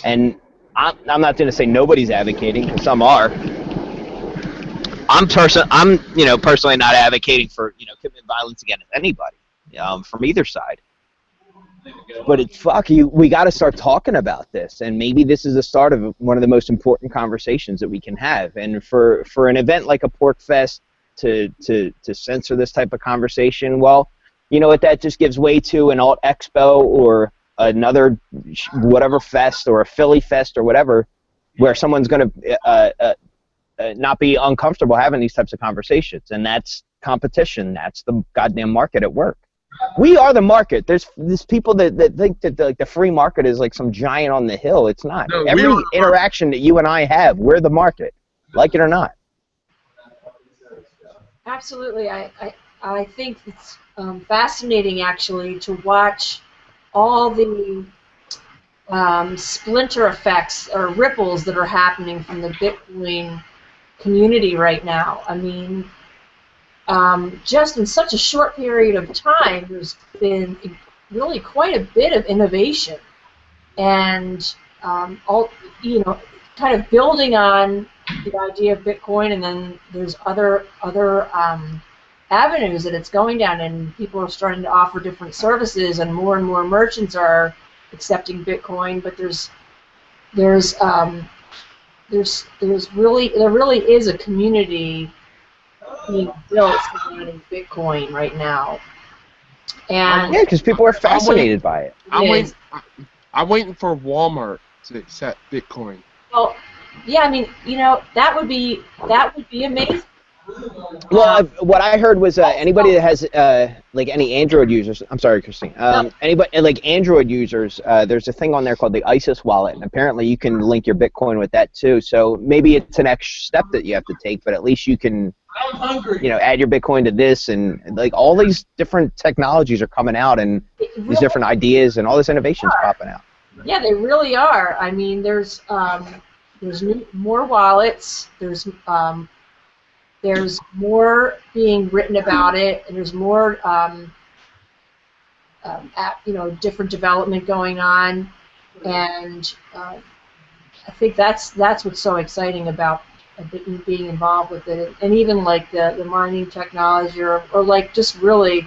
And I'm not going to say nobody's advocating, because some are. I'm personally not advocating for committing violence against anybody from either side. But we got to start talking about this, and maybe this is the start of one of the most important conversations that we can have. And for an event like a Pork Fest to censor this type of conversation, well, you know what? That just gives way to an Alt Expo or another whatever fest or a Philly Fest or whatever, where someone's going to not be uncomfortable having these types of conversations. And that's competition. That's the goddamn market at work. We are the market. There's people that think that the free market is like some giant on the hill. It's not. No, every interaction that you and I have, we're the market, like it or not. Absolutely. I think it's fascinating, actually, to watch all the splinter effects or ripples that are happening from the Bitcoin community right now. I mean, just in such a short period of time, there's been really quite a bit of innovation, and kind of building on the idea of Bitcoin, and then there's other avenues that it's going down, and people are starting to offer different services, and more merchants are accepting Bitcoin. But there really is a community being built surrounding Bitcoin right now. And yeah, because people are fascinated by it. I'm waiting for Walmart to accept Bitcoin. Well, yeah, I mean, that would be amazing. Well, what I heard was anybody that has like any Android users. I'm sorry, Christine. Anybody like Android users, there's a thing on there called the ISIS wallet, and apparently you can link your Bitcoin with that too. So maybe it's an extra step that you have to take, but at least you can, add your Bitcoin to this, and like all these different technologies are coming out, and these different ideas and all this innovation's popping out. Yeah, they really are. I mean, there's more wallets. There's more being written about it, and there's more, different development going on, and I think that's what's so exciting about being involved with it, and even like the mining technology, or like just really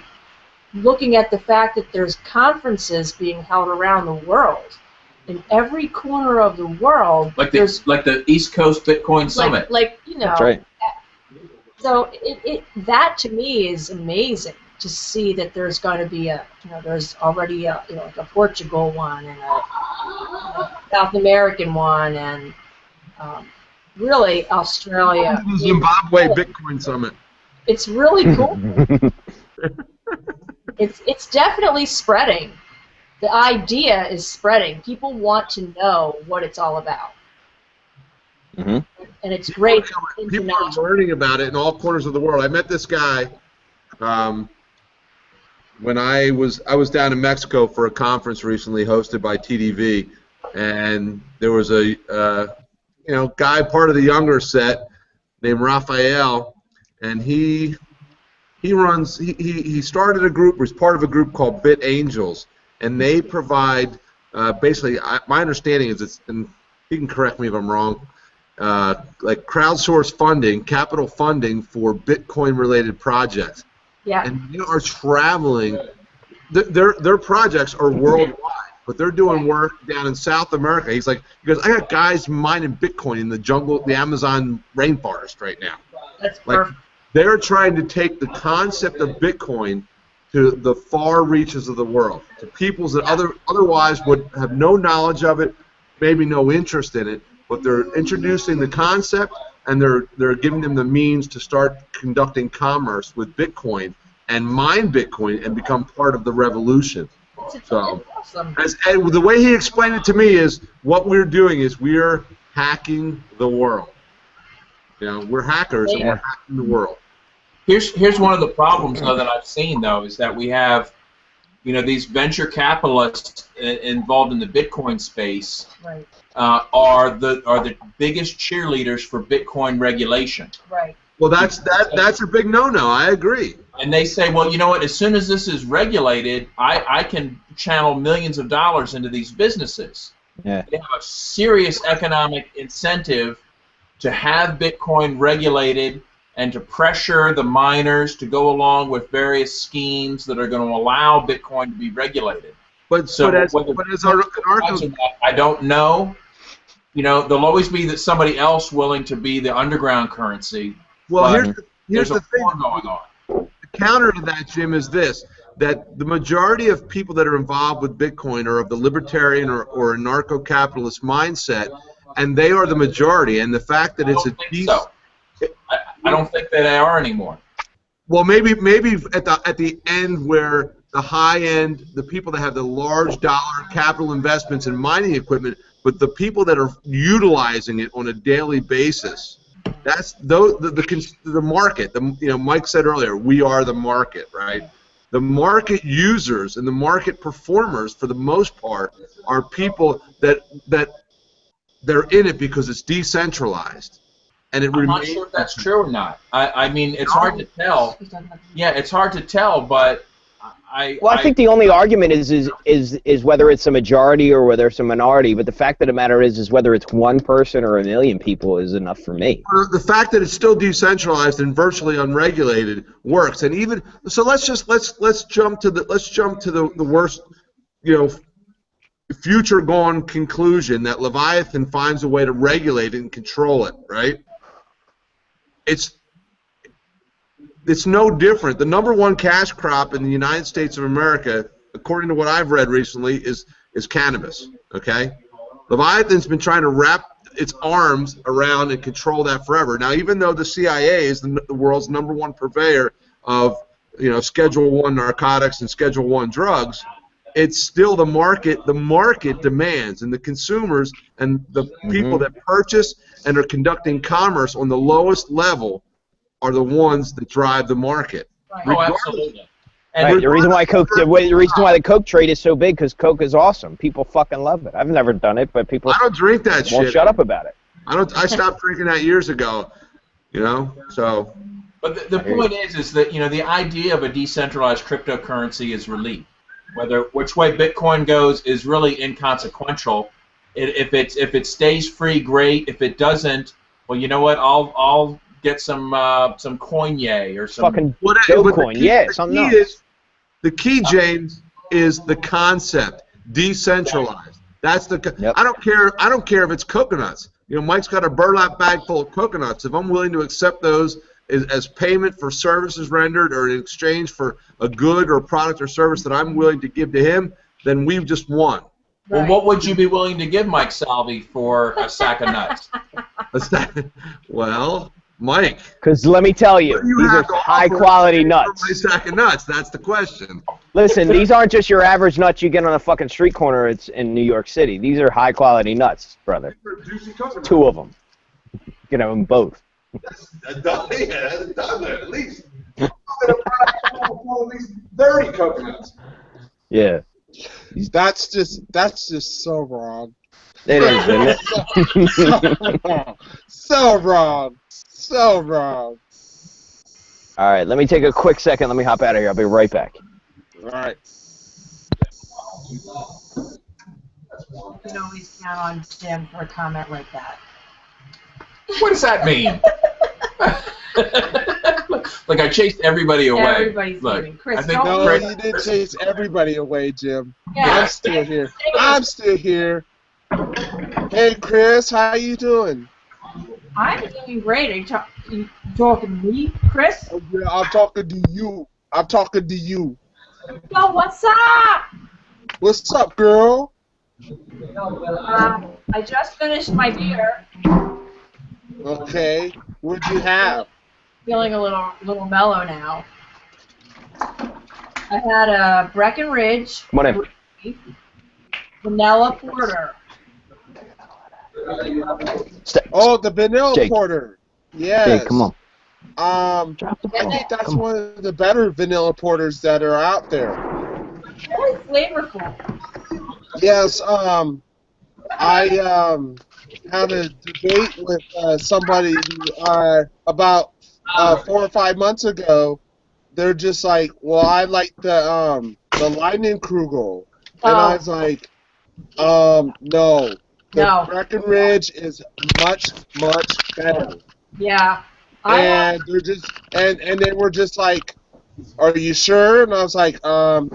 looking at the fact that there's conferences being held around the world, in every corner of the world. Like the East Coast Bitcoin Summit. That's right. So that to me is amazing to see that there's going to be there's already like a Portugal one and a South American one, and really Australia. The Zimbabwe Bitcoin Summit. It's really cool. It's definitely spreading. The idea is spreading. People want to know what it's all about. Mm-hmm. And it's great. People are learning about it in all corners of the world. I met this guy when I was down in Mexico for a conference recently hosted by TDV, and there was a guy part of the younger set named Raphael, and he started a group, was part of a group called Bit Angels, and they provide basically, my understanding is it's, and you can correct me if I'm wrong, like crowdsource funding, capital funding for Bitcoin-related projects. Yeah. And they are traveling. Their projects are worldwide, but they're doing work down in South America. He goes, I got guys mining Bitcoin in the jungle, the Amazon rainforest right now. That's perfect. They're trying to take the concept of Bitcoin to the far reaches of the world, to peoples that otherwise would have no knowledge of it, maybe no interest in it, but they're introducing the concept, and they're giving them the means to start conducting commerce with Bitcoin and mine Bitcoin and become part of the revolution. So, and the way he explained it to me is, what we're doing is we're hacking the world. We're hackers, and we're hacking the world. Here's one of the problems, though, that I've seen, though, is that we have, these venture capitalists involved in the Bitcoin space are the biggest cheerleaders for Bitcoin regulation. Right. Well, that's a big no-no. I agree. And they say, well, you know what? As soon as this is regulated, I can channel millions of dollars into these businesses. Yeah. They have a serious economic incentive to have Bitcoin regulated and to pressure the miners to go along with various schemes that are going to allow Bitcoin to be regulated. I don't know. There'll always be somebody else willing to be the underground currency. Well, here's the thing going on. The counter to that, Jim, is this: that the majority of people that are involved with Bitcoin are of the libertarian or anarcho-capitalist mindset, and they are the majority. And the fact that it's I don't think that they are anymore. Well, maybe at the end, where the high end, the people that have the large dollar capital investments in mining equipment, but the people that are utilizing it on a daily basis, that's the market. Mike said earlier, we are the market, right? The market users and the market performers, for the most part, are people that they're in it because it's decentralized. And I'm not sure if that's true or not. I mean, it's hard to tell. Yeah, it's hard to tell, but I think the only argument is whether it's a majority or whether it's a minority. But the fact of the matter is whether it's one person or a million people is enough for me. The fact that it's still decentralized and virtually unregulated works. And even so, let's jump to the worst, future gone conclusion that Leviathan finds a way to regulate it and control it, right? It's no different. The number one cash crop in the United States of America, according to what I've read recently, is cannabis. Okay, Leviathan's been trying to wrap its arms around and control that forever. Now, even though the CIA is the world's number one purveyor of Schedule I narcotics and Schedule I drugs, it's still the market. The market demands, and the consumers and the people that purchase and are conducting commerce on the lowest level are the ones that drive the market. Right. Oh, absolutely. And the reason why the Coke trade is so big, because Coke is awesome. People fucking love it. I've never done it, but people I don't drink that shit. Won't shut up about it. I stopped drinking that years ago. So. But the point is that the idea of a decentralized cryptocurrency is relief. Which way Bitcoin goes is really inconsequential. If it stays free, great. If it doesn't, well, you know what? I'll get some Coinye or some fucking Dogecoin. The key, James, is the concept decentralized. That's the. Yep. I don't care if it's coconuts. Mike's got a burlap bag full of coconuts. If I'm willing to accept those as payment for services rendered or in exchange for a good or product or service that I'm willing to give to him, then we've just won. Well, what would you be willing to give Mike Salvi for a sack of nuts? Well, Mike. Because let me tell you, these are high-quality nuts. For my sack of nuts, that's the question. Listen, these aren't just your average nuts you get on a fucking street corner in New York City. These are high-quality nuts, brother. Two of them. You can have them both. That's a dozen at least. I'm going to buy at least 30 coconuts. Yeah. That's just so wrong. It is, isn't it? So wrong. So wrong. So wrong. All right, let me take a quick second. Let me hop out of here. I'll be right back. All right. You can always count on Jim for a comment like that. What does that mean? Like I chased everybody away. Everybody's leaving. Chris, no, you didn't chase everybody away, Jim. Yeah. I'm still here. I'm still here. Hey, Chris, how you doing? I'm doing great. Are you talking to me, Chris? Oh, yeah, I'm talking to you. I'm talking to you. Yo, what's up? What's up, girl? I just finished my beer. Okay. What'd you have? Feeling a little mellow now. I had a Breckenridge Come on in. vanilla porter. Oh, the vanilla Jake. porter. Yes. Jake, come on. I think that's one of the better vanilla porters that are out there. Very flavorful. Yes. I had a debate with somebody about 4 or 5 months ago. They're just like, well, I like the Leinenkugel, and I was like, no. The Breckenridge is much better. Yeah. And they're just and they were just like, are you sure? And I was like,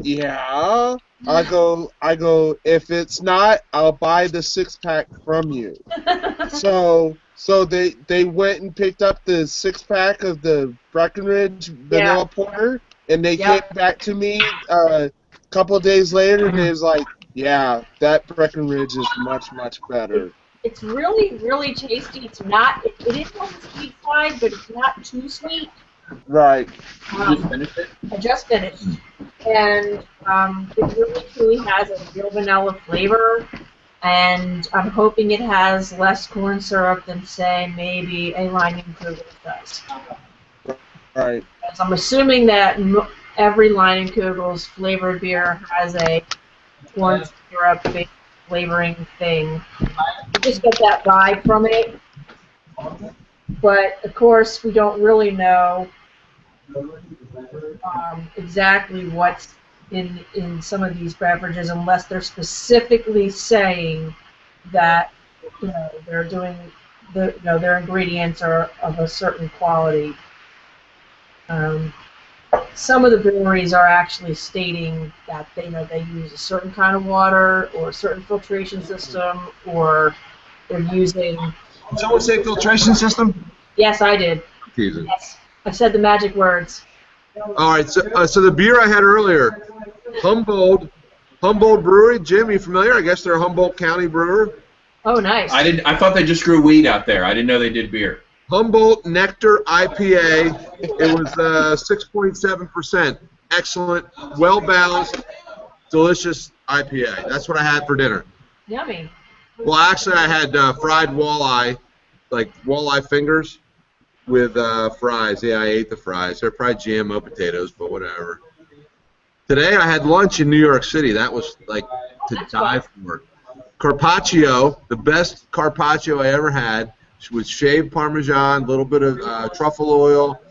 yeah. I go, if it's not, I'll buy the 6-pack from you. So they went and picked up the 6-pack of the Breckenridge vanilla porter, and they came back to me a couple of days later, and they was like, yeah, that Breckenridge is much better. It's really tasty. It's not. It is on the sweet side, but it's not too sweet. Right. You just finished it? I just finished, and it really truly has a real vanilla flavor. And I'm hoping it has less corn syrup than, say, maybe a Leinenkugel does. Right. Because I'm assuming that every Leinenkugel's flavored beer has a corn syrup flavoring thing. You just get that vibe from it. But, of course, we don't really know exactly what's in some of these beverages unless they're specifically saying that they're doing their ingredients are of a certain quality. Some of the breweries are actually stating that they use a certain kind of water or a certain filtration system, or they're using. Did someone say filtration system? Yes, I did. Jesus. Yes, I said the magic words. All right, so the beer I had earlier, Humboldt Brewery. Jim, you familiar? I guess they're a Humboldt County brewer. Oh, nice. I thought they just grew weed out there. I didn't know they did beer. Humboldt Nectar IPA. It was 6.7%. Excellent, well balanced, delicious IPA. That's what I had for dinner. Yummy. Well, actually, I had fried walleye, like walleye fingers with fries. Yeah, I ate the fries. They're probably GMO potatoes, but whatever. Today I had lunch in New York City. That was like to die for. Carpaccio, the best carpaccio I ever had, with shaved Parmesan, a little bit of truffle oil.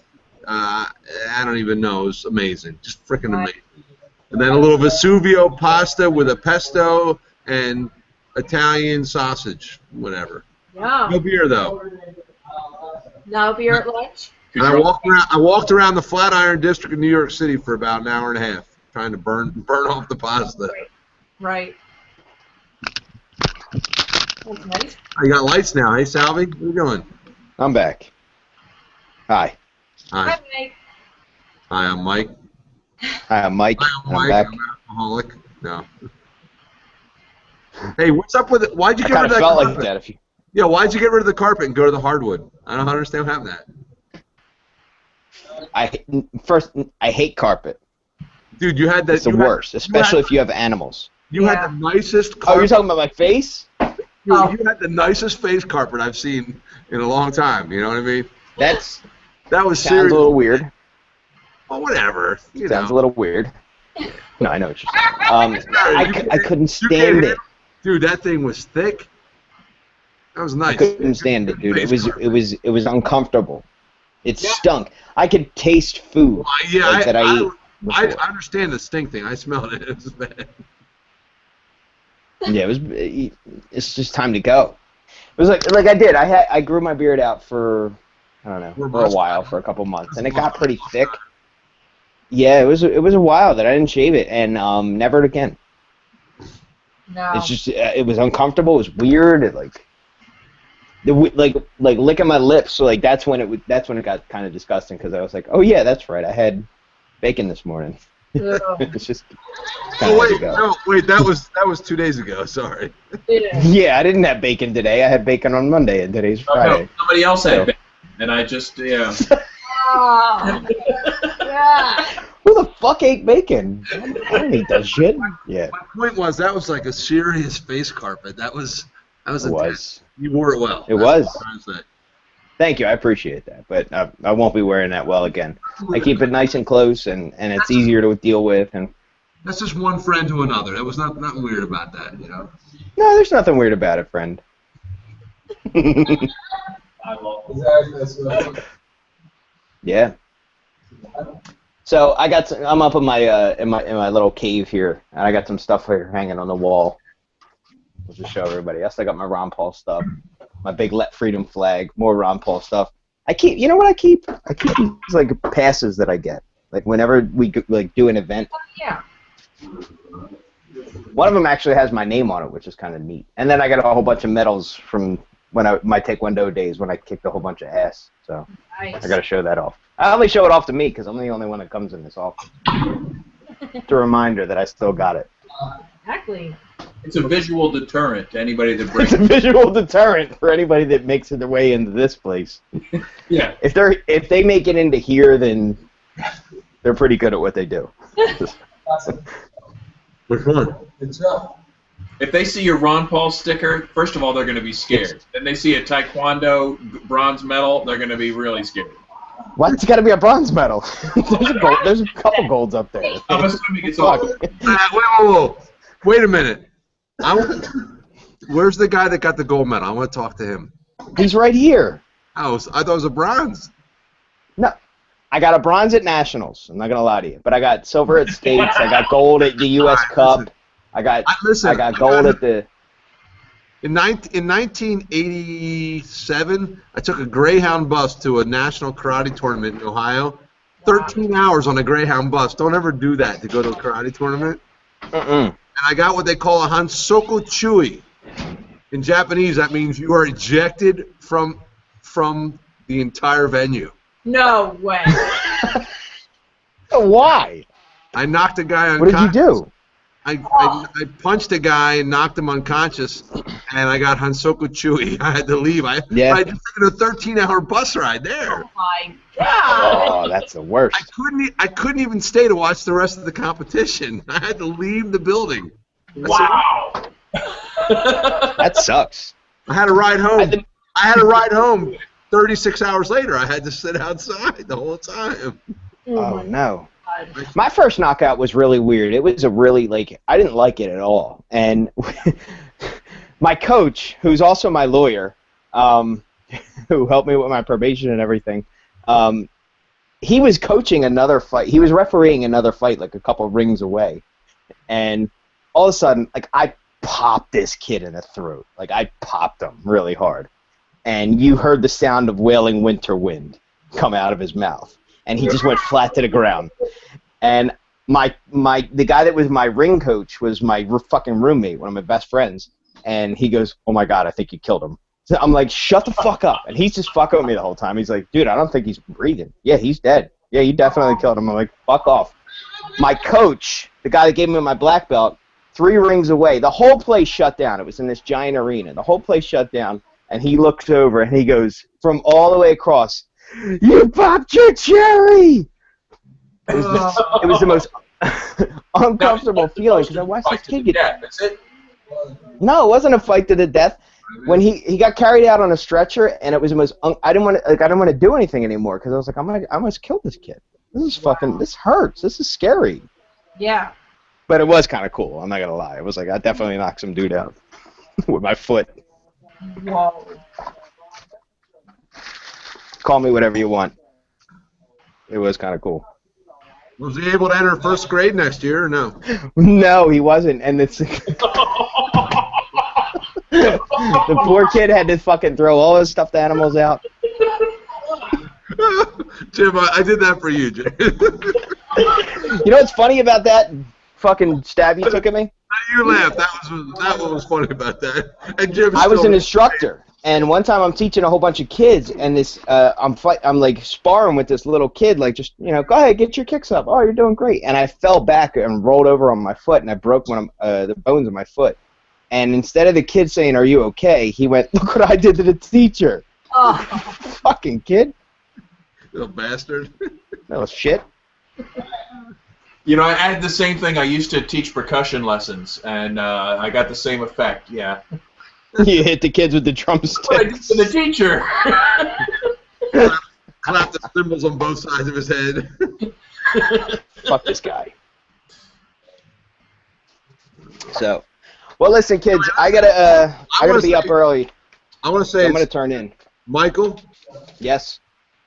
I don't even know. It was amazing. Just freaking amazing. And then a little Vesuvio pasta with a pesto and Italian sausage, whatever. Yeah. No beer, though. No beer at lunch? And I walked around the Flatiron District of New York City for about an hour and a half, trying to burn off the pasta. Right. That's nice. I got lights now. Hey, Salvi, where you going? I'm back. Hi. Hi. Hi, Mike. Hi, I'm Mike. Hi, I'm Mike. I'm I'm back. I'm an alcoholic. No. Hey, what's up with it? Why'd you get rid of that felt carpet? like that if you... Yeah, why'd you get rid of the carpet and go to the hardwood? I don't understand what happened to that. I hate carpet. Dude, you had that. It's the worst, especially if you have animals. You had the nicest carpet. Oh, you're talking about my face? You had the nicest face carpet I've seen in a long time. You know what I mean? That was serious. Sounds a little weird. Well, whatever. Sounds a little weird. No, I know what you're saying. I couldn't stand it. Dude, that thing was thick. That was nice. I couldn't stand it, dude. It was uncomfortable. It stunk. I could taste food that I ate. I understand the stink thing. I smelled it. It was bad. Yeah, it's just time to go. It was like I did. I grew my beard out for I don't know for a while, for a couple months, and it got pretty thick. Yeah, it was a while that I didn't shave it, and never again. No. It's just it was uncomfortable. It was weird. It like licking my lips. So like that's when it got kind of disgusting because I was like, oh yeah, that's right. I had bacon this morning. It's just. Wait, that was 2 days ago. Sorry. Yeah, I didn't have bacon today. I had bacon on Monday, and today's Friday. No, somebody else had bacon, and I just Yeah. Who the fuck ate bacon? I don't eat that shit. Yeah. My point was that was like a serious face carpet. That was. It was. You wore it well. It was. Thank you, I appreciate that, but I won't be wearing that well again. I keep it nice and close, and it's easier to deal with. And that's just one friend to another. There was nothing weird about that, you know. No, there's nothing weird about it, friend. Yeah. So I'm up in my little cave here, and I got some stuff here hanging on the wall. I'll just show everybody. I still got my Ron Paul stuff. My big Let Freedom flag, more Ron Paul stuff. You know what I keep? I keep these like passes that I get. Like whenever we like do an event. Yeah. One of them actually has my name on it, which is kind of neat. And then I got a whole bunch of medals from my Taekwondo days when I kicked a whole bunch of ass. So nice. I got to show that off. I only show it off to me because I'm the only one that comes in this office. It's a reminder that I still got it. Exactly. It's a visual deterrent to anybody that brings. It's a visual deterrent for anybody that makes their way into this place. Yeah. If they make it into here, then they're pretty good at what they do. Which one? If they see your Ron Paul sticker, first of all, they're going to be scared. Then they see a Taekwondo bronze medal, they're going to be really scared. Why it's got to be a bronze medal? There's a couple golds up there. I'm assuming it's all. Whoa. Wait a minute. Where's the guy that got the gold medal? I want to talk to him. He's right here. Oh, I thought it was a bronze. No. I got a bronze at Nationals. I'm not going to lie to you. But I got silver at States. I got gold at the U.S. Cup. I got gold at the... In 1987, I took a Greyhound bus to a national karate tournament in Ohio. 13 hours on a Greyhound bus. Don't ever do that to go to a karate tournament. And I got what they call a Hansoku Chui. In Japanese, that means you are ejected from the entire venue. No way. Why? I knocked a guy unconscious. What did you do? I punched a guy and knocked him unconscious, and I got Hansoku Chui. I had to leave. I had just taken a 13-hour bus ride there. Oh my God! Oh, that's the worst. I couldn't even stay to watch the rest of the competition. I had to leave the building. Wow. That sucks. I had to ride home. I had to ride home 36 hours later. I had to sit outside the whole time. Oh no. My first knockout was really weird. It was a really, I didn't like it at all. And my coach, who's also my lawyer, who helped me with my probation and everything, he was coaching another fight. He was refereeing another fight like a couple rings away. And all of a sudden, I popped this kid in the throat. I popped him really hard. And you heard the sound of wailing winter wind come out of his mouth. And he just went flat to the ground. And the guy that was my ring coach was my fucking roommate, one of my best friends. And he goes, "Oh my God, I think you killed him." So I'm like, "Shut the fuck up!" And he's just fucking with me the whole time. He's like, "Dude, I don't think he's breathing." "Yeah, he's dead." "Yeah, you definitely killed him." I'm like, "Fuck off." My coach, the guy that gave me my black belt, 3 rings away, the whole place shut down. It was in this giant arena. The whole place shut down. And he looks over and he goes, from all the way across, "You popped your cherry!" It was the most uncomfortable feeling because I watched this kid get. That's it. No, it wasn't a fight to the death. When he got carried out on a stretcher, and it was the most. I didn't want to do anything anymore because I was like, I almost killed this kid. This hurts. This is scary. Yeah. But it was kind of cool. I'm not gonna lie. It was like I definitely knocked some dude out with my foot. Whoa. Call me whatever you want. It was kind of cool. Was he able to enter first grade next year or no? No, he wasn't. And it's the poor kid had to fucking throw all his stuffed animals out. Jim, I did that for you, Jim. You know what's funny about that fucking stab you took at me? You laughed. That one was funny about that. And Jim, I was an instructor, and one time I'm teaching a whole bunch of kids, and this I'm like sparring with this little kid, like just go ahead, get your kicks up. Oh, you're doing great. And I fell back and rolled over on my foot, and I broke one of the bones of my foot. And instead of the kid saying, "Are you okay?" he went, "Look what I did to the teacher." Oh. Fucking kid. Little bastard. Little shit. You know, I had the same thing. I used to teach percussion lessons, and I got the same effect, yeah. You hit the kids with the drumsticks. What I did to the teacher. Clap the cymbals on both sides of his head. Fuck this guy. So, well, listen, kids, I gotta be up early. I want to say I'm gonna turn in. Michael? Yes?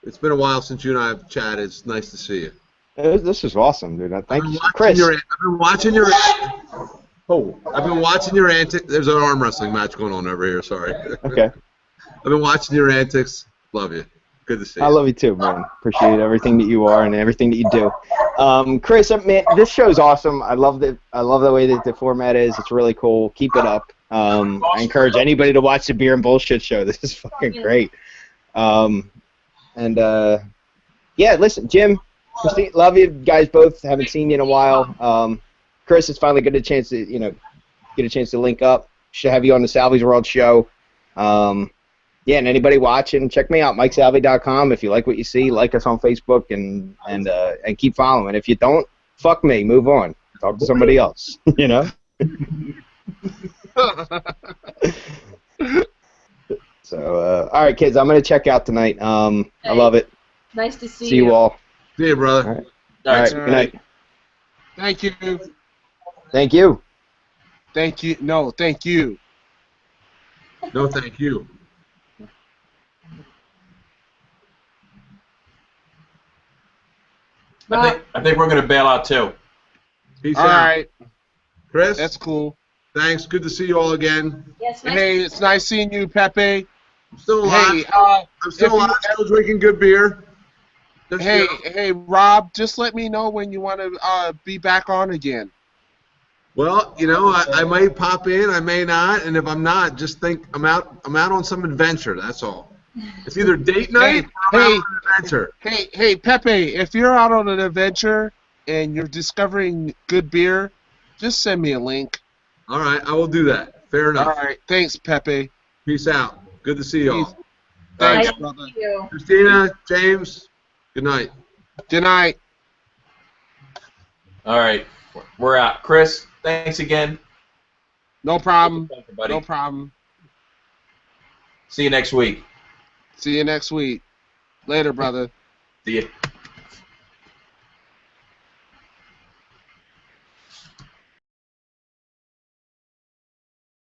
It's been a while since you and I have chatted. It's nice to see you. This is awesome, dude. Thank you, Chris. I've been watching your. I've been watching your antics. There's an arm wrestling match going on over here. Sorry. Okay. I've been watching your antics. Love you. Good to see you. I love you too, man. Appreciate everything that you are and everything that you do. Chris, man, this show's awesome. I love the way that the format is. It's really cool. Keep it up. I encourage anybody to watch the Beer and Bullshit show. This is fucking great. Yeah, listen, Jim. Christine, love you guys both. Haven't seen you in a while. Chris, it's finally get a chance to link up. Should have you on the Salvi's World show. Yeah, and anybody watching, check me out, MikeSalvi.com. If you like what you see, like us on Facebook and keep following. If you don't, fuck me, move on. Talk to somebody else. You know. So, all right, kids, I'm gonna check out tonight. I love it. Nice to see you. See you all. See you, brother. All right. All right. Good night. Thank you. Thank you. Thank you. No, thank you. No, thank you. I think we're going to bail out too. Peace all out. Right. Chris? That's cool. Thanks. Good to see you all again. Yes, nice. Hey, it's nice seeing you, Pepe. I'm still alive. Hey, I'm still alive. Still drinking good beer. Hey, Rob, just let me know when you want to be back on again. Well, I may pop in, I may not, and if I'm not, just think I'm out on some adventure. That's all. It's either date night or I'm out on an adventure. Hey, Pepe, if you're out on an adventure and you're discovering good beer, just send me a link. All right, I will do that. Fair enough. All right, thanks, Pepe. Peace out. Good to see you all. Thanks, Nice brother. to see you. Christina, James, good night. Good night. All right, we're out. Chris, thanks again. No problem. Buddy. No problem. See you next week. See you next week. Later, brother. See you.